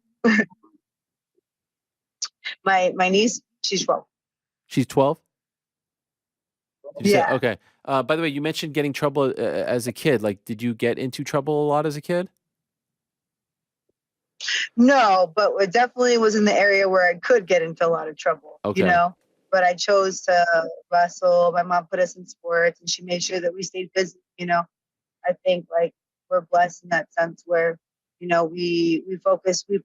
My niece, she's 12. She's 12? Yeah. Okay. By the way, you mentioned getting trouble as a kid. Like, did you get into trouble a lot as a kid? No, but it definitely was in the area where I could get into a lot of trouble, Okay. But I chose to wrestle. My mom put us in sports, and she made sure that we stayed busy, I think, like, we're blessed in that sense where, we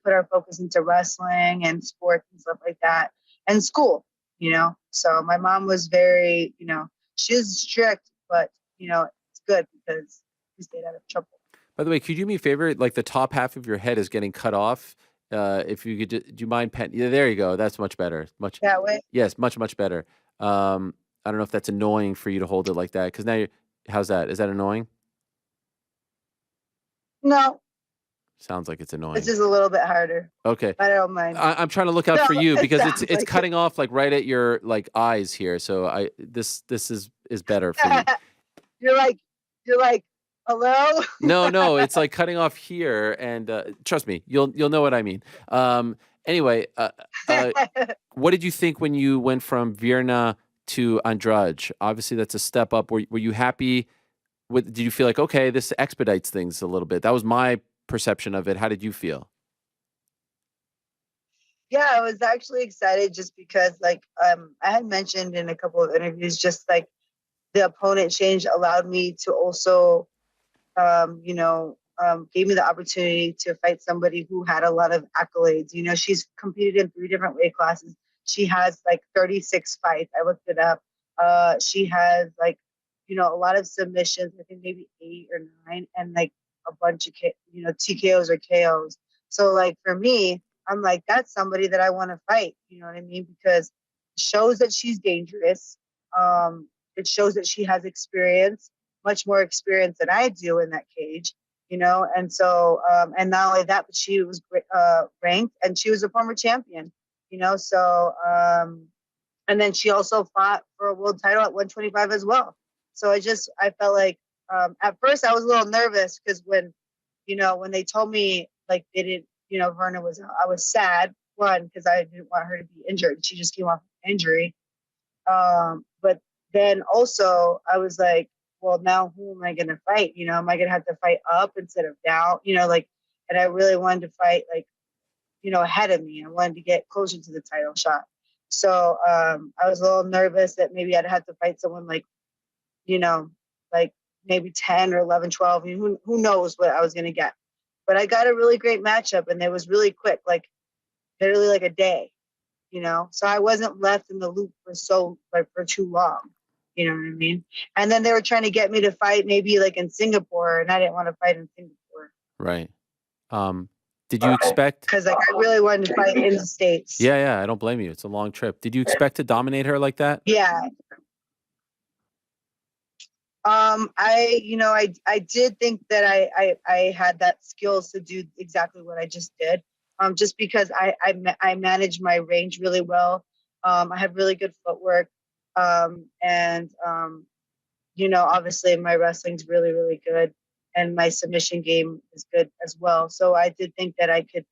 put our focus into wrestling and sports and stuff like that, and school, So my mom was very, she was strict, but, it's good because we stayed out of trouble. By the way, could you do me a favor? Like the top half of your head is getting cut off. If you could, do you mind? Yeah, there you go. That's much better. Much that way. Yes, much better. I don't know if that's annoying for you to hold it like that. Because now, how's that? Is that annoying? No. Sounds like it's annoying. It's just a little bit harder. Okay. I don't mind. I'm trying to look out for you because it's like cutting off like right at your like eyes here. So this is better for you. You're like. Hello? No, it's like cutting off here, and trust me, you'll know what I mean. Anyway, what did you think when you went from Virna to Andrade? Obviously, that's a step up. Were you happy with? Did you feel like, okay, this expedites things a little bit? That was my perception of it. How did you feel? Yeah, I was actually excited just because, like, I had mentioned in a couple of interviews, just like the opponent change allowed me to also. Gave me the opportunity to fight somebody who had a lot of accolades. She's competed in 3 different weight classes. She has like 36 fights. I looked it up. She has like, a lot of submissions, I think maybe 8 or 9, and like a bunch of, TKOs or KOs. So like for me, I'm like, that's somebody that I want to fight. You know what I mean? Because it shows that she's dangerous. It shows that she has experience. Much more experience than I do in that cage, and so, and not only that, but she was ranked, and she was a former champion, so, and then she also fought for a world title at 125 as well. So I felt like, at first I was a little nervous because when they told me, like, they didn't, Virna I was sad, one, because I didn't want her to be injured. She just came off an injury. But then also I was like, well, now who am I going to fight? Am I going to have to fight up instead of down? And I really wanted to fight, like, ahead of me. I wanted to get closer to the title shot. So I was a little nervous that maybe I'd have to fight someone like, like maybe 10 or 11, 12. Who knows what I was going to get. But I got a really great matchup, and it was really quick, like literally like a day, So I wasn't left in the loop for too long. You know what I mean? And then they were trying to get me to fight maybe like in Singapore, and I didn't want to fight in Singapore. Right. Did you expect? Because like I really wanted to fight in the States. Yeah, I don't blame you. It's a long trip. Did you expect to dominate her like that? Yeah. I did think that I had that skills to do exactly what I just did. Just because I manage my range really well. I have really good footwork. Obviously my wrestling's really, really good, and my submission game is good as well. So I did think that I could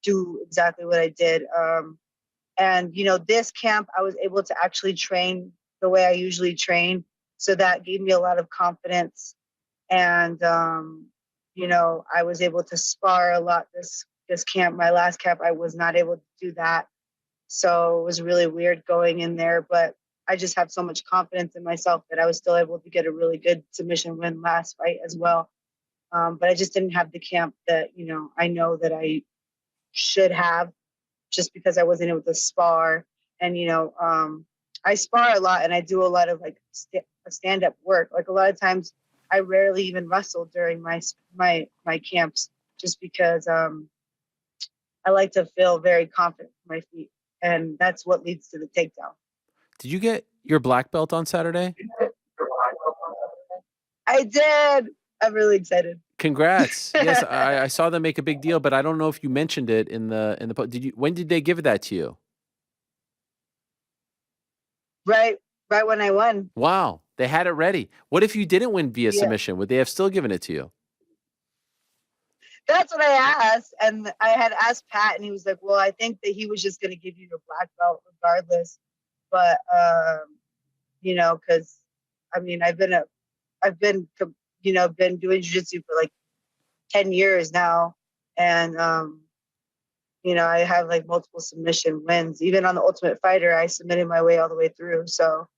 do exactly what I did. This camp, I was able to actually train the way I usually train. So that gave me a lot of confidence. And, I was able to spar a lot this camp. My last camp, I was not able to do that. So it was really weird going in there, but I just have so much confidence in myself that I was still able to get a really good submission win last fight as well. But I just didn't have the camp that, I know that I should have, just because I wasn't able to spar. And, I spar a lot, and I do a lot of like stand-up work. Like a lot of times I rarely even wrestle during my camps, just because I like to feel very confident with my feet. And that's what leads to the takedown. Did you get your black belt on Saturday? I did. I'm really excited. Congrats. Yes, I saw them make a big deal, but I don't know if you mentioned it in the. When did they give that to you? right when I won. Wow. They had it ready. What if you didn't win via Yeah. submission? Would they have still given it to you? That's what I asked. And I had asked Pat, and he was like, well, I think that he was just going to give you your black belt regardless. But, you know, because, I mean, I've been doing jiu-jitsu for like 10 years now. And, you know, I have like multiple submission wins. Even on the Ultimate Fighter, I submitted my way all the way through. So,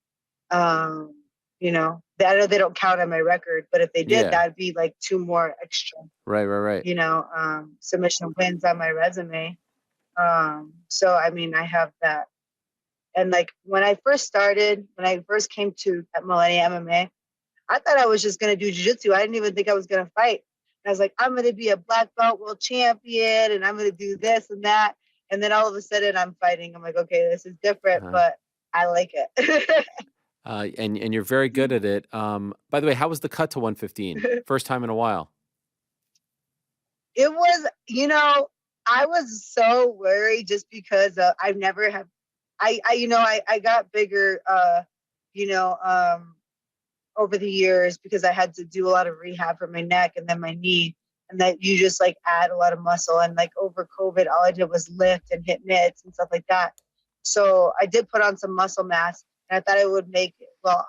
you know, I know they don't count on my record, but if they did, Yeah. that'd be like 2 more extra, Right. you know, submission wins on my resume. So, I mean, I have that. And like when I first came to at Millennium MMA, I thought I was just going to do jiu-jitsu. I didn't even think I was going to fight. And I was like, I'm going to be a black belt world champion, and I'm going to do this and that. And then all of a sudden I'm fighting. I'm like, okay, this is different, but I like it. And you're very good at it. By the way, how was the cut to 115? First time in a while. It was, you know, I was so worried just because I've never have, I got bigger, you know, over the years because I had to do a lot of rehab for my neck and then my knee, and that you just like add a lot of muscle. And like over COVID, all I did was lift and hit mitts and stuff like that. So I did put on some muscle mass, and I thought it would make it a lot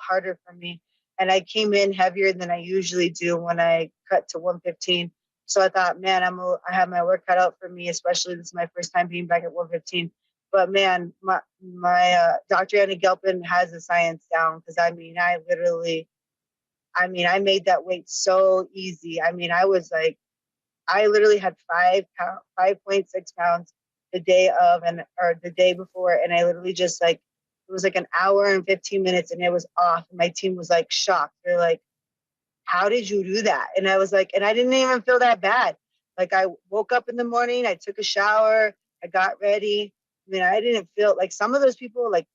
harder for me. And I came in heavier than I usually do when I cut to 115. So I thought, man, I have my work cut out for me, especially this is my first time being back at 115. But man, my Dr. Anna Gelpin has the science down, because I mean, I made that weight so easy. I mean, I literally had 5.6 pounds the day of or the day before, and I literally just like, it was like an hour and 15 minutes, and it was off. And my team was like shocked. They're like, how did you do that? And I was like, and I didn't even feel that bad. Like I woke up in the morning, I took a shower, I got ready. I mean, I didn't feel like some of those people like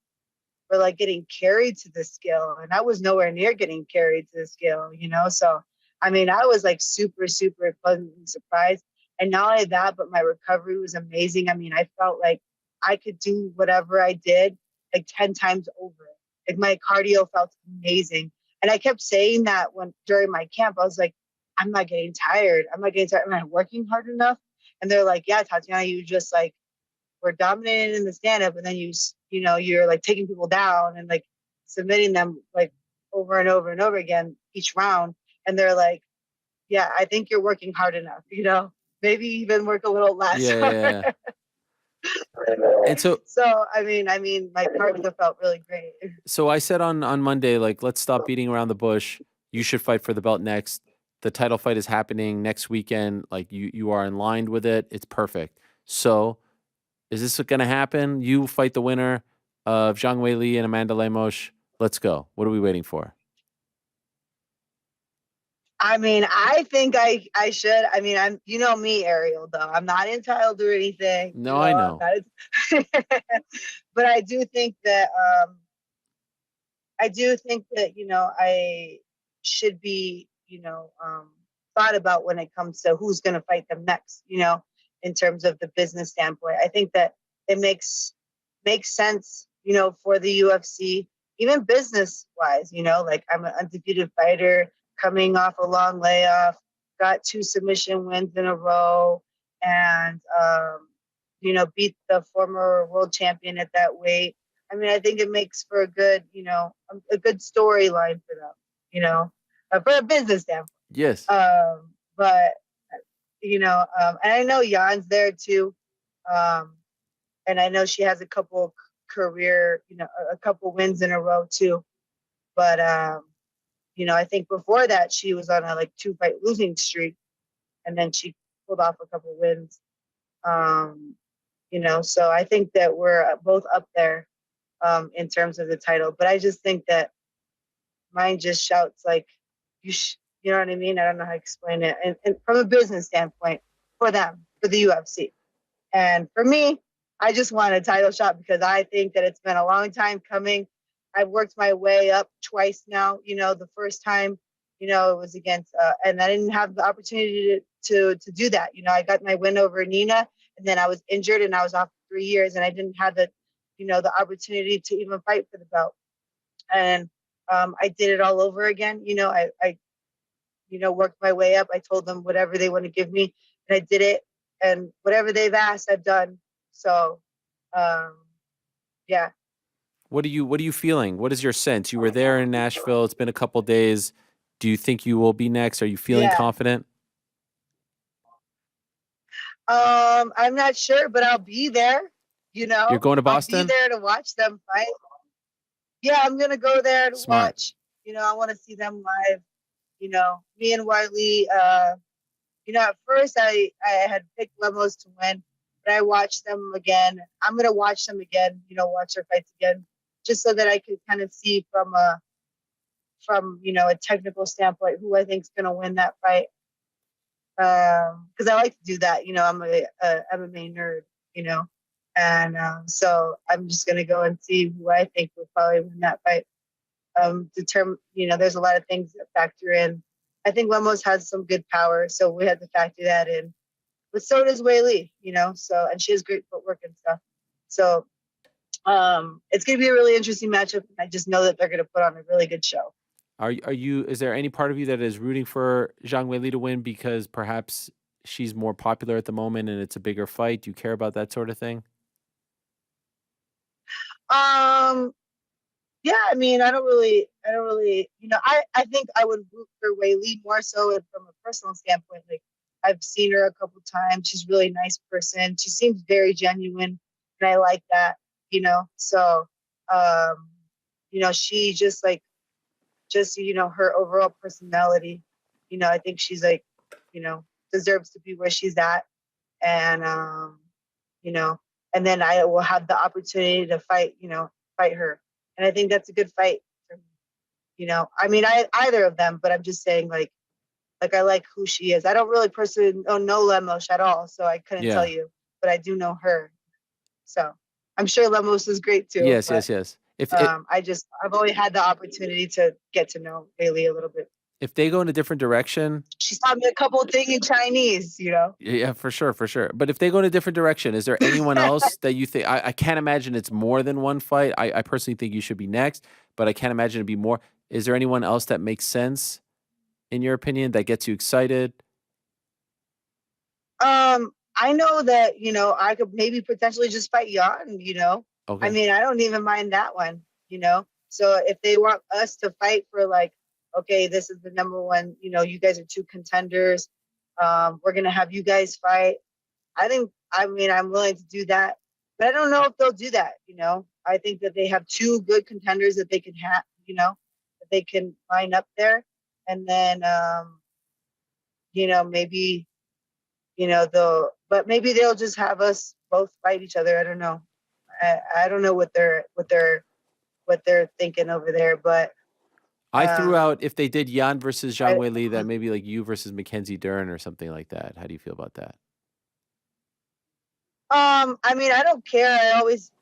were like getting carried to the scale, and I was nowhere near getting carried to the scale, you know? So, I mean, I was like super, super pleasantly surprised. And not only that, but my recovery was amazing. I mean, I felt like I could do whatever I did like 10 times over. Like my cardio felt amazing. And I kept saying that during my camp, I was like, I'm not getting tired. Am I working hard enough? And they're like, yeah, Tatiana, you just like, we're dominating in the stand-up, and then you're like taking people down and like submitting them like over and over and over again each round. And they're like, yeah, I think you're working hard enough, you know, maybe even work a little less. Yeah. And so I mean, my cardio felt really great. So I said on Monday, like, let's stop beating around the bush. You should fight for the belt next. The title fight is happening next weekend. Like you are in line with it. It's perfect. So is this going to happen? You fight the winner of Zhang Wei Li and Amanda Lemos. Let's go. What are we waiting for? I mean, I think I should. I mean, you know me, Ariel, though. I'm not entitled to anything. No, I know. But I do think that you know, I should be, you know, thought about when it comes to who's going to fight them next, you know, in terms of the business standpoint. I think that it makes sense, you know, for the UFC, even business wise, you know, like I'm an undefeated fighter coming off a long layoff, got 2 submission wins in a row, and, you know, beat the former world champion at that weight. I mean, I think it makes for a good, you know, a good storyline for them, you know, for a business standpoint. Yes. But, you know, and I know Jan's there too. And I know she has a couple wins in a row too. But, you know, I think before that she was on a like 2-fight losing streak, and then she pulled off a couple wins. You know, so I think that we're both up there in terms of the title. But I just think that mine just shouts like, you know what I mean? I don't know how to explain it. And from a business standpoint, for them, for the UFC. And for me, I just want a title shot because I think that it's been a long time coming. I've worked my way up twice now. You know, the first time, you know, it was against, and I didn't have the opportunity to do that. You know, I got my win over Nina, and then I was injured and I was off for 3 years, and I didn't have the the opportunity to even fight for the belt. And I did it all over again. I worked my way up. I told them whatever they want to give me, and I did it. And whatever they've asked, I've done. So, yeah. What are you feeling? What is your sense? You were there in Nashville. It's been a couple days. Do you think you will be next? Are you feeling confident? I'm not sure, but I'll be there. You're going to Boston? I'll be there to watch them fight. Yeah, I'm gonna go there to watch. I want to see them live. Me and Wiley. At first I had picked Lemos to win, but I watched them again. I'm gonna watch them again. Watch their fights again, just so that I could kind of see from a technical standpoint who I think is gonna win that fight. Because I like to do that. I'm a MMA nerd. And so I'm just gonna go and see who I think will probably win that fight. There's a lot of things that factor in. I think Lemos has some good power, so we had to factor that in. But so does Weili, and she has great footwork and stuff. So it's gonna be a really interesting matchup. I just know that they're gonna put on a really good show. Is there any part of you that is rooting for Zhang Weili to win because perhaps she's more popular at the moment and it's a bigger fight? Do you care about that sort of thing? Yeah, I don't really, I think I would root for Weili more so from a personal standpoint. Like, I've seen her a couple times. She's a really nice person. She seems very genuine, and I like that, So, she just her overall personality, I think she's deserves to be where she's at. And, and then I will have the opportunity to fight her. And I think that's a good fight for me. Either of them, but I'm just saying I like who she is. I don't really personally know Lemos at all, so I couldn't tell you, but I do know her. So I'm sure Lemos is great too. Yes. I've only had the opportunity to get to know Weili a little bit. If they go in a different direction, she's taught me a couple of things in Chinese, Yeah, for sure. But if they go in a different direction, is there anyone else that you think? I can't imagine it's more than one fight. I personally think you should be next, but I can't imagine it'd be more. Is there anyone else that makes sense, in your opinion, that gets you excited? I know that I could maybe potentially just fight Jan. Okay. I don't even mind that one. So if they want us to fight for okay, this is the number one, you guys are two contenders. We're going to have you guys fight. I'm willing to do that, but I don't know if they'll do that. I think that they have two good contenders that they can have, that they can line up there. And then, maybe, but maybe they'll just have us both fight each other. I don't know. I don't know what they're thinking over there, but I threw out if they did Jan versus Zhang Weili, that maybe you versus Mackenzie Dern or something like that. How do you feel about that? I don't care.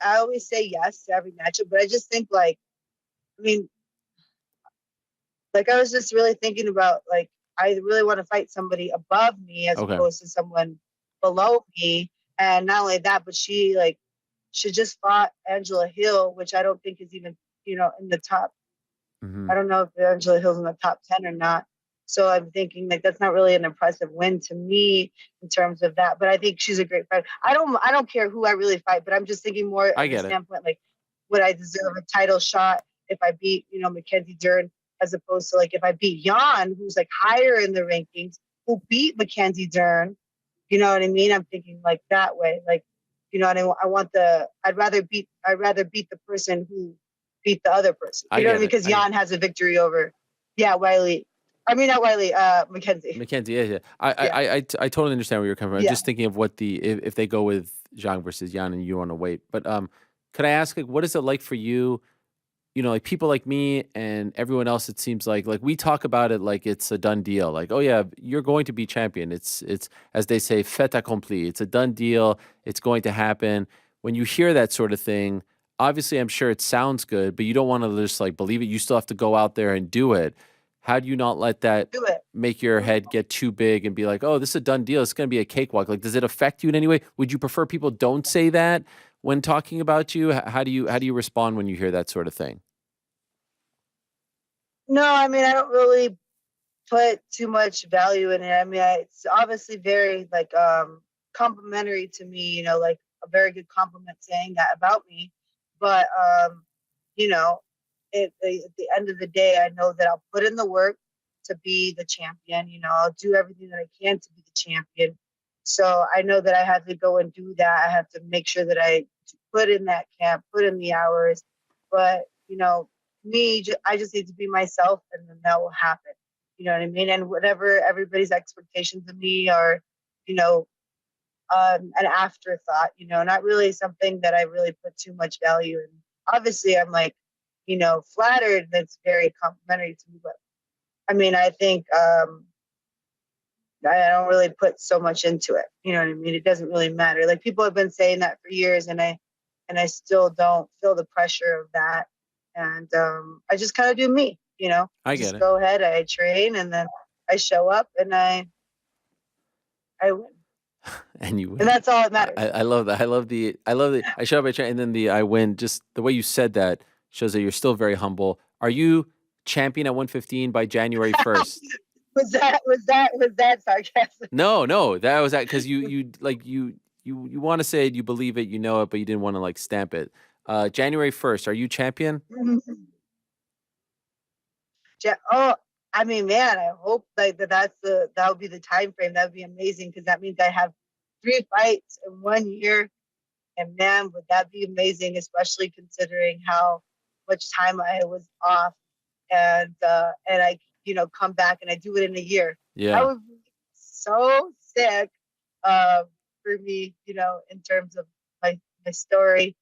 I always say yes to every matchup, but I just think I was just really thinking about I really want to fight somebody above me as opposed to someone below me. And not only that, but she just fought Angela Hill, which I don't think is even in the top. I don't know if Angela Hill's in the top 10 or not. So I'm thinking that's not really an impressive win to me in terms of that. But I think she's a great fighter. I don't care who I really fight, but I'm just thinking more from the standpoint would I deserve a title shot if I beat Mackenzie Dern, as opposed to if I beat Jan, who's higher in the rankings, who beat Mackenzie Dern. You know what I mean? I'm thinking that way. I'd rather beat the person who beat the other person. You know what I mean? Because Jan has a victory over, Weili. Not Weili, Mackenzie. Mackenzie, yeah. I totally understand where you're coming from. I'm just thinking of what if they go with Zhang versus Jan and you want to wait. But could I ask, what is it like for you? People like me and everyone else, it seems like we talk about it like it's a done deal. Oh yeah, you're going to be champion. It's as they say, fait accompli. It's a done deal. It's going to happen. When you hear that sort of thing, obviously I'm sure it sounds good, but you don't want to just believe it. You still have to go out there and do it. How do you not let that make your head get too big and be oh, this is a done deal. It's going to be a cakewalk. Does it affect you in any way? Would you prefer people don't say that when talking about you? How do you respond when you hear that sort of thing? No, I mean, I don't really put too much value in it. I mean, it's obviously very like complimentary to me, you know, like a very good compliment saying that about me. But you know, at the end of the day, I know that I'll put in the work to be the champion. You know, I'll do everything that I can to be the champion. So I know that I have to go and do that. I have to make sure that I put in that camp, put in the hours. But you know, I just need to be myself, and then that will happen. You know what I mean? And whatever everybody's expectations of me are, you know, an afterthought, you know, not really something that I really put too much value in. Obviously, I'm like, you know, flattered. That's very complimentary to me. But I mean, I think I don't really put so much into it. You know what I mean? It doesn't really matter. Like people have been saying that for years, and I still don't feel the pressure of that. And I just kind of do me, you know. I just get it. go ahead, I train, and then I show up, and I win. And you win. And that's all that matters. I love that. I love the I show up, I train, and then the I win. Just the way you said that shows that you're still very humble. Are you champion at 115 by January 1st? was that sarcasm? No, that was that because you want to say it, you believe it, you know it, but you didn't want to like stamp it. January 1st, are you champion? Oh, I mean, man, I hope like that would be the time frame. That would be amazing because that means I have 3 fights in 1 year. And man, would that be amazing, especially considering how much time I was off, and I, you know, come back and I do it in a year. Yeah, that would be so sick for me, you know, in terms of my story.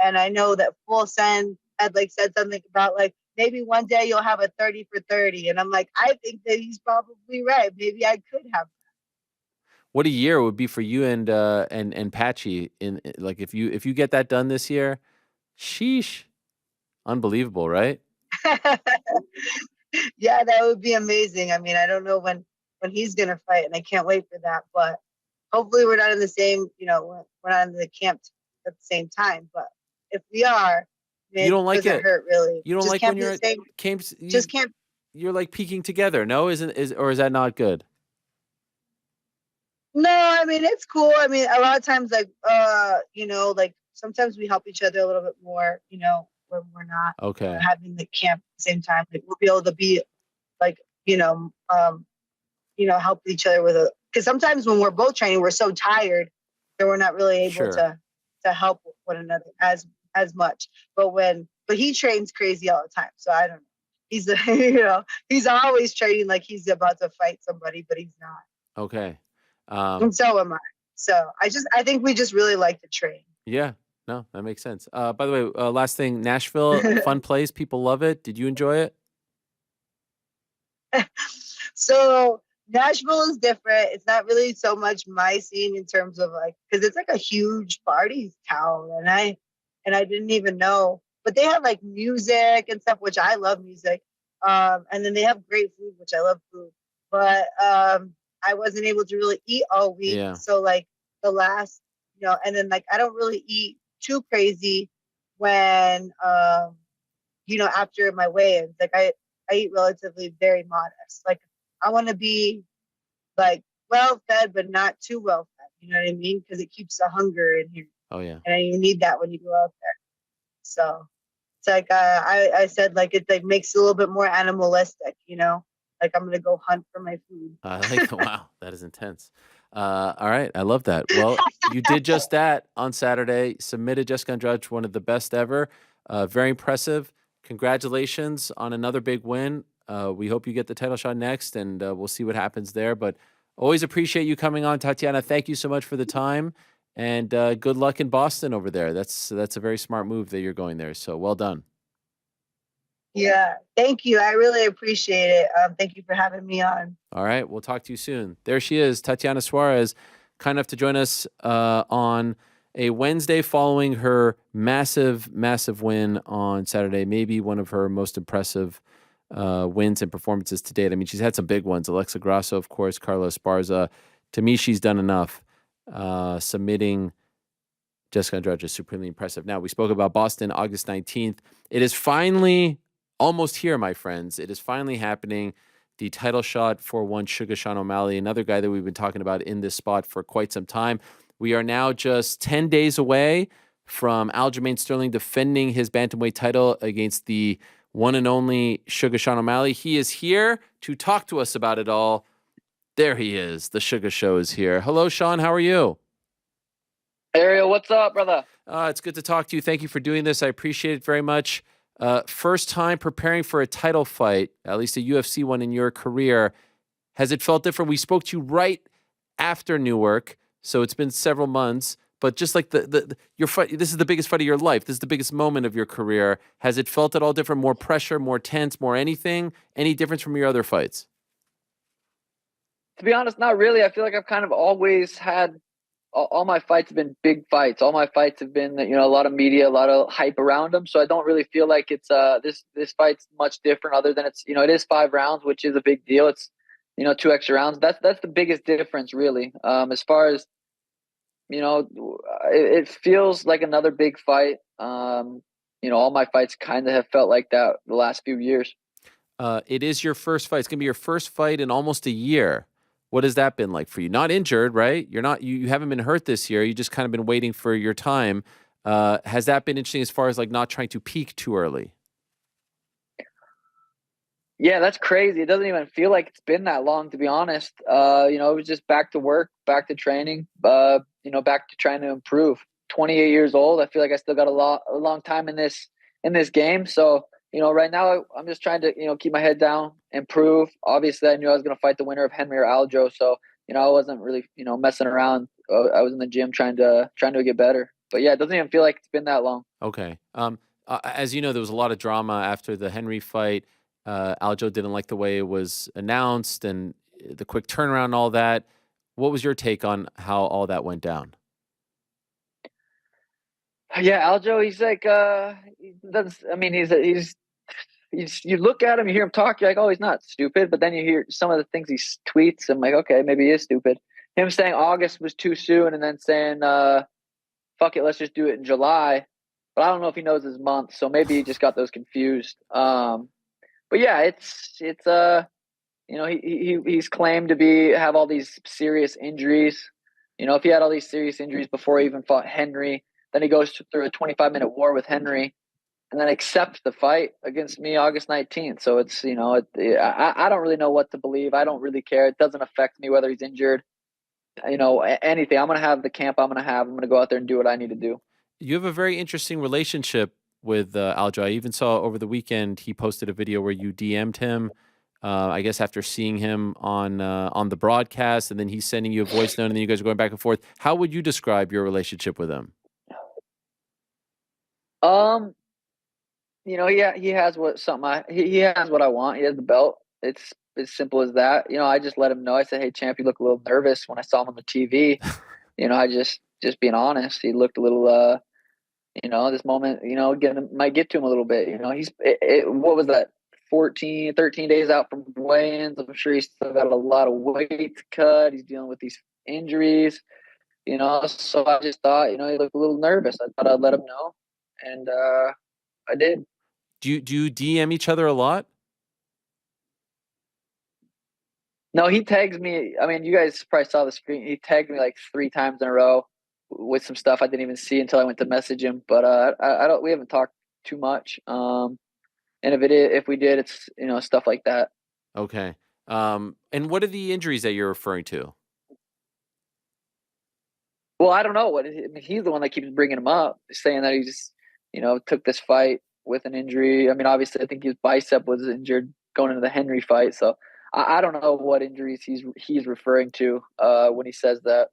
And I know that Full Send had like said something about like maybe one day you'll have a 30 for 30, and I'm like, I think that he's probably right. Maybe I could have. what a year it would be for you and Patchy in like if you get that done this year. Sheesh, unbelievable, right? Yeah, that would be amazing. I mean, I don't know when he's gonna fight, and I can't wait for that. But hopefully, we're not in the same, you know, we're not in the camp at the same time. But if we are, man, You don't like doesn't it. hurt really. You don't Just like can't when be you're the at same. camps. Just can't. You're like peaking together. No, is that not good? No, I mean it's cool. I mean, a lot of times, like you know, like sometimes we help each other a little bit more, you know, when we're not Okay. having the camp at the same time. Like we'll be able to be like, you know, help each other with because sometimes when we're both training, we're so tired that we're not really able Sure. to help one another as much. But he trains crazy all the time, so I don't know. He's you know, he's always training like he's about to fight somebody, but he's not. Okay. And so am I. So I think we just really like to train. Yeah. No, that makes sense. By the way, last thing, Nashville, fun place. People love it. Did you enjoy it? So Nashville is different. It's not really so much my scene in terms of like, because it's like a huge party town, and I didn't even know. But they have like music and stuff, which I love music. And then they have great food, which I love food. But I wasn't able to really eat all week. Yeah. So like the last, you know, and then like I don't really eat too crazy when you know, after my weigh-ins. Like I eat relatively very modest. Like I want to be like well fed, but not too well fed. You know what I mean? Because it keeps the hunger in here. Oh yeah. And you need that when you go out there. So it's like I said, like it like makes it a little bit more animalistic, you know. Like I'm gonna go hunt for my food. I like wow, that is intense. All right, I love that. Well, you did just that on Saturday. Submitted Jessica Andrade, one of the best ever. Very impressive. Congratulations on another big win. We hope you get the title shot next, and we'll see what happens there. But always appreciate you coming on, Tatiana. Thank you so much for the time, and good luck in Boston over there. That's a very smart move that you're going there. So well done. Yeah, thank you. I really appreciate it. Thank you for having me on. All right, we'll talk to you soon. There she is, Tatiana Suarez, kind enough to join us on a Wednesday following her massive win on Saturday, maybe one of her most impressive wins and performances to date. I mean, she's had some big ones. Alexa Grasso, of course, Carla Esparza. To me, she's done enough, submitting Jessica Andrade is supremely impressive. Now, we spoke about Boston, August 19th. It is finally almost here, my friends. It is finally happening. The title shot for one Sugar Sean O'Malley, another guy that we've been talking about in this spot for quite some time. We are now just 10 days away from Aljamain Sterling defending his bantamweight title against the one and only Sugar Sean O'Malley. He is here to talk to us about it all. There he is. The Sugar Show is here. Hello, Sean. How are you? Ariel, what's up, brother? It's good to talk to you. Thank you for doing this. I appreciate it very much. First time preparing for a title fight, at least a UFC one in your career. Has it felt different? We spoke to you right after Newark, so it's been several months. But just like your fight, this is the biggest fight of your life. This is the biggest moment of your career. Has it felt at all different? More pressure, more tense, more anything? Any difference from your other fights? To be honest, not really. I feel like I've kind of always had all my fights have been big fights. All my fights have been, a lot of media, a lot of hype around them. So I don't really feel like it's this fight's much different other than it's, it is 5 rounds, which is a big deal. It's, 2 extra rounds. That's the biggest difference really. As far as, it feels like another big fight. All my fights kind of have felt like that the last few years. It is your first fight. It's going to be your first fight in almost a year. What has that been like for you? Not injured, right? You haven't been hurt this year. You just kind of been waiting for your time. Has that been interesting as far as like not trying to peak too early? Yeah, that's crazy. It doesn't even feel like it's been that long, to be honest. It was just back to work, back to training, back to trying to improve. 28 years old. I feel like I still got a long time in this game. So, right now I'm just trying to, keep my head down, improve. Obviously, I knew I was going to fight the winner of Henry or Aljo. So, I wasn't really, messing around. I was in the gym trying to get better. But yeah, it doesn't even feel like it's been that long. Okay. As you know, there was a lot of drama after the Henry fight. Aljo didn't like the way it was announced and the quick turnaround and all that. What was your take on how all that went down? Yeah, Aljo, he's like, you look at him, you hear him talk, you're like, oh, he's not stupid. But then you hear some of the things he tweets, I'm like, okay, maybe he is stupid. Him saying August was too soon and then saying, fuck it, let's just do it in July. But I don't know if he knows his month, so maybe he just got those confused. But yeah, it's he's claimed to have all these serious injuries. If he had all these serious injuries before he even fought Henry, then he goes through a 25-minute war with Henry and then accepts the fight against me August 19th. So it's, I don't really know what to believe. I don't really care. It doesn't affect me whether he's injured, anything. I'm going to have the camp I'm going to go out there and do what I need to do. You have a very interesting relationship with Aljo. I even saw over the weekend he posted a video where you DM'd him, I guess after seeing him on the broadcast, and then he's sending you a voice note, and then you guys are going back and forth. How would you describe your relationship with him? He has he has what I want. He has the belt. It's as simple as that. I just let him know. I said, "Hey, champ, you look a little nervous." When I saw him on the TV, I just being honest. He looked a little, this moment, might get to him a little bit. What was that? 13 days out from weigh-ins. I'm sure he's still got a lot of weight to cut. He's dealing with these injuries, so I just thought, he looked a little nervous. I thought I'd let him know. And I did. Do you DM each other a lot? No, he tags me. I mean, you guys probably saw the screen. He tagged me like 3 times in a row with some stuff I didn't even see until I went to message him. But we haven't talked too much. And if we did, it's stuff like that. Okay. And what are the injuries that you're referring to? Well, I don't know he's the one that keeps bringing him up, saying that he just took this fight with an injury. I mean, obviously, I think his bicep was injured going into the Henry fight. So I don't know what injuries he's referring to when he says that.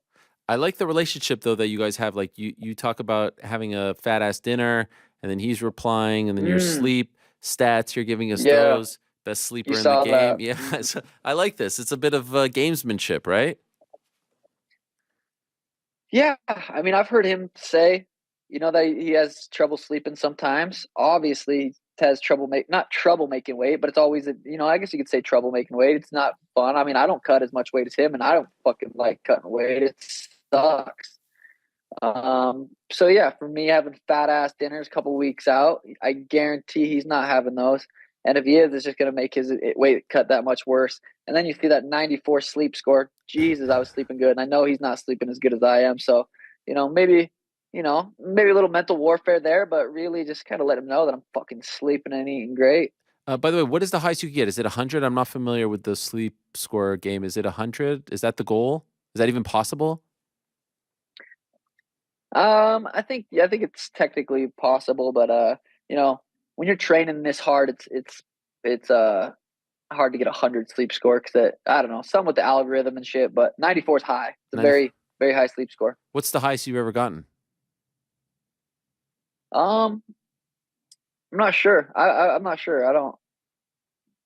I like the relationship though that you guys have. Like you talk about having a fat ass dinner, and then he's replying, and then your sleep stats you're giving us those. Best sleeper in the game. That. Yeah, so I like this. It's a bit of gamesmanship, right? Yeah, I mean, I've heard him say, that he has trouble sleeping sometimes. Obviously, he has not trouble making weight, but it's always, I guess you could say trouble making weight. It's not fun. I mean, I don't cut as much weight as him, and I don't fucking like cutting weight. It sucks. So yeah, for me, having fat ass dinners a couple weeks out, I guarantee he's not having those. And if he is, it's just going to make his weight cut that much worse. And then you see that 94 sleep score. Jesus, I was sleeping good. And I know he's not sleeping as good as I am. So, maybe a little mental warfare there, but really just kind of let him know that I'm fucking sleeping and eating great. By the way, what is the highest you can get? Is it 100? I'm not familiar with the sleep score game. Is it 100? Is that the goal? Is that even possible? I think it's technically possible, but when you're training this hard, it's hard to get 100 sleep score because I don't know, some with the algorithm and shit, but 94 is high. It's a very, very high sleep score. What's the highest you've ever gotten? I'm not sure. I'm not sure. I don't.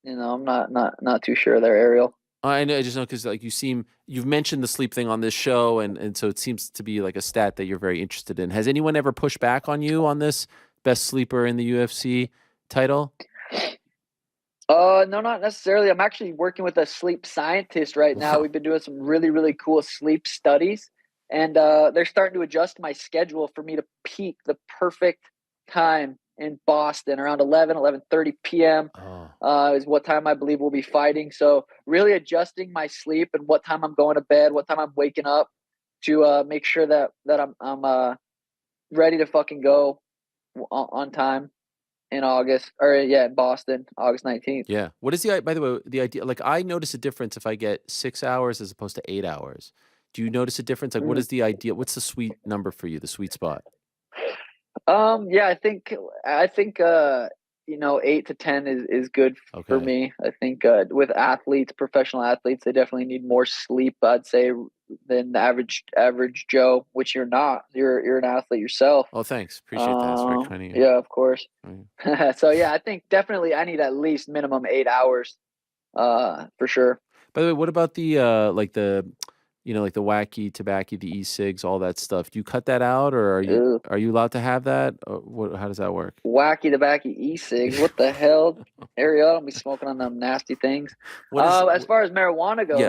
I'm not too sure there, Ariel. I know, I just know because like you've mentioned the sleep thing on this show, and so it seems to be like a stat that you're very interested in. Has anyone ever pushed back on you on this best sleeper in the UFC title? No, not necessarily. I'm actually working with a sleep scientist right now. We've been doing some really, really cool sleep studies, and they're starting to adjust my schedule for me to peak the perfect time in Boston around 11:30 p.m. Is what time I believe we'll be fighting. So really adjusting my sleep and what time I'm going to bed, what time I'm waking up to make sure that I'm ready to fucking go on time in August in Boston, August 19th. Yeah. What is by the way, the idea? Like I notice a difference if I get 6 hours as opposed to 8 hours. Do you notice a difference? Like what is the idea? What's the sweet number for you? The sweet spot? Yeah, I think 8 to 10 is good for me. I think with professional athletes, they definitely need more sleep, I'd say, than the average Joe, which you're not. You're an athlete yourself. Oh, thanks. Appreciate that. That's very kind of you. Yeah, of course. So yeah, I think definitely I need at least minimum 8 hours, for sure. By the way, what about the like the wacky tobacco, the e-cigs, all that stuff? Do you cut that out, or are you allowed to have that? Or how does that work? Wacky tobacco e-cigs, what the hell? Ariel, don't be smoking on them nasty things. As far as marijuana goes,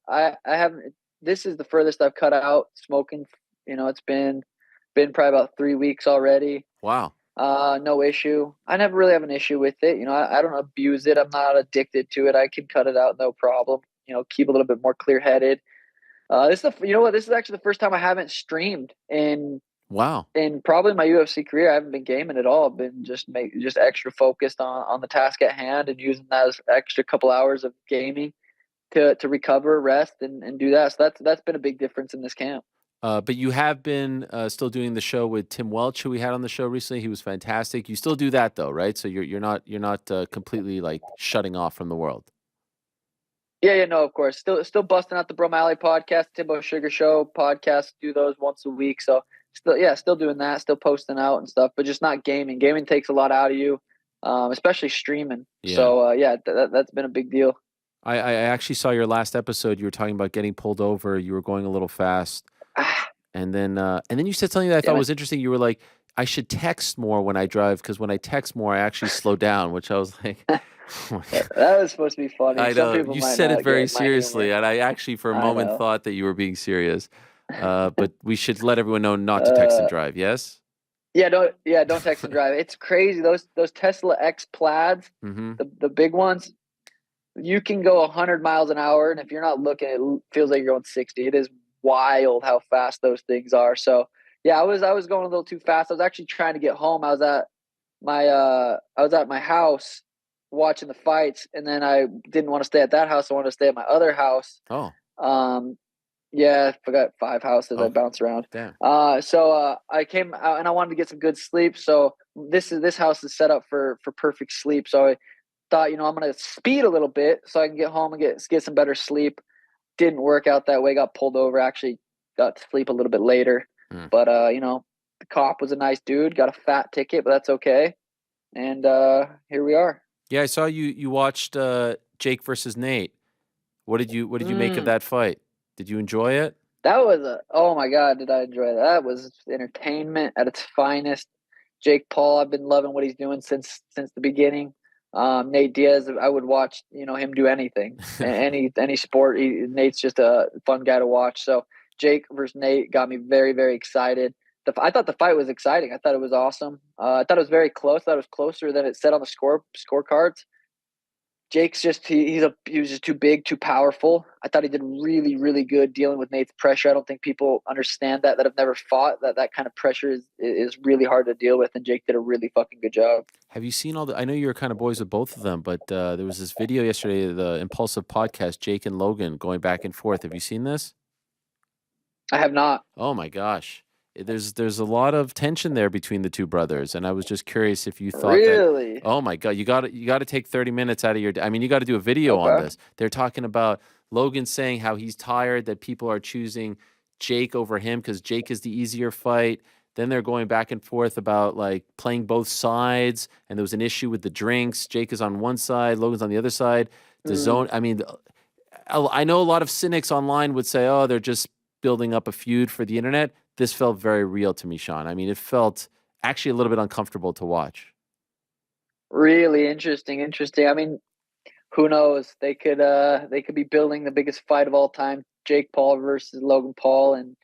I haven't. This is the furthest I've cut out smoking. It's been probably about 3 weeks already. Wow. No issue. I never really have an issue with it. I don't abuse it. I'm not addicted to it. I can cut it out, no problem. Keep a little bit more clear-headed. This is actually the first time I haven't streamed in probably my UFC career. I haven't been gaming at all. I've been just extra focused on the task at hand and using those extra couple hours of gaming to recover, rest, and do that. So that's been a big difference in this camp. But you have been still doing the show with Tim Welch, who we had on the show recently. He was fantastic. You still do that though, right? So you're not completely like shutting off from the world. Yeah, no, of course. Still busting out the Bro Malley podcast, Timbo Sugar Show podcast. Do those once a week. So still doing that. Still posting out and stuff, but just not gaming. Gaming takes a lot out of you, especially streaming. Yeah. So that's been a big deal. I actually saw your last episode. You were talking about getting pulled over. You were going a little fast, and then you said something that I thought was interesting. You were like, I should text more when I drive because when I text more, I actually slow down. Which I was like. That was supposed to be funny. I know you said it very seriously, and I actually for a moment thought that you were being serious. But we should let everyone know not to text and drive. Yes. Yeah, don't text and drive. It's crazy. Those Tesla X Plaids, the big ones, you can go 100 miles an hour, and if you're not looking, it feels like you're going 60. It is wild how fast those things are. So yeah, I was going a little too fast. I was actually trying to get home. I was at my house watching the fights, and then I didn't want to stay at that house. I wanted to stay at my other house. Yeah, I forgot 5 houses. I bounced around. Damn. So I came out and I wanted to get some good sleep. So this house is set up for perfect sleep. So I thought, I'm going to speed a little bit so I can get home and get some better sleep. Didn't work out that way. Got pulled over. Actually got to sleep a little bit later. But the cop was a nice dude. Got a fat ticket, but that's okay. And here we are. Yeah, I saw you watched Jake versus Nate. What did you make of that fight? Did you enjoy it? That was oh my God, did I enjoy that? That was entertainment at its finest. Jake Paul, I've been loving what he's doing since the beginning. Nate Diaz, I would watch, him do anything, any sport. Nate's just a fun guy to watch. So Jake versus Nate got me very, very excited. I thought the fight was exciting. I thought it was awesome. I thought it was very close. I thought it was closer than it said on the scorecards. Jake's just he was just too big, too powerful. I thought he did really, really good dealing with Nate's pressure. I don't think people understand that have never fought that kind of pressure is really hard to deal with, and Jake did a really fucking good job. Have you seen all the? I know you were kind of boys with both of them, but there was this video yesterday, the Impulsive podcast, Jake and Logan going back and forth. Have you seen this? I have not. Oh my gosh. There's a lot of tension there between the two brothers, and I was just curious if you thought really? that. Oh my God, you got to take 30 minutes out of your. I mean, you got to do a video on this. They're talking about Logan saying how he's tired that people are choosing Jake over him because Jake is the easier fight. Then they're going back and forth about like playing both sides, and there was an issue with the drinks. Jake is on one side, Logan's on the other side. The zone. I mean, I know a lot of cynics online would say, "Oh, they're just building up a feud for the internet." This felt very real to me, Sean. I mean, it felt actually a little bit uncomfortable to watch. Really interesting. I mean, who knows? They could be building the biggest fight of all time, Jake Paul versus Logan Paul, and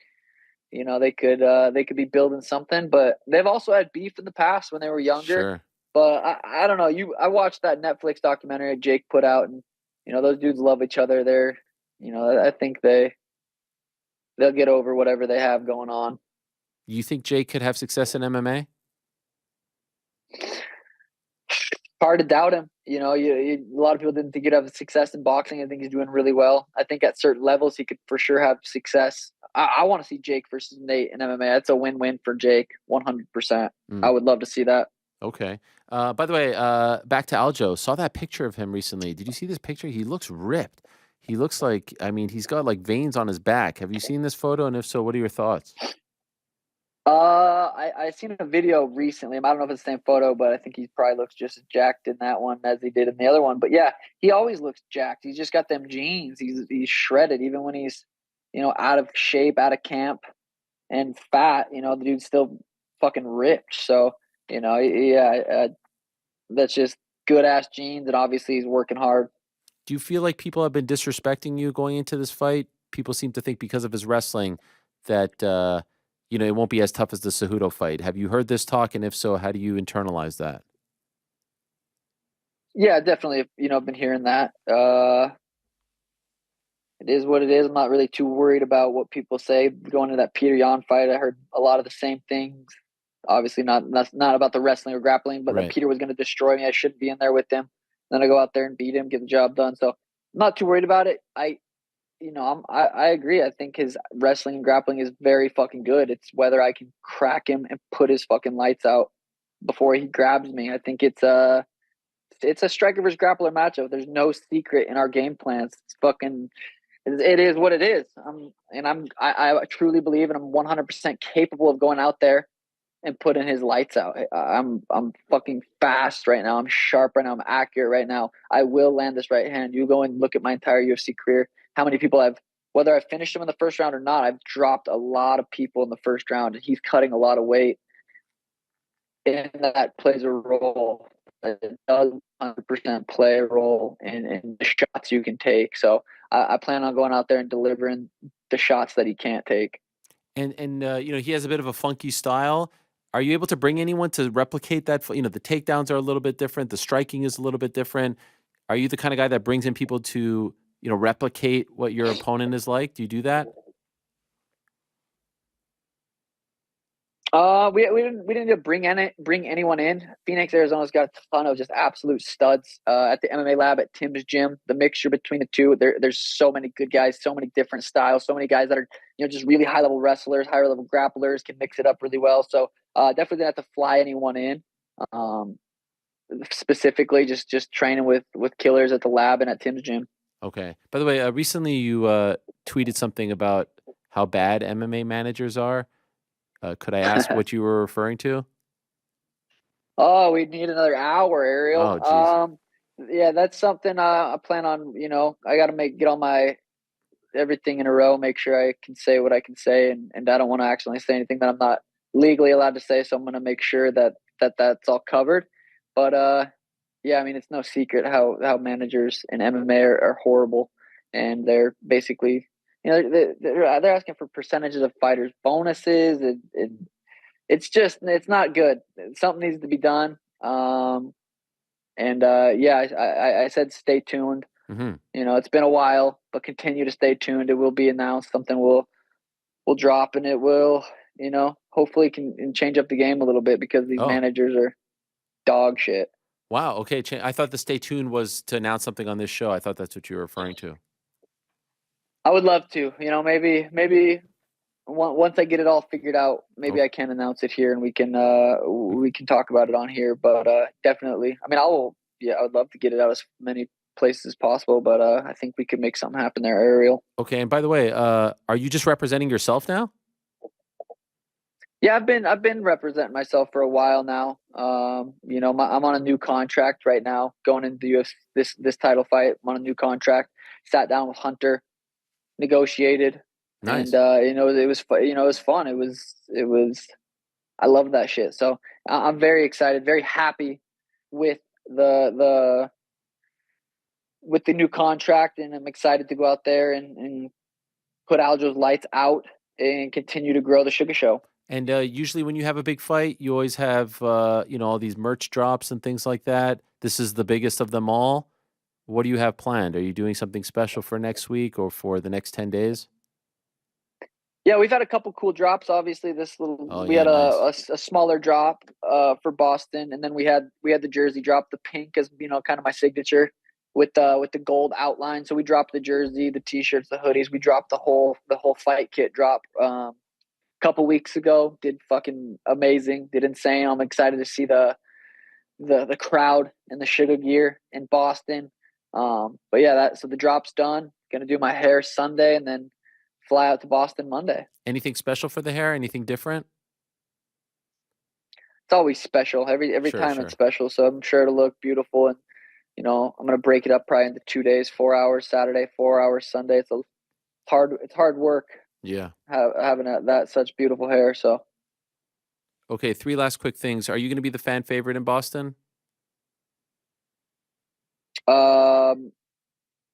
you know they could be building something. But they've also had beef in the past when they were younger. Sure. But I don't know. I watched that Netflix documentary Jake put out, and you know those dudes love each other. I think they'll get over whatever they have going on. You think Jake could have success in MMA? Hard to doubt him. You know, a lot of people didn't think he'd have success in boxing. I think he's doing really well. I think at certain levels he could for sure have success. I want to see Jake versus Nate in MMA. That's a win-win for Jake, 100%. I would love to see that. Okay. By the way, back to Aljo. Saw that picture of him recently. Did you see this picture? He looks ripped. He looks like, I mean, he's got like veins on his back. Have you seen this photo? And if so, what are your thoughts? I seen a video recently. I don't know if it's the same photo, but I think he probably looks just as jacked in that one as he did in the other one. But yeah, he always looks jacked. He's just got them jeans. He's shredded, even when he's, you know, out of shape, out of camp, and fat. You know, the dude's still fucking ripped. So, you know, yeah, that's just good ass jeans, and obviously he's working hard. Do you feel like people have been disrespecting you going into this fight? People seem to think because of his wrestling that, you know, it won't be as tough as the Cejudo fight. Have you heard this talk? And if so, how do you internalize that? Yeah, definitely. You know, I've been hearing that. It is what it is. I'm not really too worried about what people say. Going into that Peter Yan fight, I heard a lot of the same things. Obviously not about the wrestling or grappling, but that Peter was going to destroy me. I shouldn't be in there with him. Then I go out there and beat him, get the job done. So I'm not too worried about it. I agree. I think his wrestling and grappling is very fucking good. It's whether I can crack him and put his fucking lights out before he grabs me. I think it's a striker versus grappler matchup. There's no secret in our game plans. It is what it is. I truly believe, and I'm 100% capable of going out there and putting his lights out. I'm fucking fast right now. I'm sharp right now. I'm accurate right now. I will land this right hand. You go and look at my entire UFC career. How many people whether I finished him in the first round or not, I've dropped a lot of people in the first round, and he's cutting a lot of weight. And that plays a role. It does 100% play a role in the shots you can take. So I plan on going out there and delivering the shots that he can't take. And you know, he has a bit of a funky style. Are you able to bring anyone to replicate that? You know, the takedowns are a little bit different. The striking is a little bit different. Are you the kind of guy that brings in people to, you know, replicate what your opponent is like? Do you do that? We didn't need to bring anyone in. Phoenix, Arizona's got a ton of just absolute studs. At the MMA lab at Tim's gym, the mixture between the two, there's so many good guys, so many different styles, so many guys that are, you know, just really high level wrestlers, higher level grapplers, can mix it up really well. So definitely didn't have to fly anyone in. Specifically, just training with killers at the lab and at Tim's gym. Okay. By the way, recently you tweeted something about how bad MMA managers are. Could I ask what you were referring to? Oh, we need another hour, Ariel. Oh, yeah, that's something I plan on. You know, I got to get all my everything in a row, make sure I can say what I can say, and I don't want to accidentally say anything that I'm not legally allowed to say. So I'm going to make sure that that's all covered. But yeah, I mean, it's no secret how managers in MMA are horrible, and they're basically You know, they're asking for percentages of fighters' bonuses, and it's not good. Something needs to be done. I said stay tuned. Mm-hmm. You know, it's been a while, but continue to stay tuned. It will be announced. Something will drop, and it will, you know, hopefully can change up the game a little bit because these managers are dog shit. Wow. Okay. I thought the stay tuned was to announce something on this show. I thought that's what you were referring to. I would love to. You know, maybe once I get it all figured out, maybe I can announce it here and we can talk about it on here. But definitely, I mean, I would love to get it out as many places as possible. But I think we could make something happen there, Ariel. Okay. And by the way, are you just representing yourself now? Yeah, I've been representing myself for a while now. You know, I'm on a new contract right now, going into the UFC, this title fight. I'm on a new contract. Sat down with Hunter, negotiated. Nice. And you know, it was fun. It was I love that shit. So I'm very excited, very happy with the new contract, and I'm excited to go out there and put Aljo's lights out and continue to grow the Sugar Show. And usually when you have a big fight, you always have, you know, all these merch drops and things like that. This is the biggest of them all. What do you have planned? Are you doing something special for next week or for the next 10 days? Yeah, we've had a couple cool drops. Obviously, we had a smaller drop for Boston, and then we had the jersey drop, the pink as, you know, kind of my signature with the gold outline. So we dropped the jersey, the t-shirts, the hoodies. We dropped the whole fight kit drop couple weeks ago. Did fucking amazing, did insane. I'm excited to see the crowd and the Sugar gear in Boston. But yeah, so the drop's done. Gonna do my hair Sunday and then fly out to Boston Monday. Anything special for the hair? Anything different? It's always special. Every time it's special. So I'm sure it'll look beautiful. And, you know, I'm gonna break it up probably into 2 days, 4 hours Saturday, 4 hours Sunday. It's hard work. Yeah. Having that such beautiful hair. So. Okay, 3 last quick things. Are you going to be the fan favorite in Boston?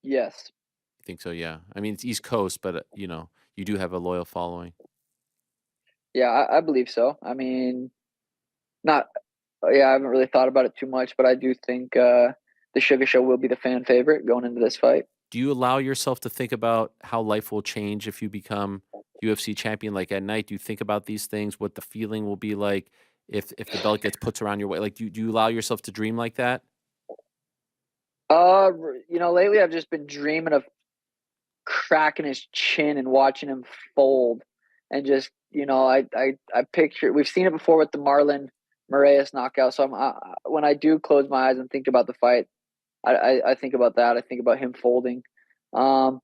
Yes. I think so, yeah. I mean, it's East Coast, but, you know, you do have a loyal following. Yeah, I believe so. I mean, I haven't really thought about it too much, but I do think the Sugar Show will be the fan favorite going into this fight. Do you allow yourself to think about how life will change if you become UFC champion? Like at night, do you think about these things, what the feeling will be like if the belt gets put around your way? Like, do you allow yourself to dream like that? You know, lately I've just been dreaming of cracking his chin and watching him fold, and just, you know, I picture, we've seen it before with the Marlon Moraes knockout. So when I do close my eyes and think about the fight, I think about that. I think about him folding. But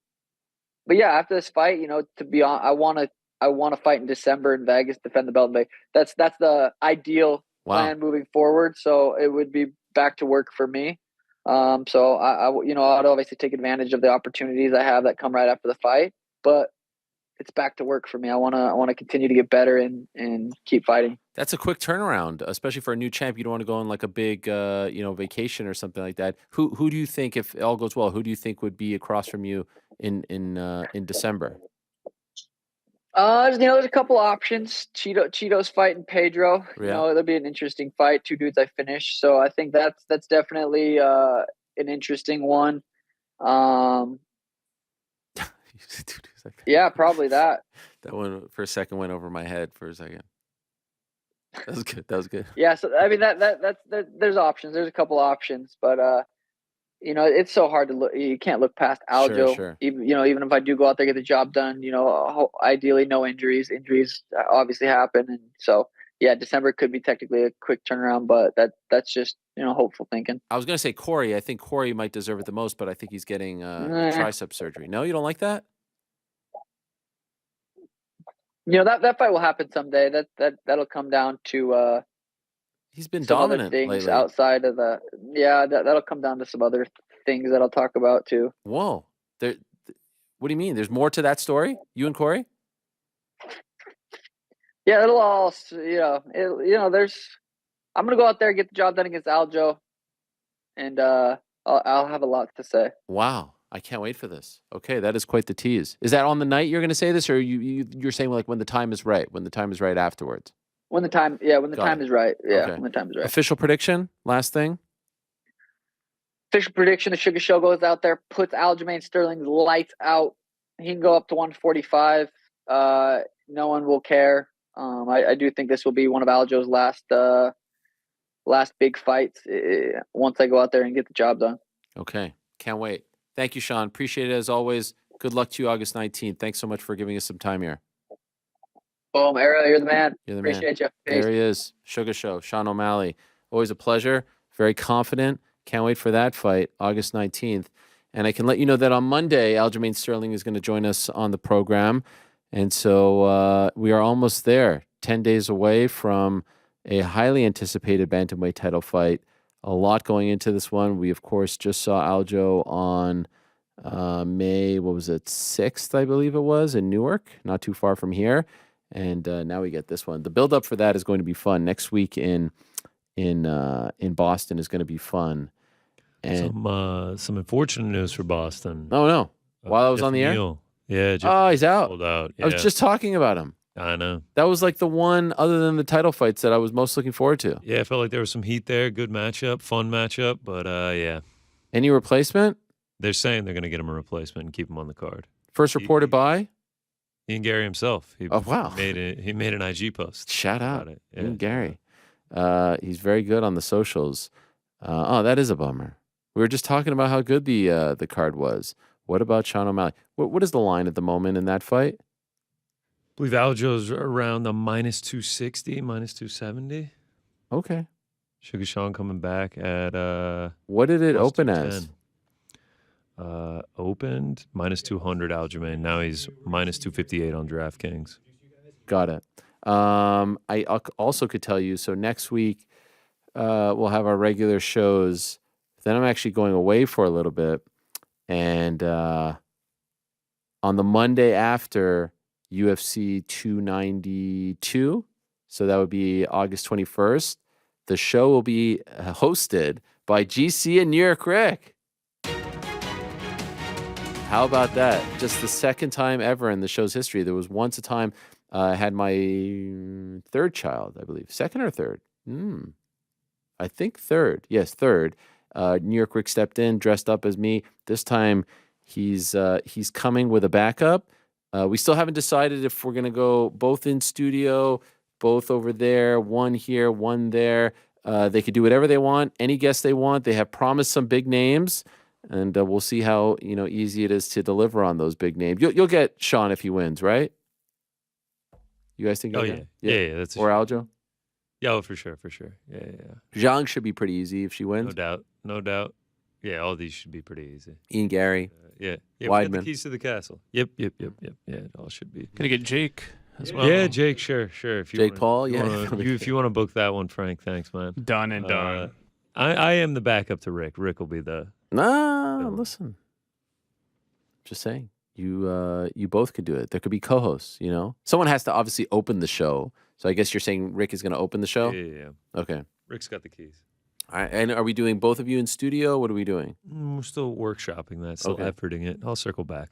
yeah, after this fight, you know, to be on, I want to fight in December in Vegas, defend the belt. That's the ideal plan moving forward. So it would be back to work for me. So you know, I'd obviously take advantage of the opportunities I have that come right after the fight, but it's back to work for me. I want to continue to get better and keep fighting. That's a quick turnaround, especially for a new champ. You don't want to go on like a big, you know, vacation or something like that. Who do you think, if all goes well, who do you think would be across from you in December? You know, there's a couple options. Cheeto's fighting Pedro. Yeah. You know, it'll be an interesting fight. 2 dudes I finished, so I think that's definitely an interesting one. Yeah, probably that. That one for a second went over my head for a second. That was good. That was good. Yeah, so I mean there's options. There's a couple options, but you know, it's so hard to look. You can't look past Aljo. Sure. Even if I do go out there, get the job done, you know, ideally no injuries. Injuries obviously happen, and so yeah, December could be technically a quick turnaround, but that's just, you know, hopeful thinking. I was gonna say Corey. I think Corey might deserve it the most, but I think he's getting tricep surgery. No, you don't like that? You know, that fight will happen someday. That'll come down to he's been some dominant other things lately. outside of the. Yeah, that'll come down to some other things that I'll talk about too. Whoa, what do you mean? There's more to that story? You and Corey? Yeah, it'll all, you know, I'm gonna go out there, get the job done against Aljo, and I'll have a lot to say. Wow. I can't wait for this. Okay, that is quite the tease. Is that on the night you're going to say this, or you're saying like when the time is right? When the time is right afterwards? When the time, when the time is right. Yeah, Okay. when the time is right. Official prediction. Last thing. Official prediction: the Sugar Show goes out there, puts Aljamain Sterling's lights out. He can go up to 145. No one will care. I do think this will be one of Aljo's last big fights. Once I go out there and get the job done. Okay, can't wait. Thank you, Sean. Appreciate it as always. Good luck to you August 19th. Thanks so much for giving us some time here. Boom, Ariel, you're the man. You're the Appreciate man. you. Peace. There he is. Sugar Show, Sean O'Malley. Always a pleasure. Very confident. Can't wait for that fight, August 19th. And I can let you know that on Monday, Aljamain Sterling is going to join us on the program. And so we are almost there, 10 days away from a highly anticipated bantamweight title fight. A lot going into this one. We, of course, just saw Aljo on May, 6th, I believe it was, in Newark, not too far from here. And now we get this one. The build-up for that is going to be fun. Next week in Boston is going to be fun. And some unfortunate news for Boston. Oh, no. While I was Jeff on the air? Neal. Yeah. Oh, he's out. Sold out. I was just talking about him. I know. That was like the one, other than the title fights, that I was most looking forward to. Yeah, I felt like there was some heat there. Good matchup, fun matchup, but yeah. Any replacement? They're saying they're going to get him a replacement and keep him on the card. First reported by? Ian Gary himself. Oh, wow. He made an IG post. Shout out. about it. Yeah. Ian Gary. He's very good on the socials. Oh, that is a bummer. We were just talking about how good the card was. What about Sean O'Malley? What is the line at the moment in that fight? I believe Aljo's around the -260, -270. Okay. Sugar Sean coming back at What did it open 210. as? Opened -200 Aljamain. Now he's -258 on DraftKings. Got it. I also could tell you, so next week we'll have our regular shows. Then I'm actually going away for a little bit. And on the Monday after UFC 292, so that would be August 21st, the show will be hosted by GC and New York Rick. How about that? Just the second time ever in the show's history. There was once a time I had my third child, I believe. Second or third? I think third. Yes, third. New York Rick stepped in, dressed up as me. This time he's coming with a backup. We still haven't decided if we're going to go both in studio, both over there, one here, one there. They could do whatever they want, any guest they want. They have promised some big names, and we'll see how easy it is to deliver on those big names. You'll get Sean if he wins, right? You guys think? Oh, yeah. Yeah, that's or Aljo? Yeah, oh, for sure. Yeah. Zhang should be pretty easy if she wins. No doubt. Yeah, all these should be pretty easy. Ian Gary. Yeah. We Weidman. got the keys to the castle. Yep. Yeah, it all should be. Gonna get Jake as well. Yeah, Jake, sure. If you Jake wanna, Paul, if you want to book that one, Frank, thanks, man. Done and done. I am the backup to Rick. Rick will be the. Nah, listen. Just saying. You both could do it. There could be co-hosts, Someone has to obviously open the show. So I guess you're saying Rick is going to open the show? Yeah. Okay. Rick's got the keys. All right. And are we doing both of you in studio? What are we doing? We're still workshopping that, still efforting it. I'll circle back.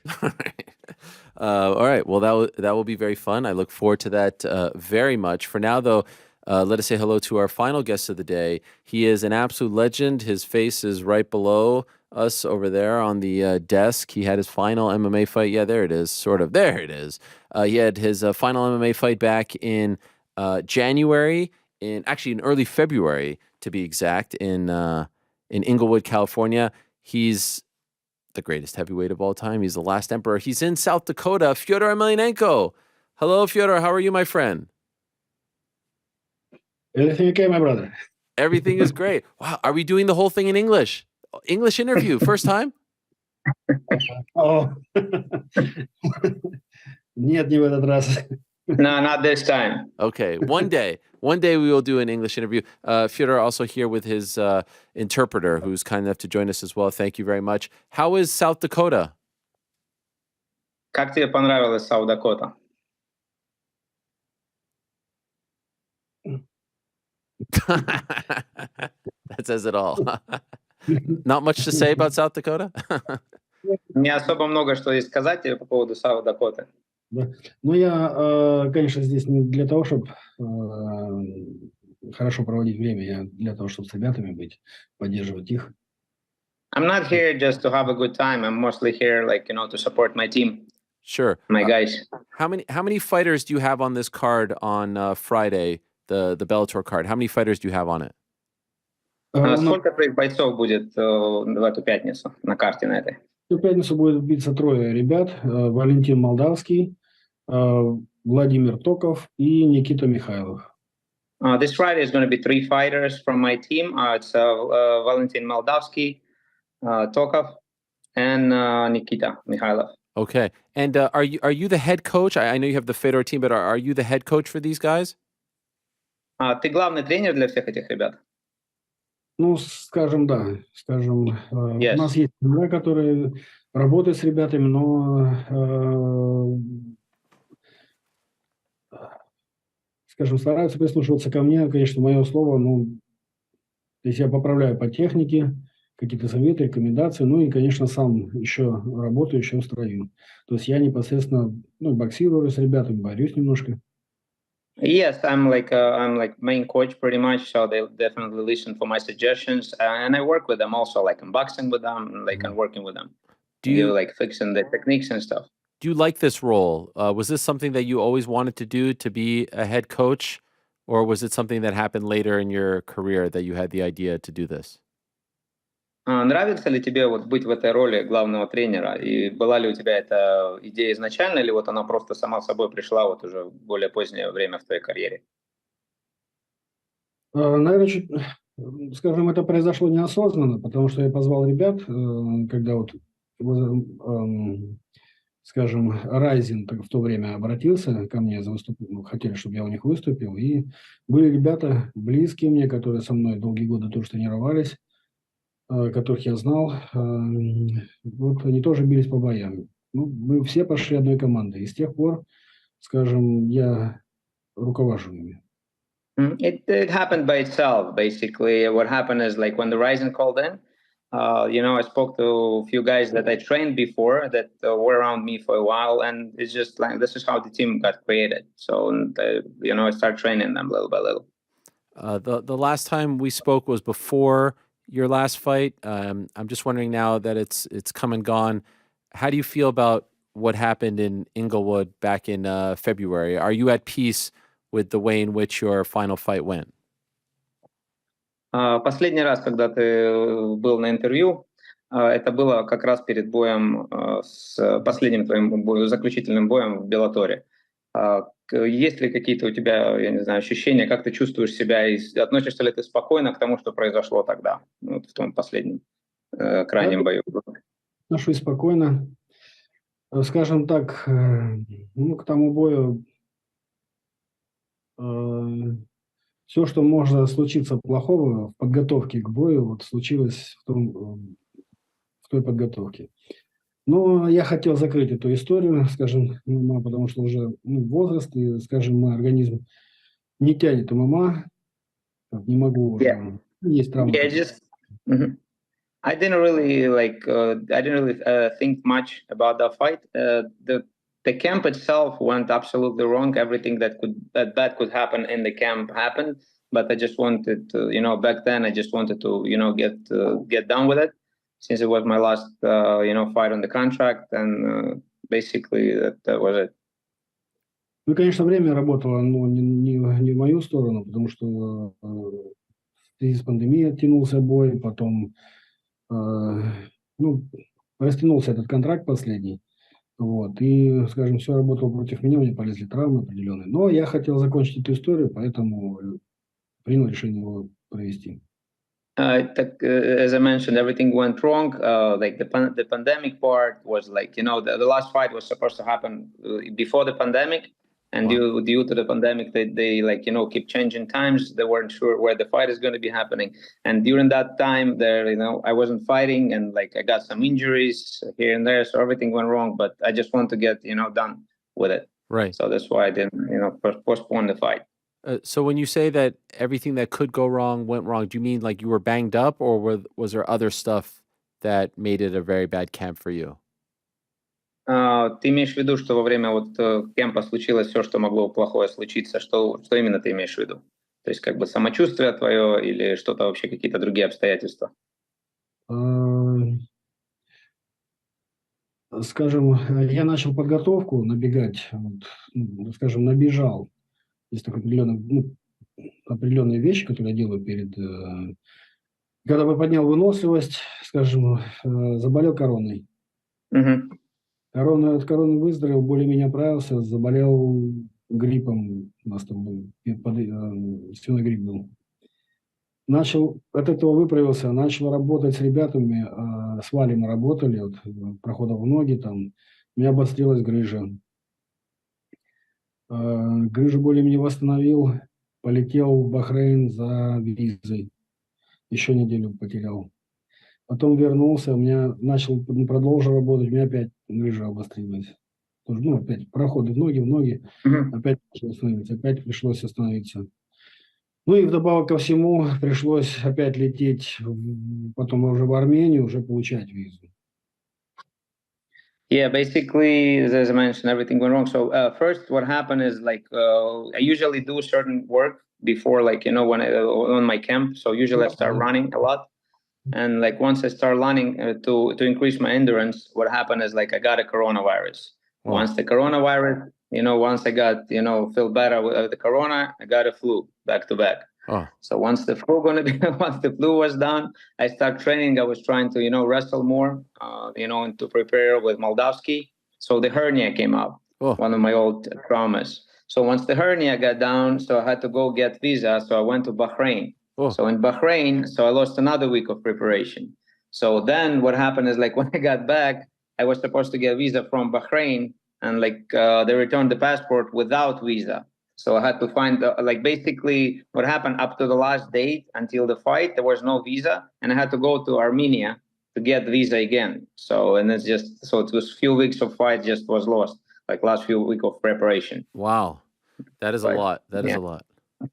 All right. Well, that will be very fun. I look forward to that very much. For now, though, let us say hello to our final guest of the day. He is an absolute legend. His face is right below us over there on the desk. He had his final MMA fight. Yeah, there it is. Sort of. There it is. He had his final MMA fight back in January, in early February, to be exact, in Inglewood, California. He's the greatest heavyweight of all time. He's the last emperor. He's in South Dakota. Fedor Emelianenko. Hello, Fedor. How are you, my friend? Everything okay, my brother? Everything is great. Wow. Are we doing the whole thing in English? English interview, first time? Oh. Нет, не в этот раз. No, not this time. Okay, one day we will do an English interview. Fedor also here with his interpreter, who's kind enough to join us as well. Thank you very much. How is South Dakota? Как тебе понравилась Саут-Дакота? That says it all. Not much to say about South Dakota? Не особо много что есть сказать тебе по поводу Сауth Дакоты. Да. Ну, я, конечно, здесь не для того, чтобы хорошо проводить время, я для того, чтобы с ребятами быть, поддерживать их. I'm not here just to have a good time. I'm mostly here, like, to support my team. Sure. My guys. How many fighters do you have on this card on Friday, the Bellator card? How many fighters do you have on it? Сколько твоих бойцов будет в эту пятницу на карте на этой? В пятницу будет биться 3 ребят. Валентин Молдавский, Владимир Токов и Никита Михайлов. This Friday is going to be 3 fighters from my team. It's Valentin Moldavsky, Tokov, and Nikita Mikhailov. Okay. And are you the head coach? I know you have the Fedor team, but are you the head coach for these guys? Ты главный тренер для всех этих ребят? Ну, скажем, да. Скажем, Yes. у нас есть тренера, которые работают с ребятами, но, скажем, стараются прислушиваться ко мне. Конечно, мое слово, то есть я поправляю по технике, какие-то советы, рекомендации, ну и, конечно, сам еще работаю, еще в строю. То есть я непосредственно боксирую с ребятами, борюсь немножко. Yes, I'm like main coach pretty much, so they definitely listen for my suggestions, and I work with them also, like unboxing with them, and like I'm working with them. Do you like fixing the techniques and stuff? Do you like this role? Was this something that you always wanted to do, to be a head coach, or was it something that happened later in your career that you had the idea to do this? Нравится ли тебе вот быть в этой роли главного тренера? И была ли у тебя эта идея изначально, или вот она просто сама собой пришла вот уже в более позднее время в твоей карьере? Наверное, скажем, это произошло неосознанно, потому что я позвал ребят, когда вот, скажем, Райзен в то время обратился ко мне за выступление, хотели, чтобы я у них выступил, и были ребята близкие мне, которые со мной долгие годы тоже тренировались, которых я знал, вот они тоже бились по боям. Ну, мы все пошли одной командой, и с тех пор, скажем, я руковожу ими. It happened by itself, basically. What happened is, like, when the Ryzen called in, I spoke to a few guys that I trained before that were around me for a while, and it's just like, this is how the team got created. So, I started training them little by little. The last time we spoke was before your last fight. I'm just wondering now that it's come and gone. How do you feel about what happened in Inglewood back in February? Are you at peace with the way in which your final fight went? Последний раз, когда ты был на интервью, это было как раз перед боем, с последним твоим заключительным боем в Беллаторе. Есть ли какие-то у тебя, я не знаю, ощущения, как ты чувствуешь себя, и относишься ли ты спокойно к тому, что произошло тогда, вот в том последнем крайнем бою? Отношусь спокойно. Скажем так, к тому бою все, что можно случиться плохого в подготовке к бою, вот случилось в той подготовке. Но я хотел закрыть эту историю, скажем, потому что уже возраст, и, скажем, мой организм не тянет ММА, не могу уже. Есть травмы. I didn't really think much about that fight. The camp itself went absolutely wrong. Everything that bad could happen in the camp happened. But I just wanted to, back then I just wanted to, get done with it, since it was my last, fight on the contract, and basically that was it. Ну, конечно, время работало, но не в мою сторону, потому что в связи с пандемией оттянулся бой, потом растянулся этот контракт последний. Вот, и, скажем, все работало против меня, мне полезли травмы определенные. Но я хотел закончить эту историю, поэтому принял решение его провести. As I mentioned, everything went wrong. Like the pandemic part was like, the last fight was supposed to happen before the pandemic. And due to the pandemic, they keep changing times. They weren't sure where the fight is going to be happening. And during that time there, I wasn't fighting, and I got some injuries here and there. So everything went wrong, but I just want to get, done with it. Right. So that's why I didn't, postpone the fight. So when you say that everything that could go wrong went wrong, do you mean like you were banged up, or was there other stuff that made it a very bad camp for you? Ты имеешь в виду, что во время вот кемпа случилось все, что могло плохое случиться? Что именно ты имеешь в виду? То есть как бы самочувствие твое или что-то вообще, какие-то другие обстоятельства? Скажем, я начал подготовку набегать, вот, скажем, набежал. Есть такой определенные вещи, которые я делаю перед... Когда бы поднял выносливость, скажем, заболел короной. От короны выздоровел, более-менее оправился, заболел гриппом, у нас там был, свиной грипп был. От этого выправился, начал работать с ребятами, с Валей мы работали, вот, проходов в ноги, там, у меня обострилась грыжа. Грыжу более-менее восстановил, полетел в Бахрейн за визой, еще неделю потерял. Потом вернулся, у меня продолжил работать, у меня опять грыжа обострилась. Опять проходы в ноги, опять пришлось остановиться. Ну и вдобавок ко всему пришлось опять лететь потом уже в Армению, уже получать визу. Yeah, basically, as I mentioned, everything went wrong. So first, what happened is like I usually do certain work before, like when on my camp. So usually I start running a lot, and like once I start running to increase my endurance, what happened is like I got a coronavirus. Once the coronavirus, once I got feel better with the corona, I got a flu back to back. So once the flu was done, I started training. I was trying to wrestle more, and to prepare with Moldavsky. So the hernia came up, one of my old traumas. So once the hernia got down, so I had to go get visa. So I went to Bahrain. So in Bahrain, so I lost another week of preparation. So then what happened is like when I got back, I was supposed to get a visa from Bahrain, and like they returned the passport without visa. So I had to find basically what happened up to the last date until the fight, there was no visa, and I had to go to Armenia to get visa again. So it was few weeks of fight just was lost, like last few weeks of preparation. Wow, that is a lot. That is a lot.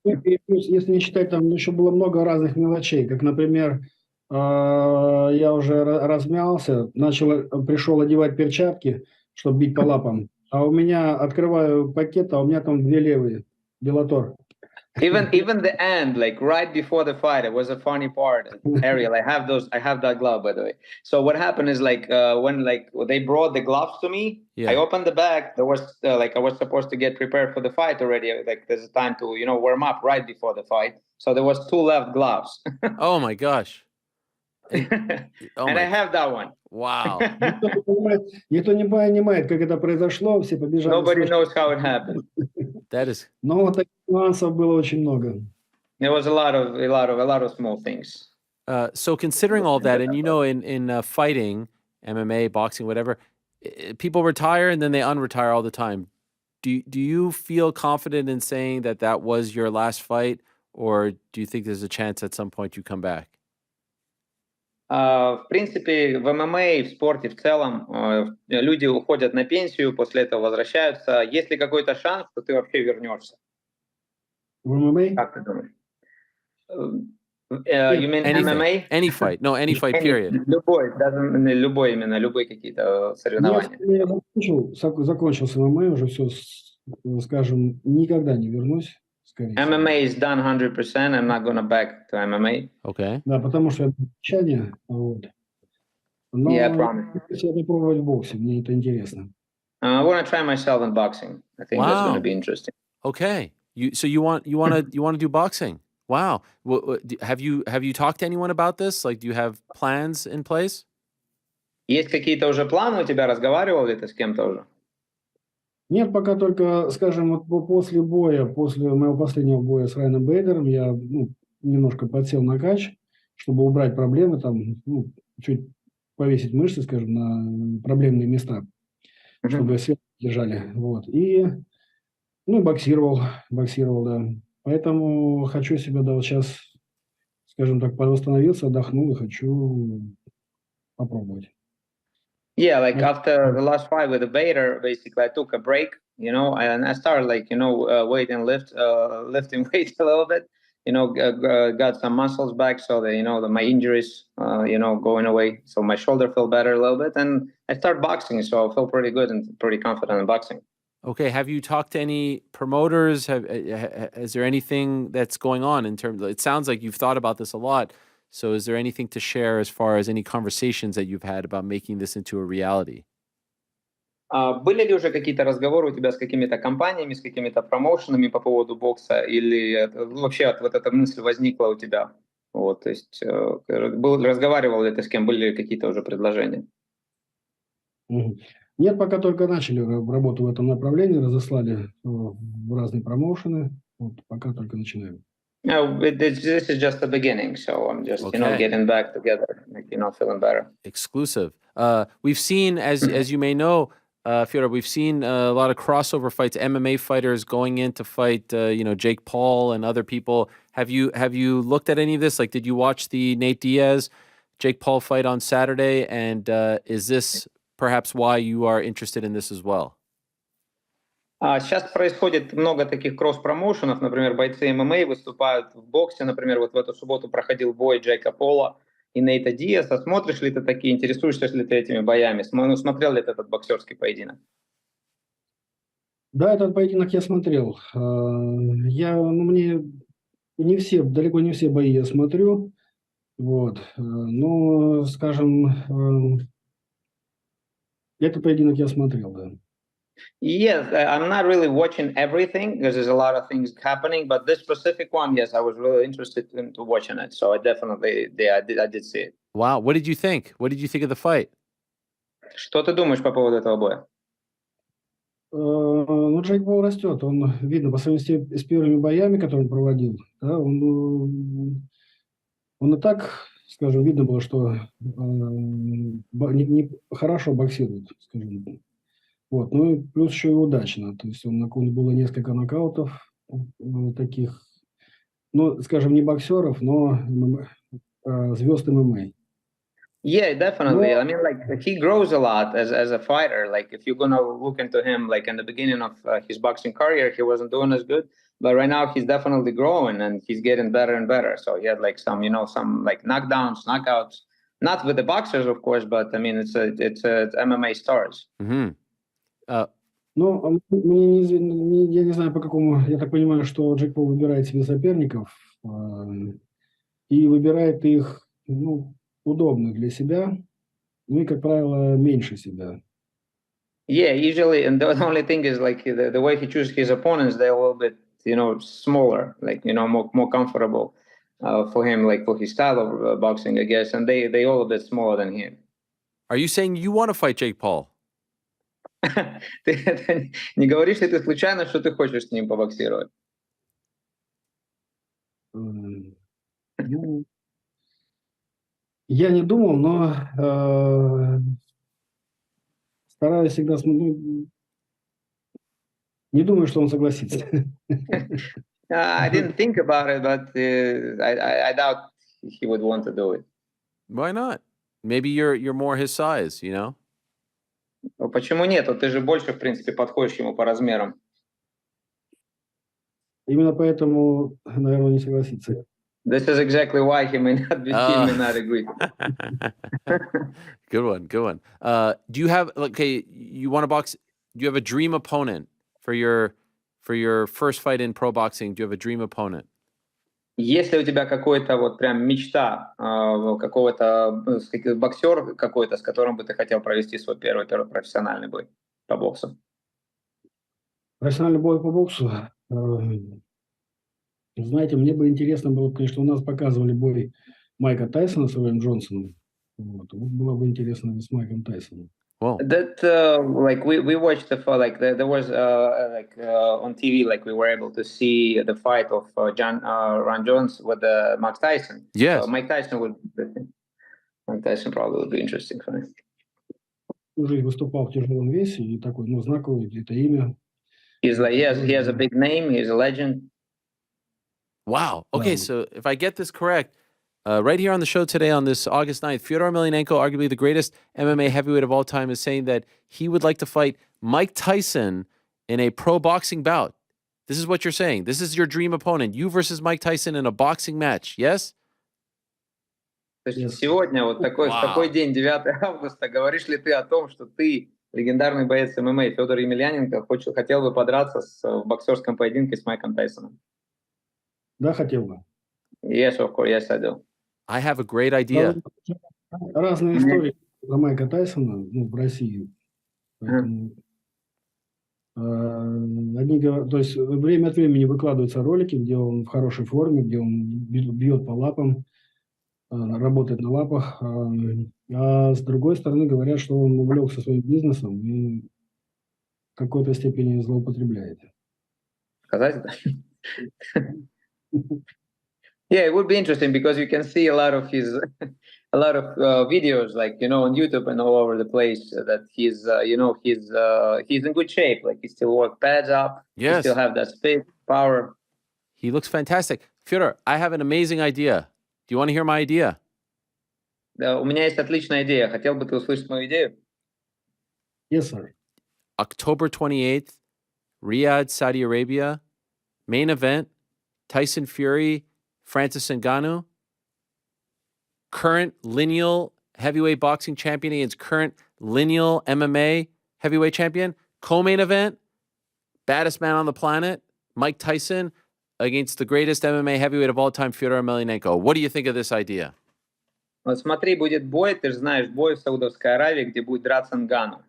Если не считать, там еще было много разных мелочей, как, например, я уже размялся, пришел одевать перчатки, чтобы бить по лапам, а у меня открываю пакет, а у меня там 2 левые, Bellator. Even the end, like right before the fight, it was a funny part. Ariel, I have that glove, by the way. So what happened is like when they brought the gloves to me, I opened the bag. There was I was supposed to get prepared for the fight already. Like there's time to warm up right before the fight. So there was 2 left gloves. Oh my gosh. And I have that one. Wow. Никто не понимает, как это произошло, все побежали. Nobody knows how it happened. That is. Но вот таких нюансов было очень много. There was a lot of small things. So considering all that, and in fighting, MMA, boxing, whatever, people retire and then they unretire all the time. Do you feel confident in saying that was your last fight, or do you think there's a chance at some point you come back? В принципе, в ММА, в спорте в целом, люди уходят на пенсию, после этого возвращаются. Есть ли какой-то шанс, что ты вообще вернешься? В ММА? Как ты думаешь? You mean MMA? Any fight. No, any fight, period. Любые какие-то соревнования. Я закончил с ММА, уже все, скажем, никогда не вернусь. MMA is done 100%. I'm not going back to MMA. Okay. Да, потому что это обещание. Вот. Но я хочу попробовать в боксе, мне это интересно. I want to try myself in boxing. I think that's going to be interesting. Okay. You want to do boxing? Wow. Have you talked to anyone about this? Like, do you have plans in place? Есть какие-то уже планы у тебя? Разговаривал ли ты с кем-то уже? Нет, пока только, скажем, вот после моего последнего боя с Райаном Бейдером, я немножко подсел на кач, чтобы убрать проблемы, там, чуть повесить мышцы, скажем, на проблемные места, чтобы свет держали. Вот. И боксировал, да. Поэтому хочу себя, да, вот сейчас, скажем так, восстановился, отдохнул и хочу попробовать. Yeah, like after the last fight with the Bader, basically I took a break, and I started lifting weights a little bit. got some muscles back, so that my injuries, going away. So my shoulder felt better a little bit, and I started boxing, so I felt pretty good and pretty confident in boxing. Okay, have you talked to any promoters? Is there anything that's going on in terms of, it sounds like you've thought about this a lot. So is there anything to share as far as any conversations that you've had about making this into a reality? Были ли уже какие-то разговоры у тебя с какими-то компаниями, с какими-то промоушенами по поводу бокса, или вообще вот эта мысль возникла у тебя? Вот, то есть разговаривал ли ты с кем, были ли какие-то уже предложения? Нет, пока только начали работу в этом направлении, разослали в разные промоушены. Вот, пока только начинаем. No, this is just the beginning, so I'm just getting back together, feeling better. Exclusive. We've seen, as you may know, Fedor, we've seen a lot of crossover fights, MMA fighters going in to fight, Jake Paul and other people. Have you looked at any of this? Like, did you watch the Nate Diaz, Jake Paul fight on Saturday? And is this perhaps why you are interested in this as well? Сейчас происходит много таких кросс-промоушенов, например, бойцы ММА выступают в боксе, например, вот в эту субботу проходил бой Джейка Пола и Нейта Диаса. Смотришь ли ты такие, интересуешься ли ты этими боями? Смотрел ли ты этот боксерский поединок? Да, этот поединок я смотрел. Мне далеко не все бои я смотрю, вот, но, скажем, этот поединок я смотрел, да. Yes, I'm not really watching everything because there's a lot of things happening, but this specific one, yes, I was really interested into watching it. So I definitely, I did see it. Wow. What did you think? What did you think of the fight? Что ты думаешь по поводу этого боя? Джейк Пол растет. Он, видно, по сравнению с первыми боями, которые он проводил, да, он и так, скажем, видно было, что хорошо боксирует, скажем. Вот, ну и плюс еще и удачно. То есть было несколько нокаутов таких, скажем, не боксеров, но звезд ММА. Yeah, definitely. I mean, like, he grows a lot as a fighter. Like, if you're gonna look into him, like in the beginning of his boxing career, he wasn't doing as good, but right now he's definitely growing and he's getting better and better. So he had like some like knockdowns, knockouts, not with the boxers, of course, but I mean, it's MMA stars. Mm-hmm. Я не знаю, по какому, я так понимаю, что Джейк Пол выбирает себе соперников и выбирает их, удобных для себя, и, как правило, меньше себя. Yeah, usually, and the only thing is like the way he chooses his opponents, they're a little bit, smaller, like, more comfortable for him, like for his style of boxing, I guess, and they all a bit smaller than him. Are you saying you want to fight Jake Paul? Ты не говоришь ли ты случайно, что ты хочешь с ним побоксировать? Я не думал, но стараюсь всегда не думаю, что он согласится. I didn't think about it, but I doubt he would want to do it. Why not? Maybe you're more his size, Почему нет? Ты же больше, в принципе, подходишь ему по размерам. Именно поэтому, наверное, не согласится. This is exactly why he may not agree. Good one. Do you have, you want to box? Do you have a dream opponent for your first fight in pro boxing? Do you have a dream opponent? Есть ли у тебя какой-то вот прям мечта какого-то боксер какой-то, с которым бы ты хотел провести свой первый профессиональный бой по боксу? Профессиональный бой по боксу? Знаете, мне бы интересно было, конечно, у нас показывали бой Майка Тайсона с Роем Джонсоном. Вот было бы интересно с Майком Тайсоном. Well, that we watched there was on TV, like we were able to see the fight of Ron Jones with Mike Tyson. Yes. So Mike Tyson probably would be interesting for me. Уже выступал в тяжелом весе и такой, знаковый, это имя. He's like, yes, he has a big name. He's a legend. Wow. Okay, so if I get this correct, right here on the show today on this August 9th, Fedor Emelianenko, arguably the greatest MMA heavyweight of all time, is saying that he would like to fight Mike Tyson in a pro boxing bout. This is what you're saying. This is your dream opponent. You versus Mike Tyson in a boxing match. Yes? То есть сегодня вот такой день, 9 августа, говоришь ли ты о том, что ты, легендарный боец ММА Федор Емельяненко, хотел бы подраться в боксерском поединке с Майком Тайсоном? Да, хотел бы. Yes, of course, yes, I do. I have a great idea. Разные истории про Майка Тайсона, в России. Поэтому, то есть время от времени выкладываются ролики, где он в хорошей форме, где он бьет по лапам, работает на лапах. А с другой стороны говорят, что он увлекся своим бизнесом и в какой-то степени злоупотребляет. Сказать? Yeah, it would be interesting because you can see a lot of his, videos, like, on YouTube and all over the place that he's in good shape. Like he still work pads up. Yes. He still have that speed, power. He looks fantastic. Fyodor, I have an amazing idea. Do you want to hear my idea? Да, у меня есть отличная идея. Хотел бы ты услышать мою идею? Yes, sir. October 28th, Riyadh, Saudi Arabia. Main event, Tyson Fury, Francis Ngannou. Current lineal heavyweight boxing champion against current lineal MMA heavyweight champion. Co-main event, baddest man on the planet, Mike Tyson, against the greatest MMA heavyweight of all time, Fedor Emelianenko. What do you think of this idea? Вот смотри, будет бой, ты же знаешь, бой в Саудовской Аравии, где будет драться Нгану.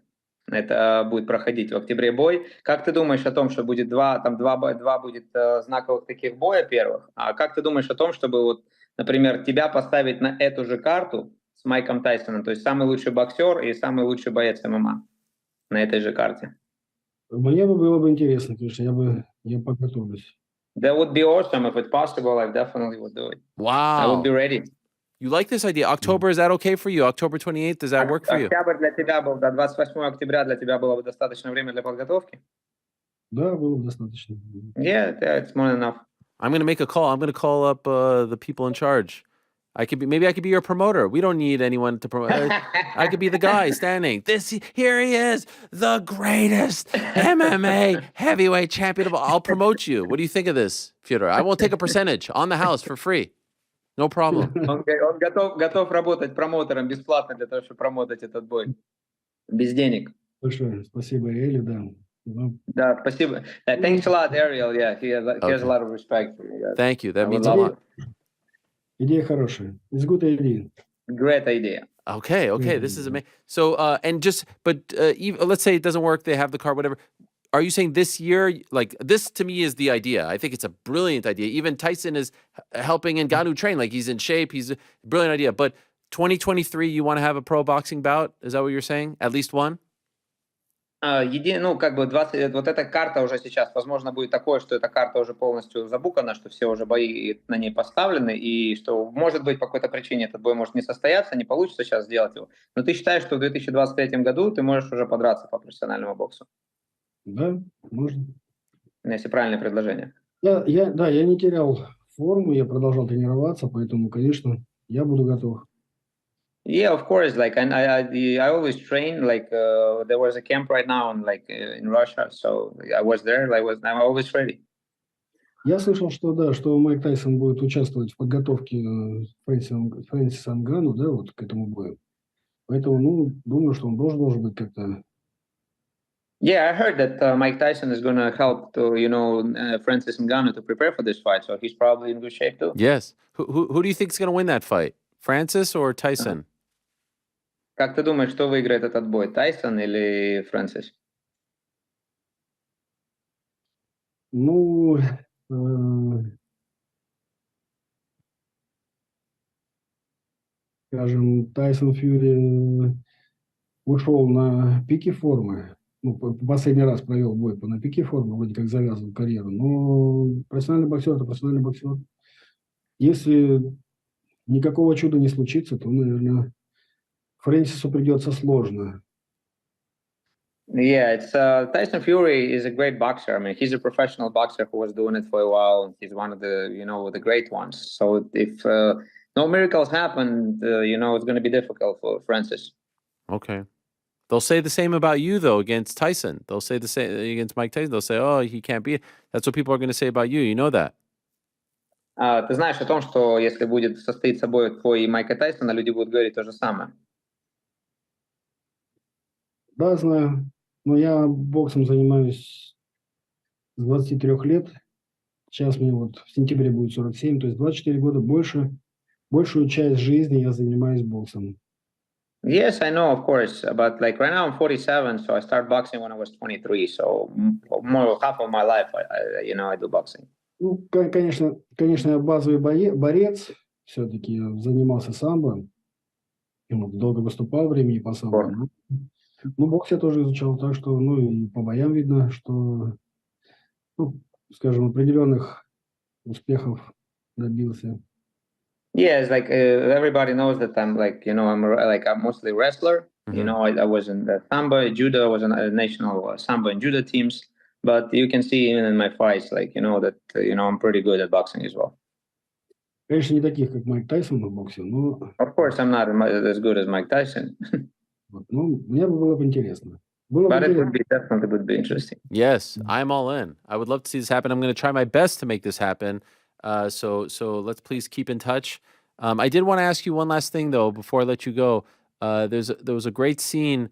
Это будет проходить в октябре бой. Как ты думаешь о том, что будет два будет знаковых таких боя первых? А как ты думаешь о том, чтобы, вот, например, тебя поставить на эту же карту с Майком Тайсоном, то есть самый лучший боксер и самый лучший боец ММА на этой же карте? Мне было бы интересно, конечно, я подготовлюсь. That would be awesome. If it's possible, I definitely would do it. Wow. I would be ready. You like this idea? October, is that okay for you? October 28th, does that work for you? Октябрь для тебя был, до 28 октября для тебя было бы достаточно время для подготовки? Да, было бы достаточно. Yeah, it's more than enough. I'm going to make a call. I'm going to call up the people in charge. Maybe I could be your promoter. We don't need anyone to promote. I could be the guy standing. Here he is, the greatest MMA heavyweight champion. I'll promote you. What do you think of this, Fyodor? I won't take a percentage on the house for free. No problem. Он готов работать промоутером бесплатно для того, чтобы промотать этот бой. Без денег. Большое спасибо, Эли, да. Да, спасибо. Thanks a lot, Ariel. Yeah, he has a lot of respect for you. Thank you. That means a lot. Идея хорошая. It's good idea. Great idea. Okay. This is amazing. So, even, let's say it doesn't work. They have the car, whatever. Are you saying this year, like this to me is the idea? I think it's a brilliant idea. Even Tyson is helping Ngannou train. Like he's in shape. He's a brilliant idea. But 2023, you want to have a pro boxing bout? Is that what you're saying? At least one? Вот эта карта уже сейчас, возможно, будет такое, что эта карта уже полностью забукана, что все уже бои на ней поставлены, и что, может быть, по какой-то причине этот бой может не состояться, не получится сейчас сделать его. Но ты считаешь, что в 2023 году ты можешь уже подраться по профессиональному боксу? Да, можно. Если правильное предложение. Я не терял форму, я продолжал тренироваться, поэтому, конечно, я буду готов. Yeah, of course. Like, and I always train. Like, there was a camp right now, in Russia, so I was there. I'm always ready. Я слышал, что Майк Тайсон будет участвовать в подготовке Фрэнсиса Нгану, да, вот к этому бою. Поэтому, думаю, что он должен быть как-то. Yeah, I heard that Mike Tyson is going to help Francis Ngannou to prepare for this fight, so he's probably in good shape too. Yes. Who do you think is going to win that fight? Francis or Tyson? Как ты думаешь, кто выиграет этот бой, Тайсон или Фрэнсис? Скажем, Тайсон Фьюри ушел на пике формы. Последний раз провел бой на пике формы, вроде как завязывал карьеру. Но профессиональный боксер – это профессиональный боксер. Если никакого чуда не случится, то, наверное, Фрэнсису придется сложно. Yeah, Tyson Fury is a great boxer. I mean, he's a professional boxer who was doing it for a while, and he's one of the great ones. So if no miracles happen, it's going to be difficult for Francis. Okay. They'll say the same about you, though, against Tyson. They'll say the same against Mike Tyson. They'll say, oh, he can't beat. That's what people are going to say about you. You know that. Ты знаешь о том, что если будет состоится бой твой и Майка Тайсона, люди будут говорить то же самое? Да, знаю. Но я боксом занимаюсь с 23 лет. Сейчас мне вот в сентябре будет 47, то есть 24 года большую часть жизни я занимаюсь боксом. Yes, I know, of course. But like right now, I'm 47, so I started boxing when I was 23. So more half of my life, I do boxing. Ну, конечно, я базовый борец. Все-таки я занимался самбо. Долго выступал времени по самбо. Ну, бокс я тоже изучал, так что, и по боям видно, что, скажем, определенных успехов добился. Yeah, it's like everybody knows that I'm I'm mostly wrestler. Mm-hmm. I was in the sambo, judo. I was in national sambo and judo teams. But you can see even in my fights, that I'm pretty good at boxing as well. Конечно, не таких, как Майк Тайсон в боксе, но... Of course, I'm not as good as Mike Tyson. Мне было бы интересно. But it definitely would be interesting. Yes, I'm all in. I would love to see this happen. I'm going to try my best to make this happen. So let's please keep in touch. I did want to ask you one last thing, though, before I let you go. There was a great scene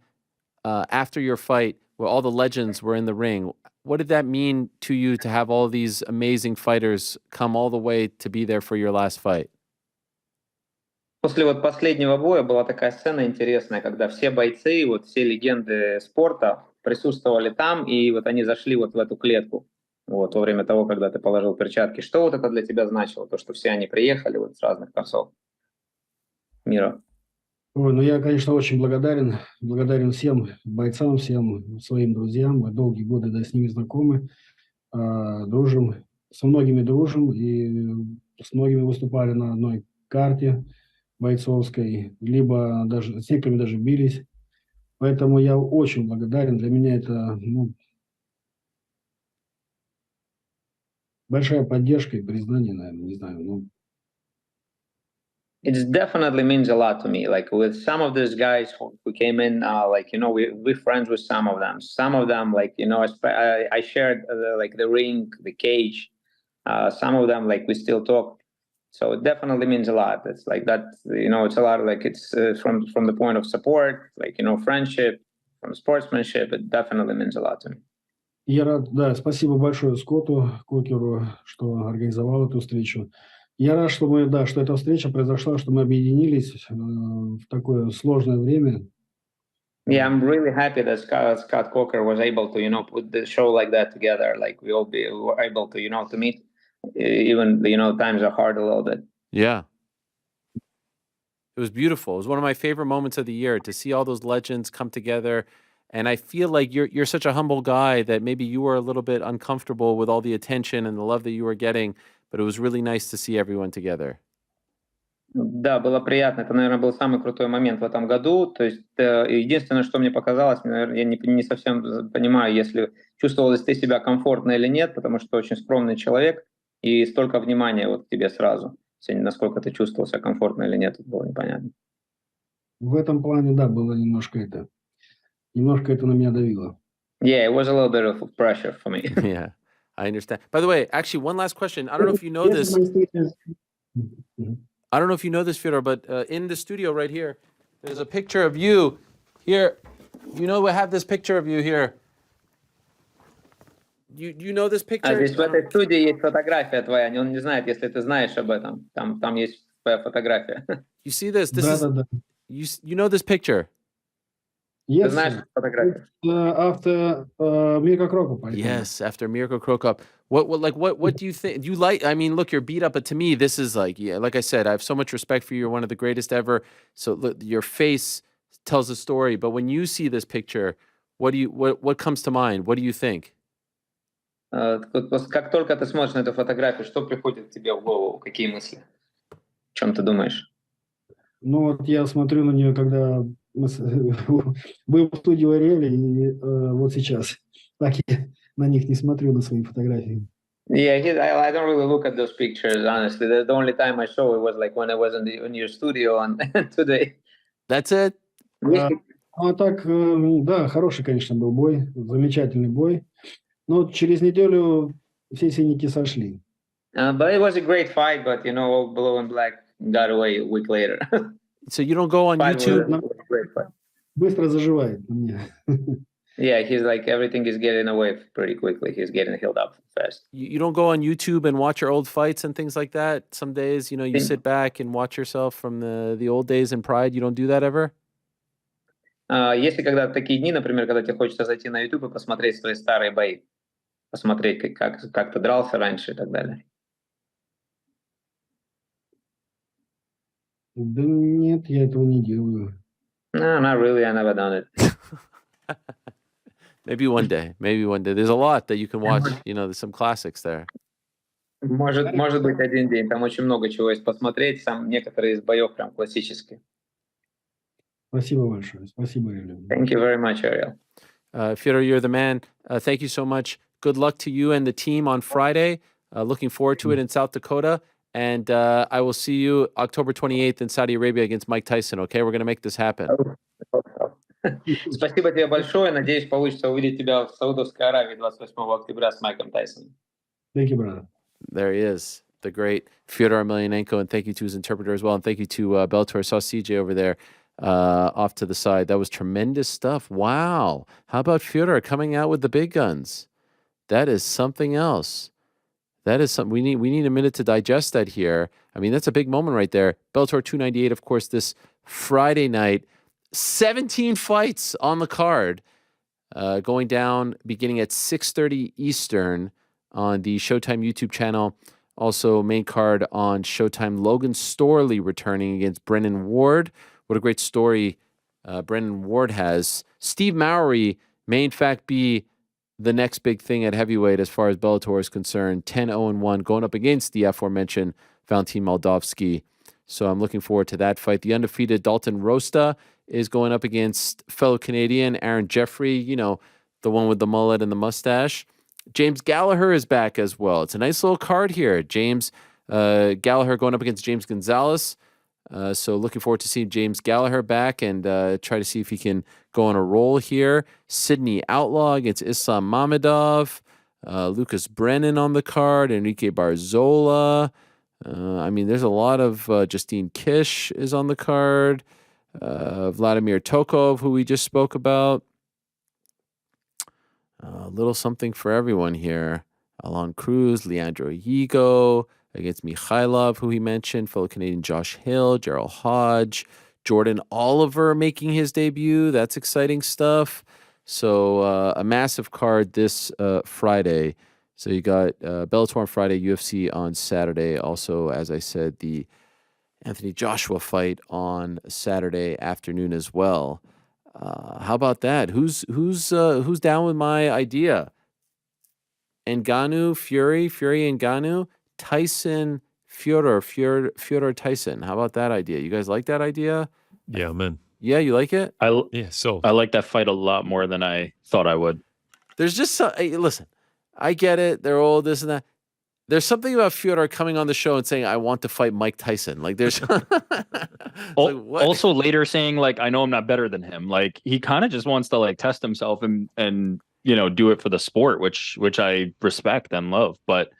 after your fight where all the legends were in the ring. What did that mean to you to have all these amazing fighters come all the way to be there for your last fight? После вот последнего боя была такая сцена интересная, когда все бойцы, все легенды спорта присутствовали там, и вот они зашли вот в эту клетку. Во время того, когда ты положил перчатки. Что вот это для тебя значило? То, что все они приехали с разных концов мира. Ой, я, конечно, очень благодарен всем бойцам, всем своим друзьям. Мы долгие годы с ними знакомы, дружим, со многими дружим, и с многими выступали на одной карте бойцовской, либо даже с некоторыми даже бились. Поэтому я очень благодарен. Для меня это большая поддержка и признание, наверное, не знаю. It definitely means a lot to me. Like with some of these guys who came in, we're friends with some of them. Some of them, I shared the ring, the cage. Some of them, we still talk. So it definitely means a lot. It's like that, it's a lot. It's from the point of support, friendship, from sportsmanship. It definitely means a lot to me. Я рад, спасибо большое Скотту Кокеру, что организовал эту встречу. Я рад, что эта встреча произошла, что мы объединились в такое сложное время. Yeah, I'm really happy that Scott Coker was able to, put the show like that together. Like we were able to, to meet, even times are hard a little bit. Yeah. It was beautiful. It was one of my favorite moments of the year to see all those legends come together. And I feel like you're such a humble guy that maybe you were a little bit uncomfortable with all the attention and the love that you were getting, but it was really nice to see everyone together. Да, было приятно. Это, наверное, был самый крутой момент в этом году. То есть единственное, что мне показалось, наверное, я не совсем понимаю, если чувствовалось ты себя комфортно или нет, потому что очень скромный человек и столько внимания к тебе сразу. Насколько ты чувствовал себя комфортно или нет, это было непонятно. В этом плане, было немножко это на меня давило. Yeah, it was a little bit of pressure for me. Yeah, I understand. By the way, actually, one last question. I don't know if you know this. I don't know if you know this, Fedor, but in the studio right here, there's a picture of you here. We have this picture of you here. You know this picture? Здесь в этой студии есть фотография твоя. Он не знает, если ты знаешь об этом. Там есть твоя фотография. You see this? You know this picture? Yes, after Mirko Krokop. Yes, after Mirko Krokop. What do you think? Do you like? I mean, look, you're beat up, but to me, this is like I said, I have so much respect for you. You're one of the greatest ever. So look, your face tells a story. But when you see this picture, what comes to mind? What do you think? Как только ты смотришь на эту фотографию, что приходит тебе в голову? Какие мысли? О чем ты думаешь? Я смотрю на нее, когда мы был в студии у Ариэля, и вот сейчас. Так я на них не смотрю, на свои фотографии. Yeah, I don't really look at those pictures, honestly. The only time I saw it was when I was in your studio and today. That's it? А так, да, хороший, конечно, был бой, замечательный бой. Но через неделю все синяки сошли. But it was a great fight, but all Blue and Black got away a week later. So you don't go on Fight YouTube? was a great fight. Быстро заживает у меня. Yeah, he's like everything is getting away pretty quickly. He's getting healed up fast. You don't go on YouTube and watch your old fights and things like that? Some days, you sit back and watch yourself from the old days in Pride. You don't do that ever? Если когда такие дни, например, когда тебе хочется зайти на YouTube и посмотреть свои старые бои, посмотреть, как ты дрался раньше и так далее. Да нет, я этого не делаю. No, not really. I never done it. Maybe one day. Maybe one day. There's a lot that you can watch. There's some classics there. Может быть, один день. Там очень много чего есть посмотреть. Некоторые из боев прям классические. Спасибо большое. Спасибо, Илья. Thank you very much, Ariel. Fedor, you're the man. Thank you so much. Good luck to you and the team on Friday. Looking forward to it in South Dakota. And I will see you October 28th in Saudi Arabia against Mike Tyson, okay? We're going to make this happen. Спасибо тебе большое. Надеюсь, получится увидеть тебя в Саудовской Аравии 28 октября с Майком Тайсоном. Thank you, brother. There he is, the great Fedor Emelianenko. And thank you to his interpreter as well. And thank you to Bellator. I saw CJ over there off to the side. That was tremendous stuff. Wow. How about Fedor coming out with the big guns? That is something else. That is something we need a minute to digest that here. I mean, that's a big moment right there. Bellator 298, of course, this Friday night. 17 fights on the card, going down beginning at 6:30 Eastern on the Showtime YouTube channel. Also, main card on Showtime. Logan Storley returning against Brennan Ward. What a great story Brennan Ward has. Steve Mowry may, in fact, be the next big thing at heavyweight as far as Bellator is concerned. 10-0-1, going up against the aforementioned Valentin Moldavsky. So I'm looking forward to that fight. The undefeated Dalton Rosta is going up against fellow Canadian Aaron Jeffrey, the one with the mullet and the mustache. James Gallagher is back as well. It's a nice little card here. James Gallagher going up against James Gonzalez. So looking forward to seeing James Gallagher back and try to see if he can go on a roll here. Sydney Outlaw against Islam Mamedov. Lucas Brennan on the card. Enrique Barzola. There's a lot of Justine Kish is on the card. Vladimir Tokov, who we just spoke about. A little something for everyone here. Alon Cruz, Leandro Yigo against Mikhailov, who he mentioned. Fellow Canadian Josh Hill, Gerald Hodge. Jordan Oliver making his debut. That's exciting stuff. So a massive card this Friday. So you got Bellator on Friday, UFC on Saturday. Also, as I said, the Anthony Joshua fight on Saturday afternoon as well. How about that? Who's down with my idea? Ngannou, Fury Ngannou, Tyson, Fedor Tyson. How about that idea? You guys like that idea? Yeah, man. Yeah, you like it? I like that fight a lot more than I thought I would. There's just listen, I get it. They're old, this and that. There's something about Fedor coming on the show and saying, I want to fight Mike Tyson. Like there's also later saying like, I know I'm not better than him. Like he kind of just wants to like test himself and do it for the sport, which I respect and love. But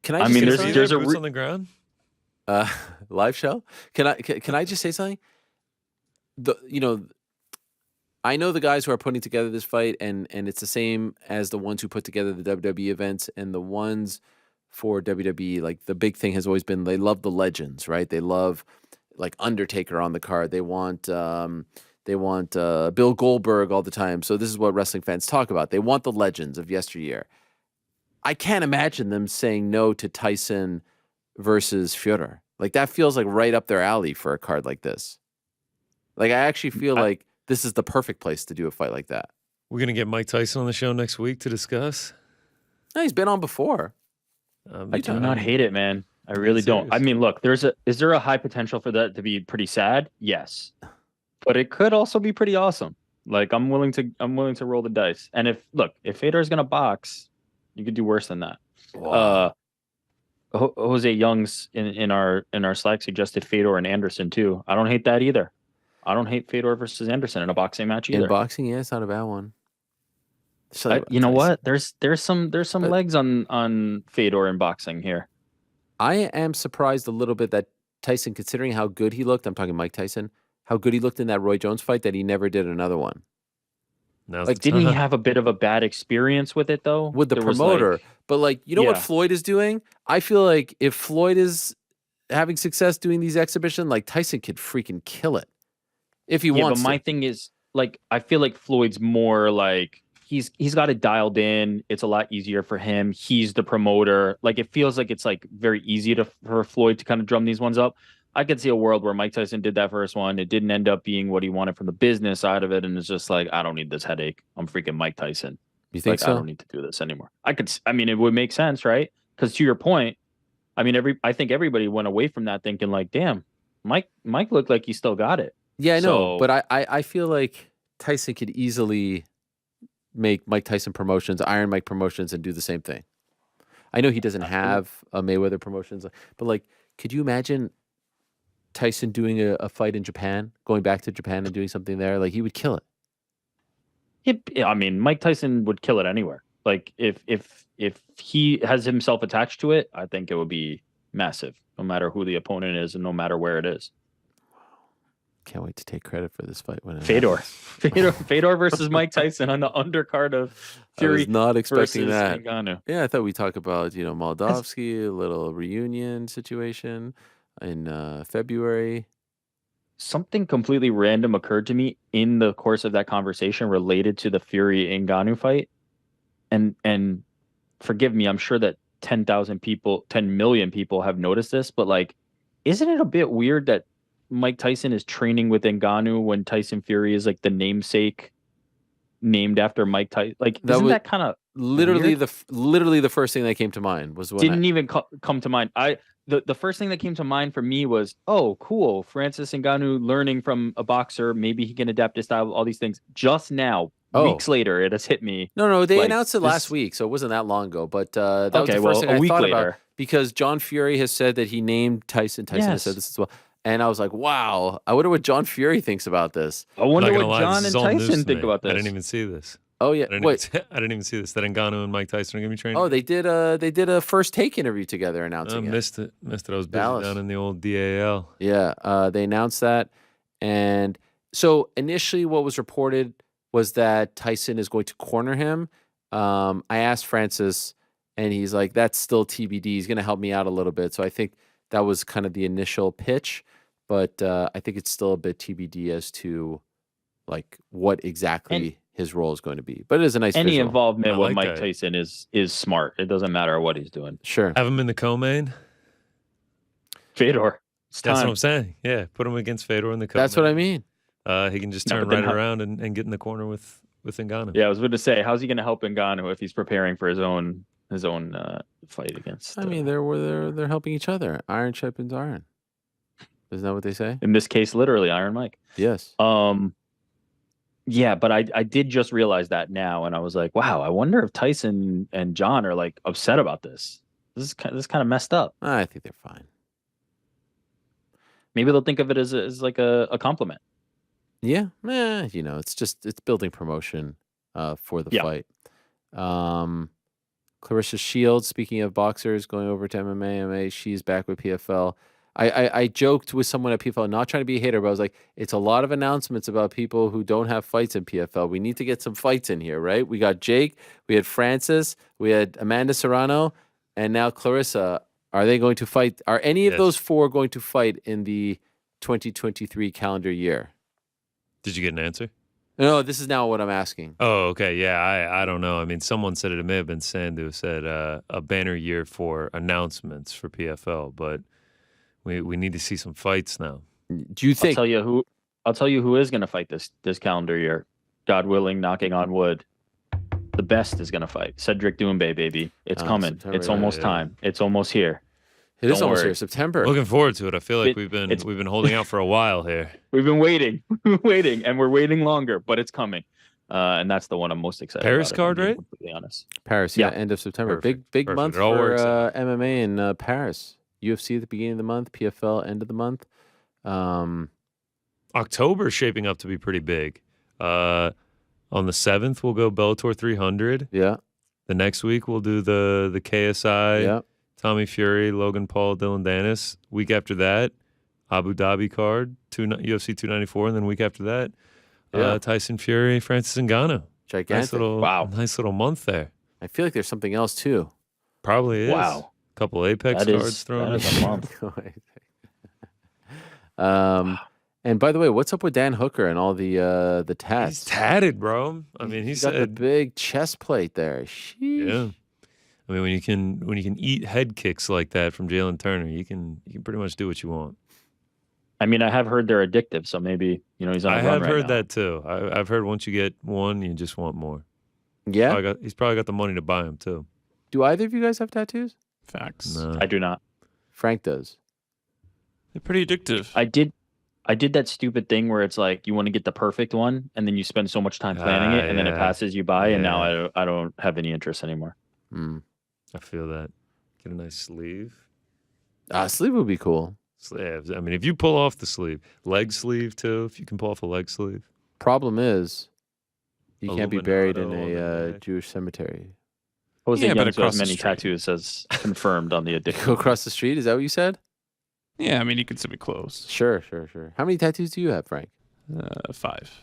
can I just there's a boots on the ground? Live show. Can I just say something? I know the guys who are putting together this fight, and it's the same as the ones who put together the WWE events and the ones for WWE. Like the big thing has always been they love the legends, right? They love like Undertaker on the card. They want Bill Goldberg all the time. So this is what wrestling fans talk about. They want the legends of yesteryear. I can't imagine them saying no to Tyson versus Fedor. Like that feels like right up their alley for a card like this. Like I actually feel like this is the perfect place to do a fight like that. We're gonna get Mike Tyson on the show next week to discuss. No, he's been on before. I do not hate it, man. I really don't. I mean, look, is there a high potential for that to be pretty sad? Yes, but it could also be pretty awesome. Like I'm willing to roll the dice. And if Fedor is gonna box, you could do worse than that. Wow. Jose Young's in our Slack suggested Fedor and Anderson too. I don't hate that either. I don't hate Fedor versus Anderson in a boxing match either. In boxing, yeah, it's not a bad one. So, You know what? There's some legs on Fedor in boxing here. I am surprised a little bit that Tyson, considering how good he looked, I'm talking Mike Tyson, how good he looked in that Roy Jones fight, that he never did another one. Like, didn't he have a bit of a bad experience with it though? With the promoter. But like, you know what Floyd is doing? I feel like if Floyd is having success doing these exhibitions, like Tyson could freaking kill it if he wants. But my thing is, like, I feel like Floyd's more like he's got it dialed in. It's a lot easier for him. He's the promoter. Like, it feels like it's like very easy for Floyd to kind of drum these ones up. I could see a world where Mike Tyson did that first one. It didn't end up being what he wanted from the business side of it, and it's just like, I don't need this headache. I'm freaking Mike Tyson. You think so? I don't need to do this anymore. I mean, it would make sense, right? Because to your point, I mean, I think everybody went away from that thinking like, damn, Mike looked like he still got it. Yeah, I know. But I feel like Tyson could easily make Mike Tyson promotions, Iron Mike promotions, and do the same thing. I know he doesn't have a Mayweather promotions, but like, could you imagine Tyson doing a fight in Japan, going back to Japan and doing something there? Like, he would kill it. I mean, Mike Tyson would kill it anywhere. Like, if he has himself attached to it, I think it would be massive, no matter who the opponent is and no matter where it is. Can't wait to take credit for this fight when it Fedor versus Mike Tyson on the undercard of Fury. I was not expecting that. Ngannou. Yeah, I thought we'd talk about, Moldavsky, a little reunion situation in February. Something completely random occurred to me in the course of that conversation related to the Fury Ngannou fight. And forgive me, I'm sure that 10 million people have noticed this, but like, isn't it a bit weird that Mike Tyson is training with Ngannou when Tyson Fury is like the namesake named after Mike Tyson? Like, isn't that kind of literally weird? literally the first thing that came to mind was when Didn't even come to mind. The first thing that came to mind for me was, oh, cool, Francis Ngannou learning from a boxer. Maybe he can adapt his style. All these things. Just now, weeks later, it has hit me. No, they announced it last week, so it wasn't that long ago. But that was the first thing I thought about, because John Fury has said that he named Tyson. Tyson has said this as well. And I was like, wow, I wonder what John Fury thinks about this. I wonder what John and Tyson think about this. I didn't even see this. Oh yeah, I didn't even see this. That Ngannou and Mike Tyson are gonna be training. Oh, they did a first take interview together announcing it. Missed it. I was busy down in the old DAL. Yeah, they announced that, and so initially, what was reported was that Tyson is going to corner him. I asked Francis, and he's like, "That's still TBD. He's gonna help me out a little bit." So I think that was kind of the initial pitch, but I think it's still a bit TBD as to like what exactly his role is going to be. But it is a nice any visual. involvement with Mike Tyson is smart. It doesn't matter what he's doing. Sure. Have him in the co-main. Fedor. That's what I'm saying. Yeah, put him against Fedor in the co-main. That's what I mean. He can just turn right around and get in the corner with Ngannou. Yeah, I was going to say, how's he going to help Ngannou if he's preparing for his own fight against? I mean, they're helping each other. Iron sharpens iron. Isn't that what they say? In this case, literally, Iron Mike. Yes. Yeah, but I did just realize that now, and I was like, wow, I wonder if Tyson and John are like upset about this. This is kind of messed up. I think they're fine. Maybe they'll think of it as like a compliment. Yeah, it's building promotion for the fight. Clarissa Shields, speaking of boxers going over to MMA, she's back with PFL. I joked with someone at PFL, not trying to be a hater, but I was like, it's a lot of announcements about people who don't have fights in PFL. We need to get some fights in here, right? We got Jake, we had Francis, we had Amanda Serrano, and now Clarissa. Are they going to fight? Are any of those four going to fight in the 2023 calendar year? Did you get an answer? No, this is now what I'm asking. Oh, okay. Yeah, I don't know. I mean, someone said it may have been Sandu who said a banner year for announcements for PFL, but we need to see some fights now. Do you think? I'll tell you who is going to fight this calendar year. God willing, knocking on wood. The best is going to fight. Cedric Doumbé, baby. It's coming. September, it's almost time. It's almost here. It is almost here. September. Looking forward to it. I feel like we've been holding out for a while here. We've been waiting. And we're waiting longer, but it's coming. And that's the one I'm most excited Paris about. card, right? To be honest. Paris, yeah, end of September. Perfect. Big month It all for works out. MMA in Paris. UFC at the beginning of the month, PFL end of the month. October's shaping up to be pretty big. On the 7th, we'll go Bellator 300. Yeah. The next week, we'll do the KSI, Yeah. Tommy Fury, Logan Paul, Dylan Dennis. Week after that, Abu Dhabi card, UFC 294. And then week after that, Tyson Fury, Francis Ngannou. Gigantic. Nice little month there. I feel like there's something else too. Probably is. Wow. Couple Apex cards thrown. That is a month. And by the way, what's up with Dan Hooker and all the tats? He's tatted, bro. I mean, he's said got the big chest plate there. Sheesh. Yeah. I mean, when you can eat head kicks like that from Jalen Turner, you can pretty much do what you want. I mean, I have heard they're addictive, so maybe he's on. I a run have right heard now. that too. I've heard once you get one, you just want more. Yeah. He's probably got the money to buy them too. Do either of you guys have tattoos? Facts. No. I do not. Frank does. They're pretty addictive. I did that stupid thing where it's like you want to get the perfect one, and then you spend so much time planning it, and then it passes you by, and now I don't have any interest anymore. I feel that. Get a nice sleeve. Sleeve would be cool. Sleeves. I mean, if you pull off the sleeve, leg sleeve too. If you can pull off a leg sleeve. Problem is, you can't be buried in Illuminado, a Jewish cemetery. Jose Yeah, but Young's got across the many street. tattoos as confirmed on the addiction. Go across the street. Is that what you said? Yeah, I mean, you could still be close. Sure. How many tattoos do you have, Frank? 5.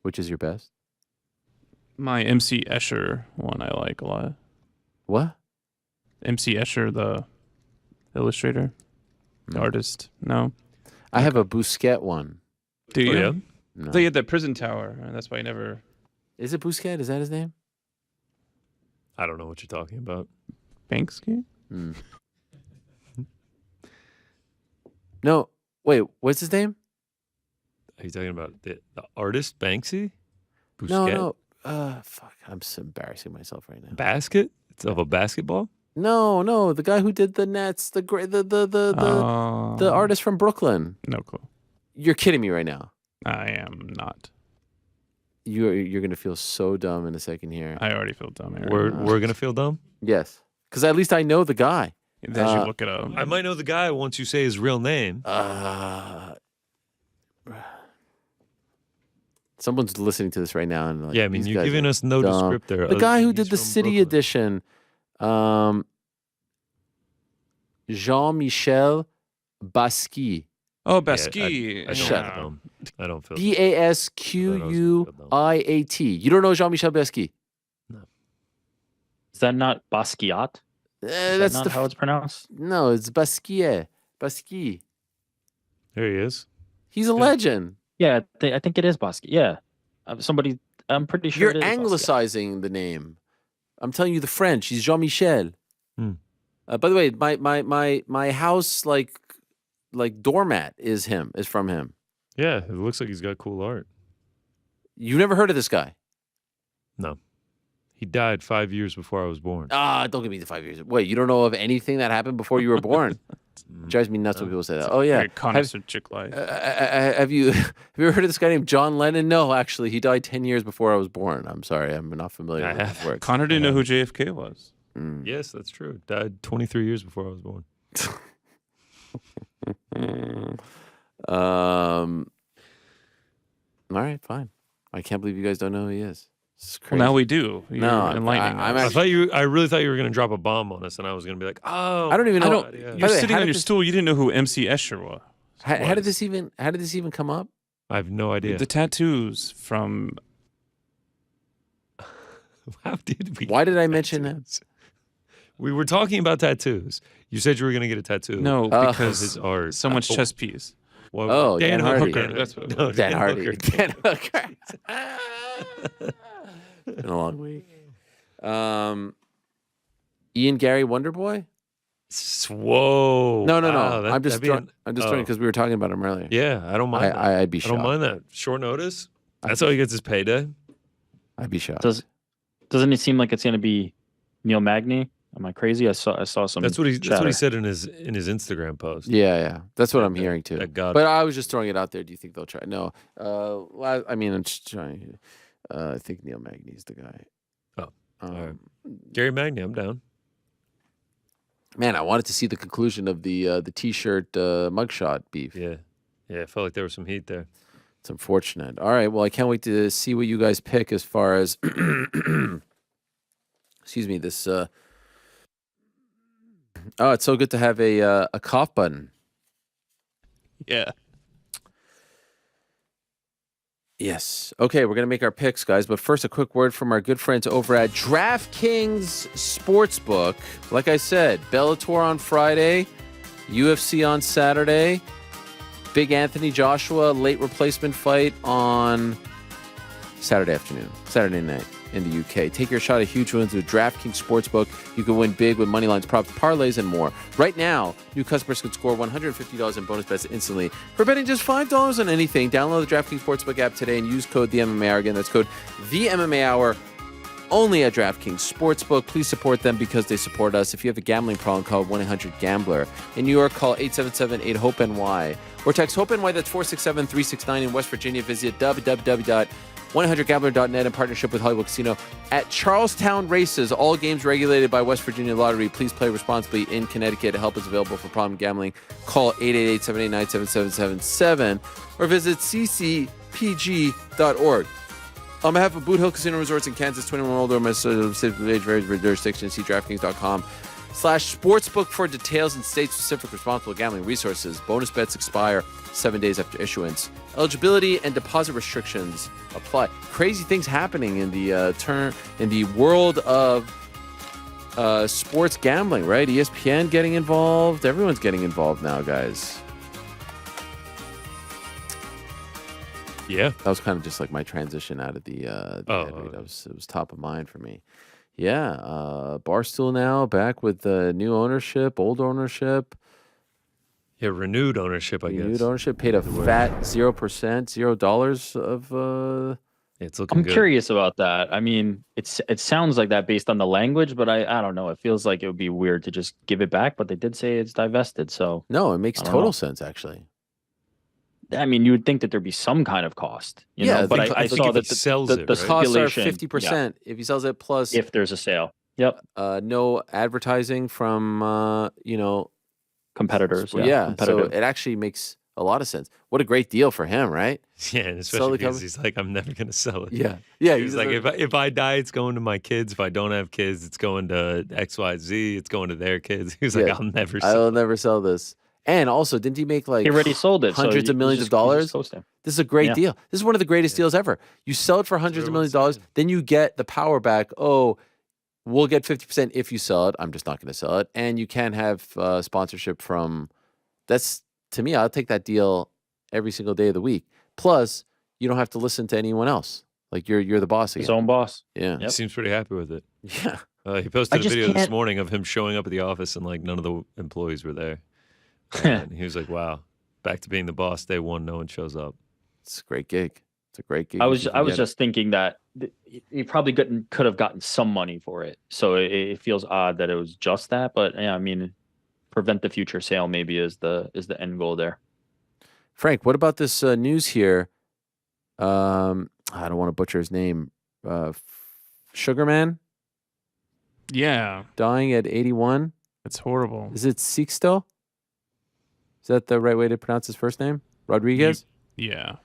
Which is your best? My MC Escher one I like a lot. What? MC Escher, the illustrator, the artist. No. I have a Bousquet one. Do you? yeah? No. They had that prison tower, and that's why I never. Is it Bousquet? Is that his name? I don't know what you're talking about. Banksy? No. Wait. What's his name? Are you talking about the artist Banksy? No. Fuck. I'm so embarrassing myself right now. Basket? It's of a basketball? No. The guy who did the Nets. The artist from Brooklyn. No clue. You're kidding me right now. I am not. You're gonna feel so dumb in a second here. I already feel dumb here. We're gonna feel dumb? Yes, because at least I know the guy. Then you look it up. I might know the guy once you say his real name. Someone's listening to this right now, and like, Yeah, I mean, these you're guys giving are us no dumb. descriptor. The guy who He's did the from City Brooklyn. Edition, Jean-Michel Basquiat. Oh, Basquiat. I don't feel Basquiat. You don't know Jean-Michel Basquiat? Is that not Basquiat? Is That's that not how it's pronounced? No, it's Basquiat. Basquiat. There he is. He's a legend. Yeah, I think it is Basquiat. Yeah, I'm pretty sure You're it is anglicizing the name. I'm telling you the French. He's Jean-Michel. By the way, my house like doormat is from him. Yeah, it looks like he's got cool art. You never heard of this guy? No. He died 5 years before I was born. Don't give me the 5 years. Wait, you don't know of anything that happened before you were born? It drives me nuts when people say that. Oh yeah, Connoisseur chick life. Have you ever heard of this guy named John Lennon? No, actually, he died 10 years before I was born. I'm sorry, I'm not familiar with his work. Connor didn't know who JFK was. Yes, that's true. Died 23 years before I was born. All right, fine. I can't believe you guys don't know who he is. This is Well, crazy. now we do. You're No, enlightening I'm us. I really thought you were going to drop a bomb on us, and I was going to be like, oh. I don't even know. You're sitting on your stool. You didn't know who MC Escher was. How did this even come up? I have no idea. The tattoos from. How did we? Why did I mention that? We were talking about tattoos. You said you were going to get a tattoo. No, because his art. Someone's chest piece. Well, Oh, Dan Hardy. Hooker. That's what it No, was. Dan Hardy. Hooker. Dan Hooker. Been a long week. Ian Gary Wonderboy? Whoa. No. Wow, I'm just throwing because we were talking about him earlier. Yeah, I don't mind. that. I'd be I shocked. don't mind that. Short notice. That's how he gets his payday. I'd be shocked. Doesn't it seem like it's going to be Neil Magny? Am I crazy? I saw some. That's what he chatter. said in his Instagram post. Yeah. That's what I'm hearing too. that got- But I was just throwing it out there. Do you think they'll try? No. I mean, I'm just trying. I think Neil Magny's the guy. Oh, all right. Gary Magny, I'm down. Man, I wanted to see the conclusion of the T-shirt mugshot beef. Yeah. Yeah, I felt like there was some heat there. It's unfortunate. All right. Well, I can't wait to see what you guys pick as far as, excuse me, this. Oh, it's so good to have a cough button. Yeah. Yes. Okay, we're going to make our picks, guys. But first, a quick word from our good friends over at DraftKings Sportsbook. Like I said, Bellator on Friday, UFC on Saturday, Big Anthony Joshua late replacement fight on Saturday night in the UK. Take your shot at huge wins with DraftKings Sportsbook. You can win big with money lines, props, parlays, and more. Right now, new customers can score $150 in bonus bets instantly for betting just $5 on anything. Download the DraftKings Sportsbook app today and use code THEMMA. Again, that's code THEMMA only at DraftKings Sportsbook. Please support them because they support us. If you have a gambling problem, call 1-800-GAMBLER. In New York, call 877-8-HOPE-NY or text HOPE-NY, that's 467-369. In West Virginia, visit www.100gambler.net in partnership with Hollywood Casino at Charlestown Races. All games regulated by West Virginia Lottery. Please play responsibly in Connecticut. Help is available for problem gambling. Call 888-789-7777 or visit ccpg.org. On behalf of Boot Hill Casino Resorts in Kansas, 21 or older, age varies by jurisdiction. See DraftKings.com/sportsbook for details and state-specific responsible gambling resources. Bonus bets expire 7 days after issuance. Eligibility and deposit restrictions apply. Crazy things happening in the world of sports gambling, right? ESPN getting involved. Everyone's getting involved now, guys. Yeah, that was kind of just like my transition out of the ad read. It was top of mind for me. Yeah, Barstool now back with the new ownership, old ownership. Yeah, renewed ownership, I guess. Renewed ownership, paid a fat 0%, $0 of. It's looking good. I'm curious about that. I mean, it sounds like that based on the language, but I don't know. It feels like it would be weird to just give it back, but they did say it's divested. So no, it makes total sense actually. I mean, you would think that there'd be some kind of cost, you know, but I saw that the costs are 50% if he sells it, plus if there's a sale. Yep. No advertising from competitors. Yeah. So it actually makes a lot of sense. What a great deal for him, right? Yeah, and especially because he's like, I'm never going to sell it. Yeah. He's like, if I die, it's going to my kids. If I don't have kids, it's going to XYZ. It's going to their kids. He's like, I'll never sell this. And also, didn't he make like he already sold it, hundreds of millions of dollars? This is a great deal. This is one of the greatest deals ever. You sell it for hundreds of millions of dollars, then you get the power back. Oh, we'll get 50% if you sell it. I'm just not going to sell it. And you can have sponsorship from. That's, to me, I'll take that deal every single day of the week. Plus, you don't have to listen to anyone else. Like you're the boss again. His own boss. Yeah. He seems pretty happy with it. Yeah. He posted a video this morning of him showing up at the office and like none of the employees were there. And he was like, wow, back to being the boss. Day one, no one shows up. It's a great gig. It's a great gig. I was just thinking that he probably could have gotten some money for it. So it feels odd that it was just that. But yeah, I mean, prevent the future sale maybe is the end goal there. Frank, what about this news here? I don't want to butcher his name. Sugarman? Yeah. Dying at 81? It's horrible. Is it Sixto? Is that the right way to pronounce his first name? Rodriguez? Yeah.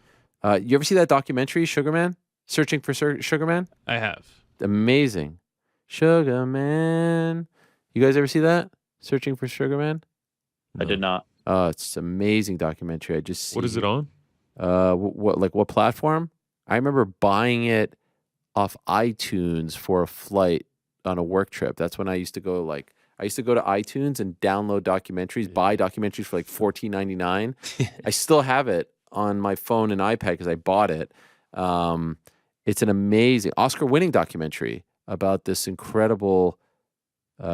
You ever see that documentary, Sugarman? Searching for Sugarman? I have. Amazing. Sugarman. You guys ever see that? Searching for Sugarman? I did not. Oh, it's an amazing documentary. I just What is it on? What platform? I remember buying it off iTunes for a flight on a work trip. That's when I used to go to iTunes and download documentaries, buy documentaries for like $14.99. I still have it on my phone and iPad because I bought it. It's an amazing Oscar-winning documentary about this incredible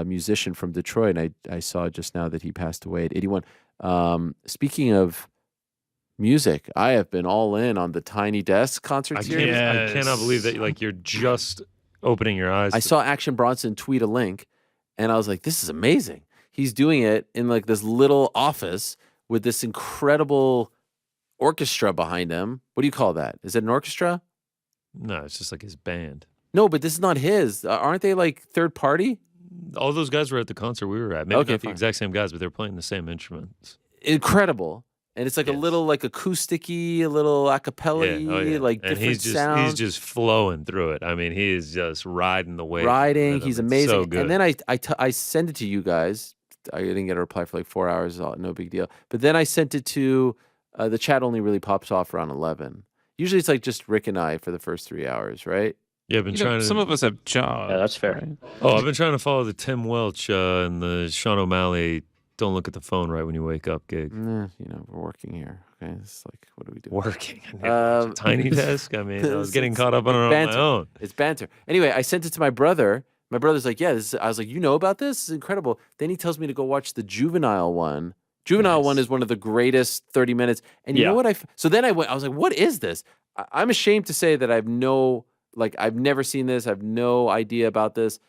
musician from Detroit. And I saw just now that he passed away at 81. Speaking of music, I have been all in on the Tiny Desk concert series. I cannot believe that you're just opening your eyes. I saw Action Bronson tweet a link. And I was like, this is amazing. He's doing it in like this little office with this incredible orchestra behind him. What do you call that? Is it an orchestra? No, it's just like his band. No, but this is not his. Aren't they like third party? All those guys were at the concert we were at. Maybe not the exact same guys, but they're playing the same instruments. Incredible. And it's like a little like acousticy, a little a cappella-y, like and different sounds. he's just flowing through it. I mean, he is just riding the wave. Riding, he's amazing. So good. And then I send it to you guys. I didn't get a reply for like 4 hours, no big deal. But then I sent it to the chat. Only really pops off around 11. Usually it's like just Rick and I for the first 3 hours, right? Yeah, I've been trying to. Some of us have jobs. Yeah, that's fair. Right? Oh, I've been trying to follow the Tim Welch and the Sean O'Malley. Don't look at the phone right when you wake up gig. You know, we're working here. Okay, it's like, what do we do? Working. Tiny desk. I mean, I was getting caught up on it on banter. my own. It's banter. Anyway, I sent it to my brother. My brother's like, yeah, I was like, you know about this? This is incredible. Then he tells me to go watch the Juvenile one. Juvenile one is one of the greatest 30 minutes. And you know what? So then I was like, what is this? I'm ashamed to say that I've never seen this. I have no idea about this.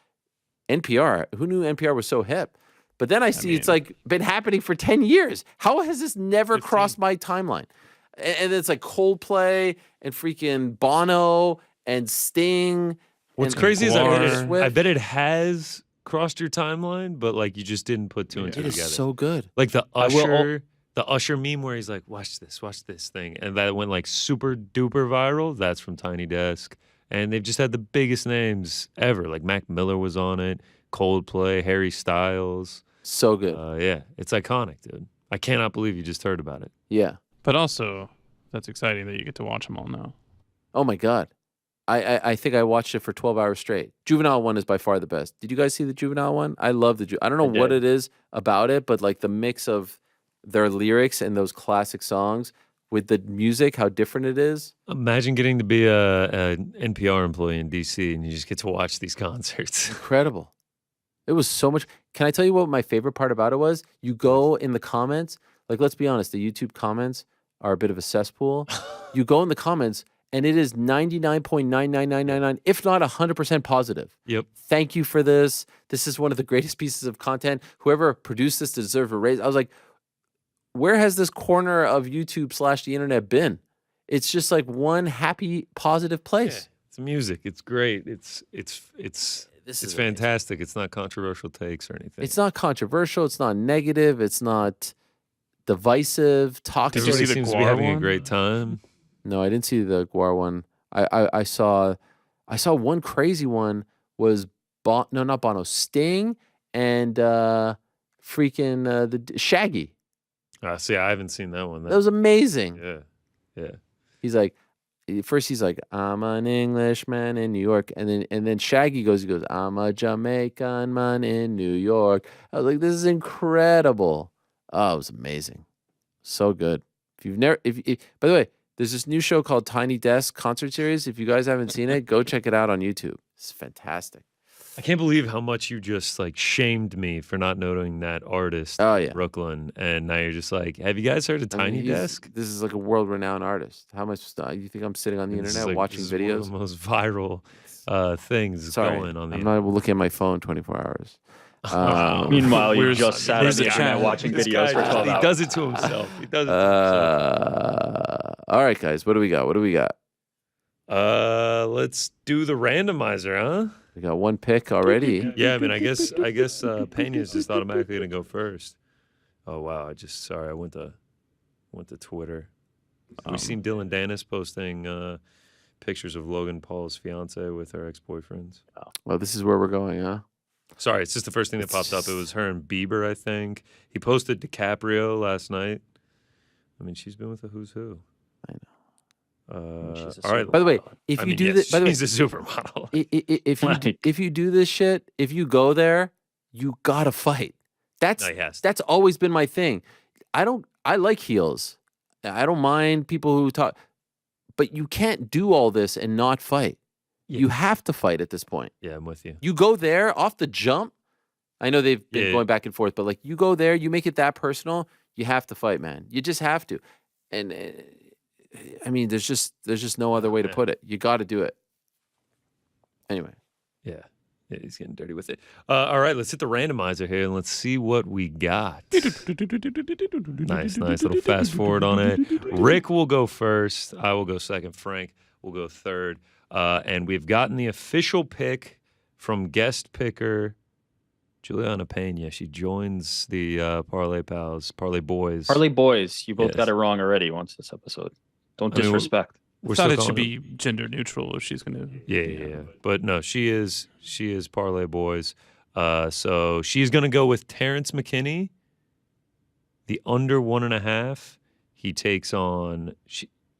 NPR. Who knew NPR was so hip? But then I see it's like been happening for 10 years. How has this never crossed my timeline? And it's like Coldplay and freaking Bono and Sting. What's crazy is I bet it has crossed your timeline, but like you just didn't put two and two together. together. It is so good. Like the Usher meme where he's like, watch this thing. And that went like super duper viral. That's from Tiny Desk. And they've just had the biggest names ever. Like Mac Miller was on it, Coldplay, Harry Styles. So good. Yeah, it's iconic, dude. I cannot believe you just heard about it. Yeah. But also, that's exciting that you get to watch them all now. Oh my God. I think I watched it for 12 hours straight. Juvenile one is by far the best. Did you guys see the Juvenile one? I love I don't know what it is about it, but like the mix of their lyrics and those classic songs with the music, how different it is. Imagine getting to be an NPR employee in DC and you just get to watch these concerts. Incredible. It was so much. Can I tell you what my favorite part about it was? You go in the comments, like let's be honest, the YouTube comments are a bit of a cesspool. You go in the comments and it is 99.99999, if not 100% positive. Yep. Thank you for this. This is one of the greatest pieces of content. Whoever produced this deserves a raise. I was like, where has this corner of YouTube / the internet been? It's just like one happy, positive place. Yeah, it's music. It's great. It's fantastic. It's not controversial takes or anything. It's not controversial. It's not negative. It's not divisive, toxic. Everybody seems to be having a great time. No, I didn't see the Guar one. I saw one crazy one was not Bono, Sting and freaking the Shaggy. See, I haven't seen that one. That was amazing. Yeah. He's like, first he's like, I'm an Englishman in New York, and then Shaggy goes, I'm a Jamaican man in New York. I was like, this is incredible. Oh, it was amazing, so good. If you've never, by the way, there's this new show called Tiny Desk Concert Series. If you guys haven't seen it, go check it out on YouTube. It's fantastic. I can't believe how much you just like shamed me for not knowing that artist in Brooklyn. And now you're just like, have you guys heard of Tiny Desk? This is like a world-renowned artist. How much you think I'm sitting on the internet watching videos? One of the most viral things going on the internet. I'm not looking at my phone 24 hours. Meanwhile, you just sat on the internet watching videos for 12 hours. He does it to himself. All right, guys. What do we got? Let's do the randomizer, huh? We got one pick already. Yeah, I mean, I guess Pena's just automatically gonna go first. Oh wow! I went to Twitter. We've seen Dylan Dennis posting pictures of Logan Paul's fiance with her ex-boyfriends. Well, this is where we're going, huh? Sorry, it's just the first thing that popped up. It was her and Bieber, I think. He posted DiCaprio last night. I mean, she's been with a who's who. I know. All right. By the way, if you do this, she's a supermodel. If you do this shit, if you go there, you gotta fight. That's always been my thing. I like heels. I don't mind people who talk, but you can't do all this and not fight. Yeah. You have to fight at this point. Yeah, I'm with you. You go there off the jump. I know they've been going back and forth, but like you go there, you make it that personal. You have to fight, man. You just have to. And I mean, there's just no other way to put it. You got to do it. Anyway. Yeah, he's getting dirty with it. All right, let's hit the randomizer here and let's see what we got. Nice little fast forward on it. Rick will go first. I will go second. Frank will go third. And we've gotten the official pick from guest picker Juliana Pena. She joins the Parlay Pals, Parlay Boys. Parlay Boys. You both Yes. got it wrong already once this episode. Don't I mean, disrespect. I thought it should be gender neutral if she's gonna. Yeah. But no, she is Parlay Boys. So she's gonna go with Terrence McKinney, the under 1.5. He takes on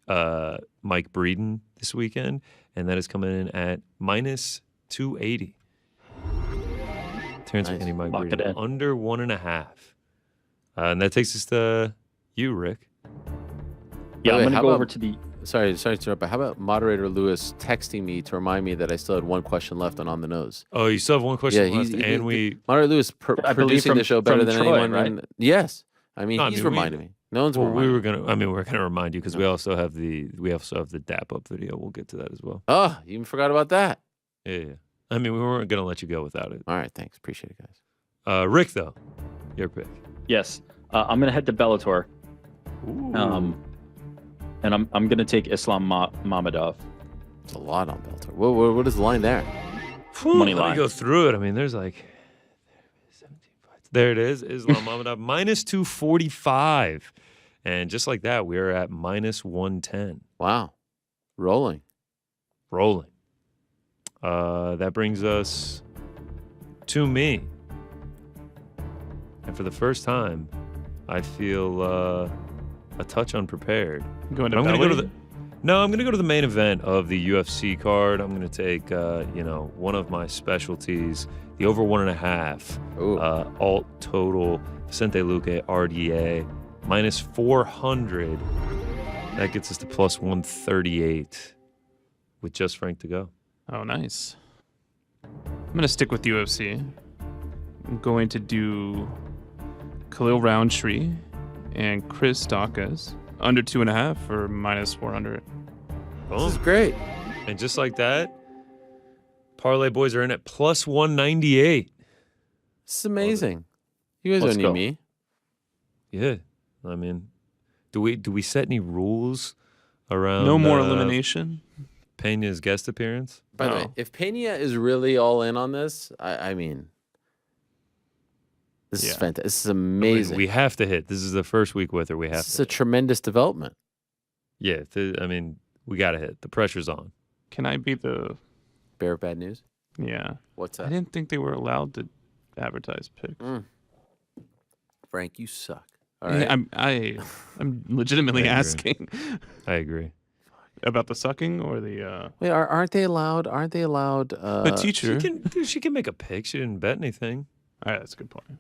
Mike Breeden this weekend, and that is coming in at minus 280. Terrence McKinney, Mike Lock it Breeden, in. under 1.5. And that takes us to you, Rick. Yeah, Wait, I'm going how to go about- over to the. Sorry to interrupt, but how about moderator Lewis texting me to remind me that I still had one question left on the Nose? Oh, you still have one question left, he's- and we. Moderator Lewis I believe producing the show better from than Troy, anyone. right? And, yes, I mean No, he's we- reminding me. No one's Well, reminding. we're gonna remind you because we also have the dap up video. We'll get to that as well. Oh, you even forgot about that. Yeah. I mean, we weren't gonna let you go without it. All right, thanks. Appreciate it, guys. Rick, though, your pick. Yes. I'm going to head to Bellator. And I'm going to take Islam Mamedov. It's a lot on Bellator. What is the line there? Money Let me line. go through it. I mean, there's like 17 fights. There it is. Islam Mamedov minus 245, and just like that, we're at minus 110. Wow, rolling. That brings us to me, and for the first time, I feel a touch unprepared. Going to I'm gonna go to Belly? I'm going to go to the main event of the UFC card. I'm going to take, one of my specialties, the over 1.5, alt total, Vicente Luque, RDA, minus 400. That gets us to plus 138 with just Frank to go. Oh, nice. I'm gonna stick with UFC. I'm going to do Khalil Roundtree and Chris Dawkins under 2.5 for minus 400. Boom. This is great. And just like that, Parlay Boys are in at plus 198. This is amazing. You guys Let's don't go. need me. Yeah. I mean, do we set any rules around No more elimination. Pena's guest appearance? By the way, if Pena is really all in on this, I mean, this is fantastic. This is amazing. We have to hit. This is the first week with her. We have This is to. a tremendous development. Yeah. I mean, we got to hit. The pressure's on. Can I be the bearer of bad news? Yeah. What's I that? didn't think they were allowed to advertise picks. Frank, you suck. All Yeah, right. I'm legitimately I agree. asking I agree. about the sucking or the. Wait, aren't they allowed? Aren't they allowed? But teacher. She can make a pick. She didn't bet anything. All right, that's a good point.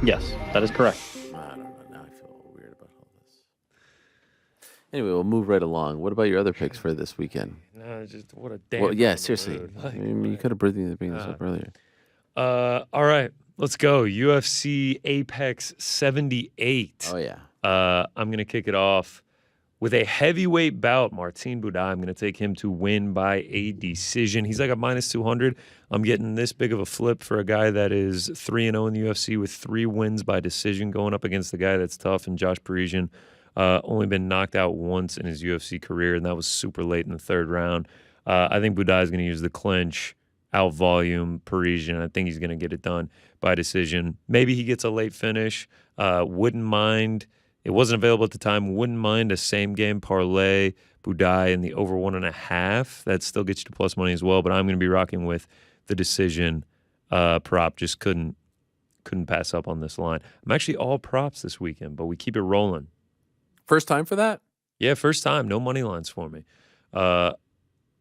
Yes, that is correct. I don't know. Now I feel a little weird about all this. Anyway, we'll move right along. What about your other picks for this weekend? No, just what a damn. Well, yeah, seriously. I mean, you could have bring this up earlier. All right, let's go. UFC Apex 78. Oh yeah. I'm gonna kick it off with a heavyweight bout. Martin Buday. I'm gonna take him to win by a decision. He's like a minus 200. I'm getting this big of a flip for a guy that is 3-0 in the UFC with 3 wins by decision, going up against the guy that's tough and Josh Parisian. Only been knocked out once in his UFC career, and that was super late in the 3rd round. I think Buday is going to use the clinch, out volume Parisian. I think he's going to get it done by decision. Maybe he gets a late finish. Wouldn't mind. It wasn't available at the time. Wouldn't mind a same game parlay Buday in the over 1.5. That still gets you to plus money as well. But I'm going to be rocking with the decision prop. Just couldn't pass up on this line. I'm actually all props this weekend, but we keep it rolling. First time for that? Yeah, first time. No money lines for me.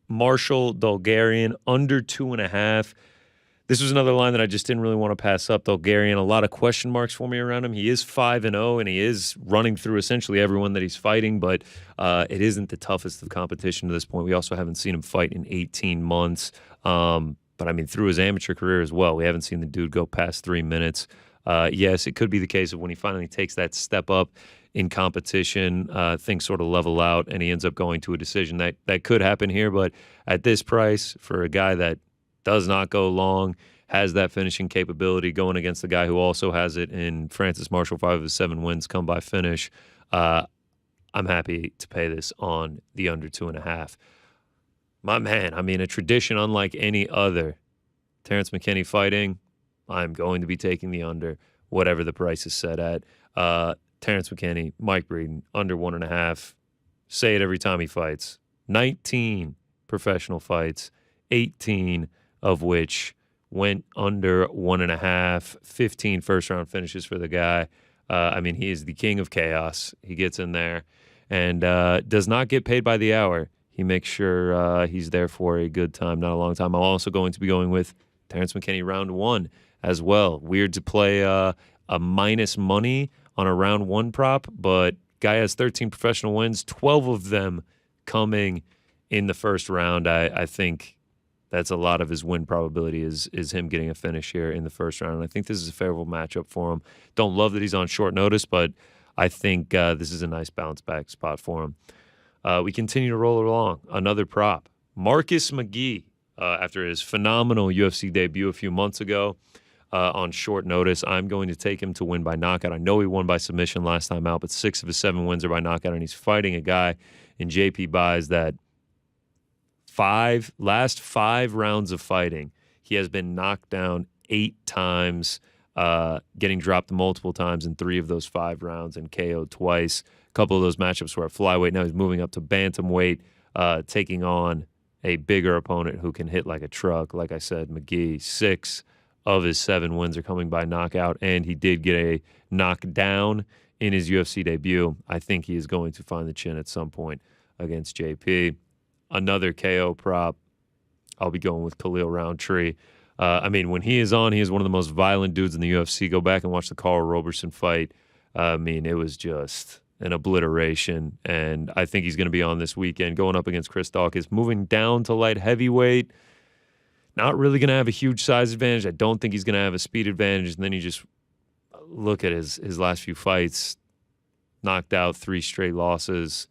Marshall Bulgarian under 2.5. This was another line that I just didn't really want to pass up. Bulgarian, a lot of question marks for me around him. He is 5-0, and he is running through essentially everyone that he's fighting, but it isn't the toughest of competition to this point. We also haven't seen him fight in 18 months. But I mean, through his amateur career as well, we haven't seen the dude go past 3 minutes. Yes, it could be the case of when he finally takes that step up in competition, things sort of level out and he ends up going to a decision. That could happen here, but at this price, for a guy that does not go long, has that finishing capability, going against the guy who also has it in Francis Marshall, 5 of his 7 wins come by finish, I'm happy to pay this on the under 2.5. My man, I mean, a tradition unlike any other Terrence McKinney fighting, I'm going to be taking the under, whatever the price is set at. Terrence McKinney, Mike Breeden, under 1.5. Say it every time he fights. 19 professional fights, 18 of which went under 1.5, 15 first-round finishes for the guy. I mean, he is the king of chaos. He gets in there and does not get paid by the hour. He makes sure he's there for a good time, not a long time. I'm also going to be going with Terrence McKinney round 1 as well. Weird to play a minus money on a round 1 prop, but guy has 13 professional wins, 12 of them coming in the first round. I think that's a lot of his win probability is him getting a finish here in the first round. And I think this is a favorable matchup for him. Don't love that he's on short notice, but I think this is a nice bounce back spot for him. We continue to roll along. Another prop. Marcus McGee, after his phenomenal UFC debut a few months ago on short notice, I'm going to take him to win by knockout. I know he won by submission last time out, but 6 of his 7 wins are by knockout, and he's fighting a guy in JP Buys that last 5 rounds of fighting, he has been knocked down 8 times, getting dropped multiple times in 3 of those 5 rounds and KO'd twice. A couple of those matchups were at flyweight. Now he's moving up to bantamweight, taking on a bigger opponent who can hit like a truck. Like I said, McGee, 6 of his 7 wins are coming by knockout, and he did get a knockdown in his UFC debut. I think he is going to find the chin at some point against JP. Another KO prop, I'll be going with Khalil Roundtree. I mean, when he is on, he is one of the most violent dudes in the UFC. Go back and watch the Carl Roberson fight. I mean, it was just an obliteration, and I think he's going to be on this weekend going up against Chris Dawkins. Moving down to light heavyweight, not really going to have a huge size advantage. I don't think he's going to have a speed advantage, and then you just look at his last few fights, knocked out 3 straight losses,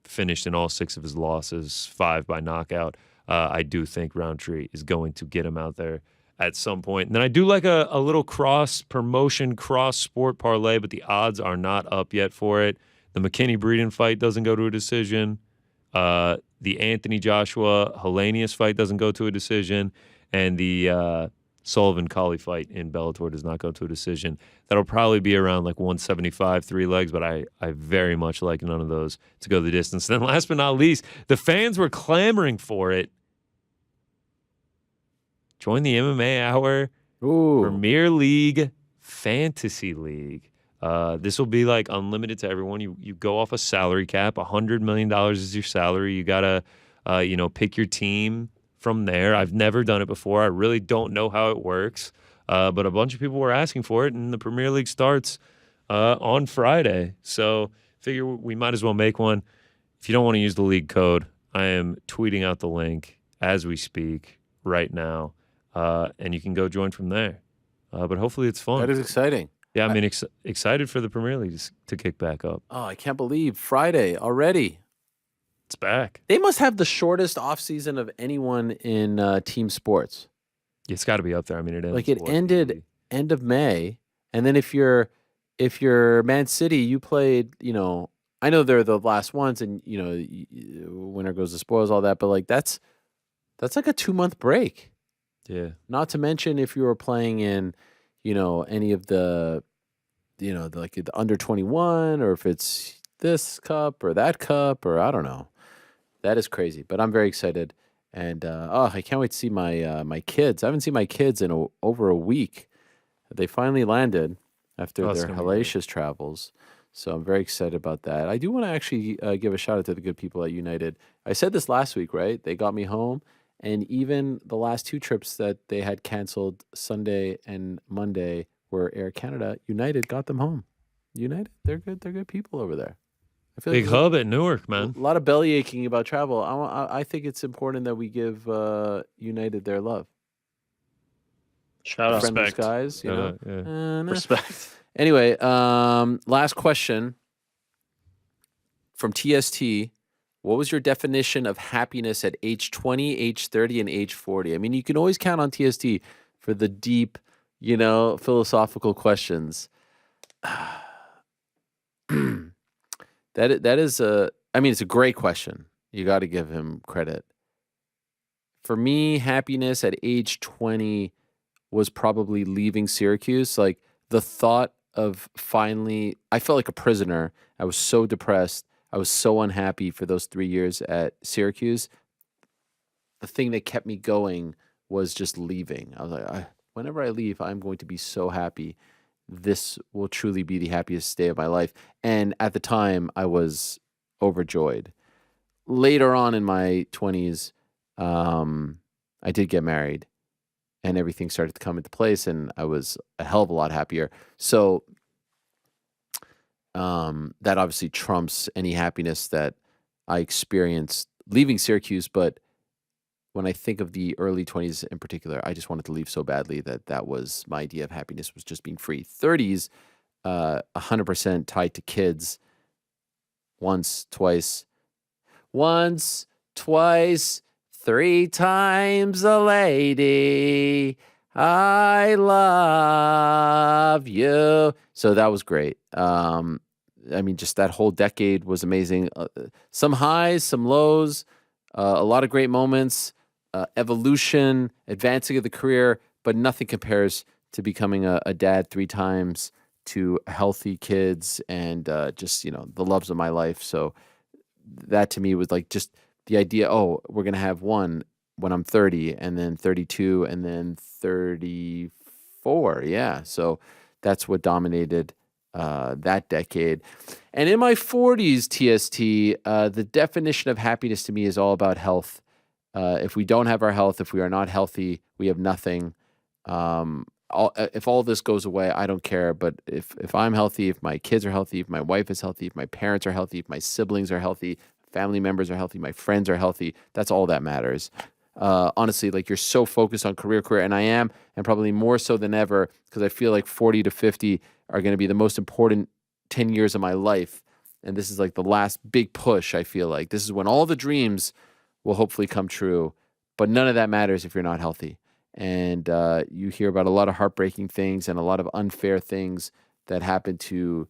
finished in all 6 of his losses, 5 by knockout. I do think Roundtree is going to get him out there at some point. And then I do like a little cross-promotion, cross-sport parlay, but the odds are not up yet for it. The McKinney-Breeden fight doesn't go to a decision. The Anthony Joshua-Helenius fight doesn't go to a decision. And the Sullivan-Colley fight in Bellator does not go to a decision. That'll probably be around like 175, 3 legs, but I very much like none of those to go the distance. And then last but not least, the fans were clamoring for it. Join the MMA Hour Premier League Fantasy League. This will be like unlimited to everyone. You go off a salary cap. $100 million is your salary. You got to, pick your team from there. I've never done it before. I really don't know how it works. But a bunch of people were asking for it, and the Premier League starts on Friday. So figure we might as well make one. If you don't want to use the league code, I am tweeting out the link as we speak right now. And you can go join from there. But hopefully it's fun. That is exciting. Yeah, I mean, excited for the Premier League to kick back up. Oh, I can't believe Friday already. It's back. They must have the shortest offseason of anyone in team sports. It's got to be up there. I mean, it ends. Like it ended end of May, and then if you're Man City, you played. I know they're the last ones, and winner goes the spoils, all that. But like that's like a 2-month break. Yeah. Not to mention if you were playing in, any of the, like the under 21, or if it's this cup or that cup, or I don't know. That is crazy, but I'm very excited, and I can't wait to see my kids. I haven't seen my kids in over a week. They finally landed after their hellacious travels, so I'm very excited about that. I do want to actually give a shout out to the good people at United. I said this last week, right? They got me home. And even the last 2 trips that they had canceled, Sunday and Monday, were Air Canada. United got them home. United, they're good. They're good people over there. I feel Big hub at Newark, man. A lot of belly aching about travel. I think it's important that we give United their love. Shout out, friendless respect, guys. respect. Anyway, last question from TST. What was your definition of happiness at age 20, age 30, and age 40? I mean, you can always count on TST for the deep, philosophical questions. That is it's a great question. You got to give him credit. For me, happiness at age 20 was probably leaving Syracuse. Like the thought of finally, I felt like a prisoner. I was so depressed. I was so unhappy for those 3 years at Syracuse. The thing that kept me going was just leaving. I was like, whenever I leave, I'm going to be so happy. This will truly be the happiest day of my life. And at the time, I was overjoyed. Later on in my 20s, I did get married and everything started to come into place and I was a hell of a lot happier. So that obviously trumps any happiness that I experienced leaving Syracuse. But when I think of the early 20s in particular, I just wanted to leave so badly that was my idea of happiness, was just being free. 30s, 100% tied to kids. Once, twice, 3 times a lady. I love you. So that was great. I mean, just that whole decade was amazing. Some highs, some lows, a lot of great moments, evolution, advancing of the career, but nothing compares to becoming a dad 3 times, to healthy kids, and just, the loves of my life. So that to me was like just the idea, oh, we're going to have one when I'm 30 and then 32 and then 34. Yeah. So that's what dominated that decade. And in my 40s, TST, the definition of happiness to me is all about health. If we don't have our health, if we are not healthy, we have nothing. If all this goes away, I don't care. But if I'm healthy, if my kids are healthy, if my wife is healthy, if my parents are healthy, if my siblings are healthy, family members are healthy, my friends are healthy, that's all that matters. Honestly, like, you're so focused on career, and I am, and probably more so than ever, because I feel like 40 to 50 are going to be the most important 10 years of my life. And this is like the last big push, I feel like. This is when all the dreams will hopefully come true. But none of that matters if you're not healthy. And you hear about a lot of heartbreaking things and a lot of unfair things that happen to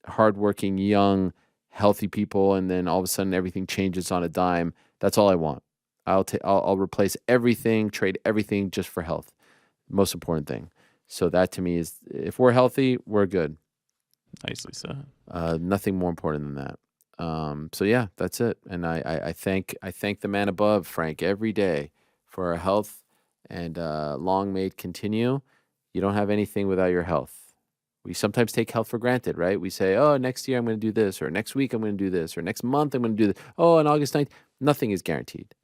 hardworking, young, healthy people, and then all of a sudden everything changes on a dime. That's all I want. I'll replace everything, trade everything just for health. Most important thing. So that to me is, if we're healthy, we're good. Nicely said. Nothing more important than that. So yeah, that's it. And I thank the man above, Frank, every day for our health. And long may it continue. You don't have anything without your health. We sometimes take health for granted, right? We say, oh, next year I'm going to do this, or next week I'm going to do this, or next month I'm going to do this. Oh, on August 9th, nothing is guaranteed.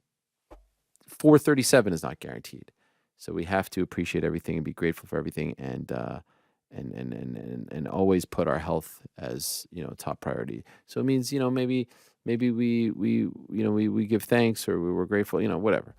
437 is not guaranteed. So we have to appreciate everything and be grateful for everything, and always put our health as, top priority. So it means, maybe we give thanks, or we were grateful, whatever.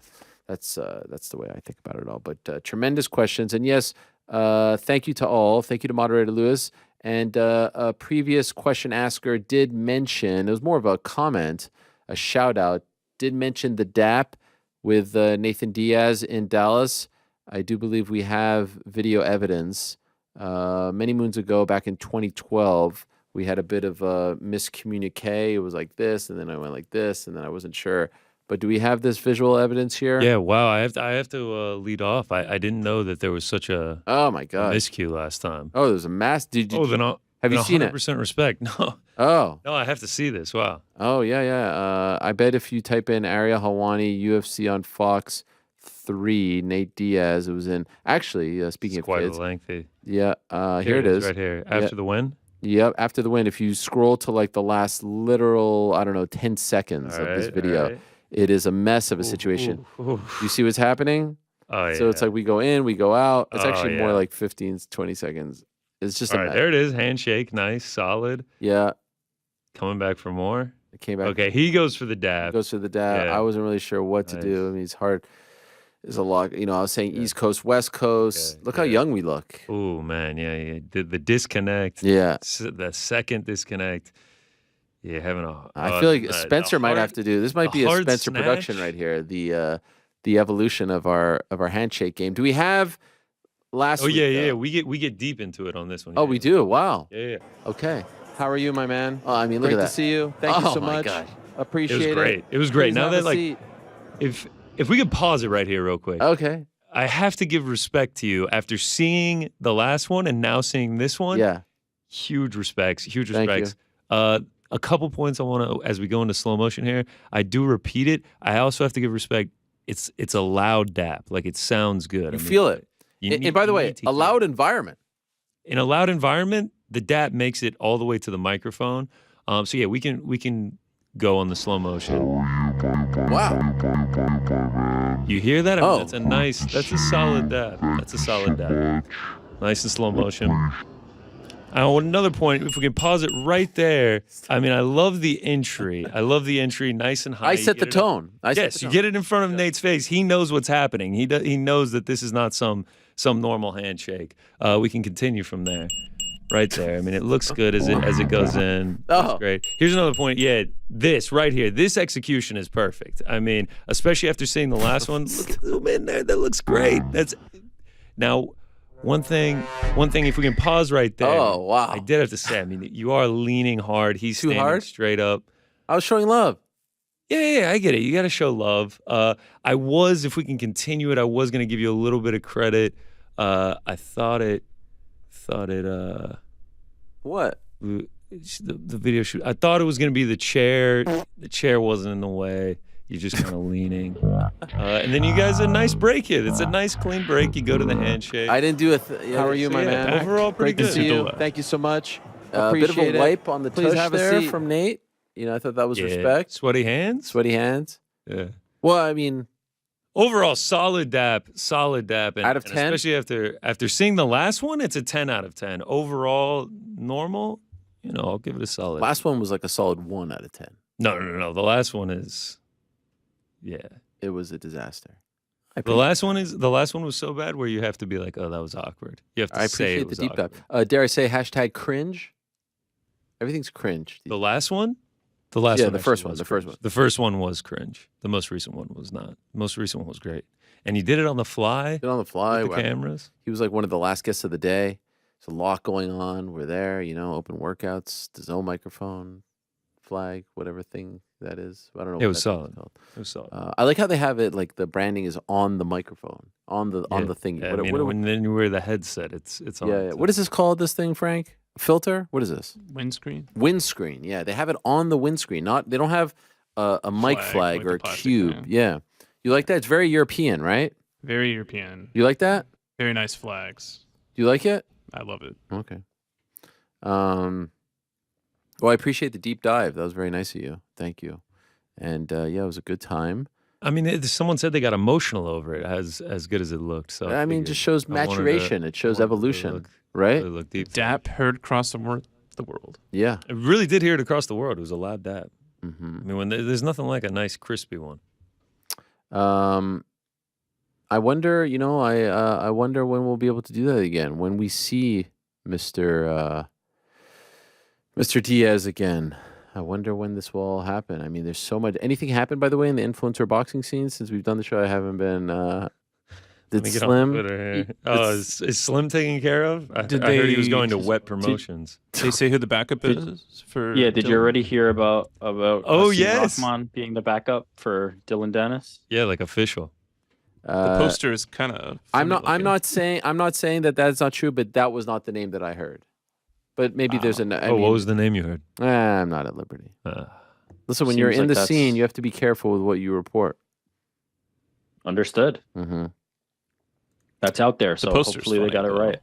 That's the way I think about it all. But tremendous questions. And yes, thank you to all. Thank you to moderator Lewis. And a previous question asker did mention, it was more of a comment, a shout out, did mention the DAP with Nathan Diaz in Dallas. I do believe we have video evidence. Many moons ago, back in 2012, we had a bit of a miscommunique. It was like this, and then I went like this, and then I wasn't sure. But do we have this visual evidence here? Yeah, wow. I have to lead off. I didn't know that there was such a miscue last time. Oh, there's a mass. Have you seen it? 100% respect. No. Oh. No, I have to see this. Wow. Oh, yeah. I bet if you type in Ariel Helwani, UFC on Fox 3, Nate Diaz, it was in. Actually, speaking of quite kids. lengthy. Yeah, here it is. Right here. After the win? Yep, after the win. If you scroll to like the last literal, 10 seconds of this video, it is a mess of a situation. You see what's happening? Oh, yeah. So it's like we go in, we go out. It's actually more like 15, 20 seconds. It's just all right. There it is. Handshake. Nice. Solid. Yeah. Coming back for more. It came back. Okay. He goes for the dab. He goes for the dab. Yeah. I wasn't really sure what to do. I mean, it's hard. There's a lot. I was saying East Coast, West Coast. Look how young we look. Oh, man. Yeah. The disconnect. Yeah. The second disconnect. Yeah, having I feel like Spencer might have to do. This might be a Spencer snatch production right here. The evolution of our handshake game. Do we have last? Oh week, yeah. We get deep into it on this one. Oh, we do. Wow. Yeah. Okay. How are you, my man? Oh, I mean, Great look at that. to see you. Thank you so much. Gosh. Appreciate it. It was great. Please Now have that a like, seat. If we could pause it right here real quick. Okay. I have to give respect to you after seeing the last one and now seeing this one. Yeah. Huge respects. Huge Thank you. respects. A couple points I want to, as we go into slow motion here, I do repeat it. I also have to give respect. It's a loud dap. Like, it sounds good. You feel it. And by the way, a loud environment. In a loud environment, the dap makes it all the way to the microphone. So yeah, we can go on the slow motion. Wow. You hear that? I mean, that's a solid dap. That's a solid dap. Nice and slow motion. Another point, if we can pause it right there. I mean, I love the entry. Nice and high. I set the tone. Yes, you get it in front of Nate's face. He knows what's happening. He knows that this is not some normal handshake. We can continue from there. Right there. I mean, it looks good as it goes in. That's great. Here's another point. Yeah, this right here. This execution is perfect. I mean, especially after seeing the last one. Zoom in there. That looks great. Now, one thing. If we can pause right there. Oh, wow. I did have to say. I mean, you are leaning hard. He's too standing hard. Straight up. I was showing love. Yeah, I get it. You got to show love. If we can continue it, I was going to give you a little bit of credit. I thought it. What? The video shoot. I thought it was gonna be the chair. The chair wasn't in the way. You're just kind of leaning, and then you guys a nice break here. It's a nice clean break. You go to the handshake. I didn't do it. How are you, my man? Overall, pretty Great good. to see you. Thank you so much. A bit of Appreciate a it. wipe on the Please tush have a there seat. from Nate. I thought that was Yeah. respect. Sweaty hands. Sweaty hands. Yeah. Well, I mean, overall, solid dap. And, Out of 10? especially after seeing the last one, it's a 10 out of 10. Overall, normal. I'll give it a solid. last one was like a solid 1 out of 10. No. The last one is, yeah. It was a disaster. The last one was so bad where you have to be like, oh, that was awkward. You have to I say appreciate it was the deep awkward. dive. Dare I say hashtag cringe? Everything's cringe. The last one? Yeah, one the actually first one. was The first cringe. one. The first one was cringe. The most recent one was not. The most recent one was great. And he did it on the fly. Did it on the fly. With the cameras. He was like one of the last guests of the day. There's a lot going on. We're there, open workouts, the zone microphone, flag, whatever thing that is. I don't know. It what was that solid. thing's called. It was solid. I like how they have it. Like the branding is on the microphone, on the thing. Yeah, when then you wear the headset, it's on. Yeah. What is this called? This thing, Frank? Filter? What is this? Windscreen. Windscreen. Yeah, they have it on the windscreen. They don't have a mic flag like or the a plastic cube. thing. Yeah, you like that? It's very European, right? Very European. You like that? Very nice flags. Do you like it? I love it. Okay. Well, I appreciate the deep dive. That was very nice of you. Thank you. And yeah, it was a good time. I mean, someone said they got emotional over it, as good as it looked. So I mean, it just shows maturation. It shows evolution, right? Look deep. Dap heard across the world. Yeah. I really did hear it across the world. It was a loud dap. Mm-hmm. I mean, when there's nothing like a nice crispy one. I wonder, I wonder when we'll be able to do that again. When we see Mr. Diaz again. I wonder when this will all happen. I mean, there's so much. Anything happened, by the way, in the influencer boxing scene since we've done the show? I haven't been. Did Let me get on Slim? Twitter here. Oh, is Slim taken care of? I heard he was going to Wet Promotions. Did they say who the backup is for? Yeah, did you Dylan? already hear about Oh, Hasim yes. Rahman being the backup for Dylan Dennis? Yeah, like official. The poster is kind of. I'm not saying that that's not true, but that was not the name that I heard. But maybe there's an. what was the name you heard? I'm not at liberty. Listen, when you're Seems in like the that's- scene, you have to be careful with what you report. Understood. Mm-hmm. That's out there, so poster's hopefully they funny, got it though. right.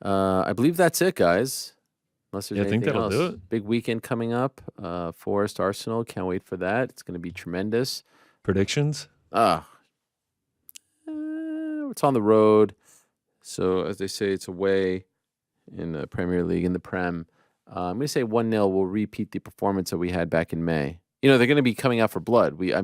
All right. I believe that's it, guys. Unless there's Yeah, I think anything that'll else. do it. Big weekend coming up. Forest Arsenal. Can't wait for that. It's going to be tremendous. Predictions? It's on the road. So, as they say, it's away in the Premier League, in the Prem. I'm going to say 1-0. We'll repeat the performance that we had back in May. They're going to be coming out for blood. We put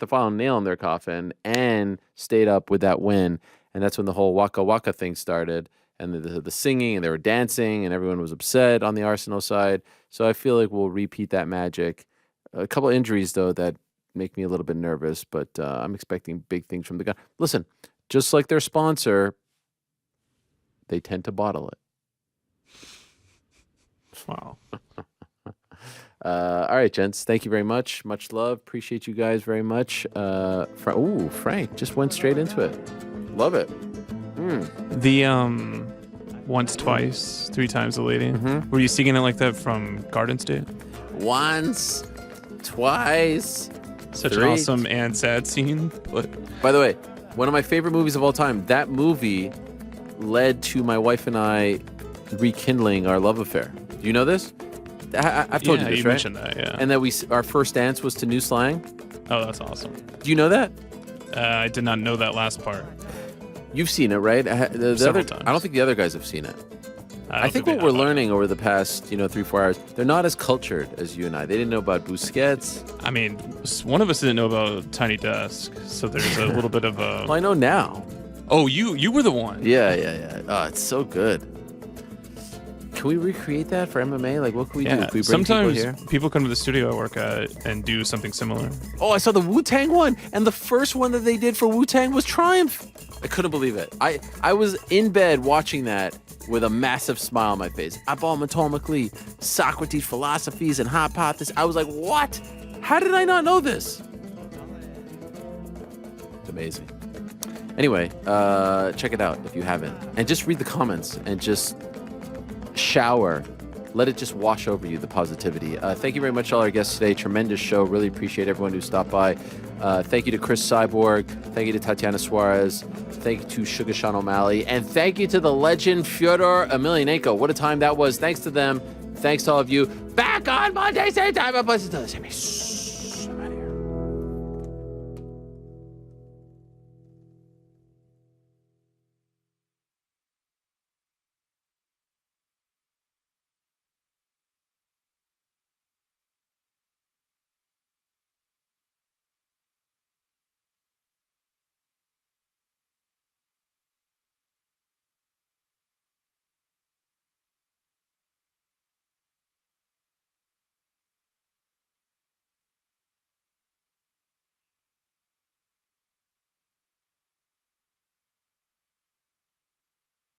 the final nail in their coffin and stayed up with that win. And that's when the whole Waka Waka thing started. And the singing, and they were dancing, and everyone was upset on the Arsenal side. So I feel like we'll repeat that magic. A couple injuries, though, that make me a little bit nervous, but I'm expecting big things from the guy. Listen, just like their sponsor, they tend to bottle it. Wow. All right, gents. Thank you very much. Much love. Appreciate you guys very much. Frank just went straight into it. Love it. The once, twice, three times the lady. Were you singing it like that from Garden State? Once, twice. Such an awesome and sad scene. But by the way, one of my favorite movies of all time. That movie led to my wife and I rekindling our love affair. Do you know this? I've told you this, you right? mentioned that, yeah. And that our first dance was to New Slang. Oh, that's awesome. Do you know that? I did not know that last part. You've seen it, right? Several times. I don't think the other guys have seen it. I think what we're learning over the past, 3-4 hours, they're not as cultured as you and I. They didn't know about Busquets. I mean, one of us didn't know about Tiny Desk, so there's a little bit of a... Well, I know now. Oh, you were the one. Yeah. Oh, it's so good. Can we recreate that for MMA? Like, what can we do? Can we bring sometimes people come to the studio I work at and do something similar. Oh, I saw the Wu-Tang one, and the first one that they did for Wu-Tang was Triumph. I couldn't believe it. I was in bed watching that with a massive smile on my face. Abal Matomically, Socrates' philosophies and hypothesis. I was like, what? How did I not know this? It's amazing. Anyway, check it out if you haven't. And just read the comments and just shower. Let it just wash over you, the positivity. Thank you very much, all our guests today. Tremendous show. Really appreciate everyone who stopped by. Thank you to Cris Cyborg. Thank you to Tatiana Suarez. Thank you to Sugar Sean O'Malley. And thank you to the legend Fedor Emelianenko. What a time that was. Thanks to them. Thanks to all of you. Back on Monday, same time.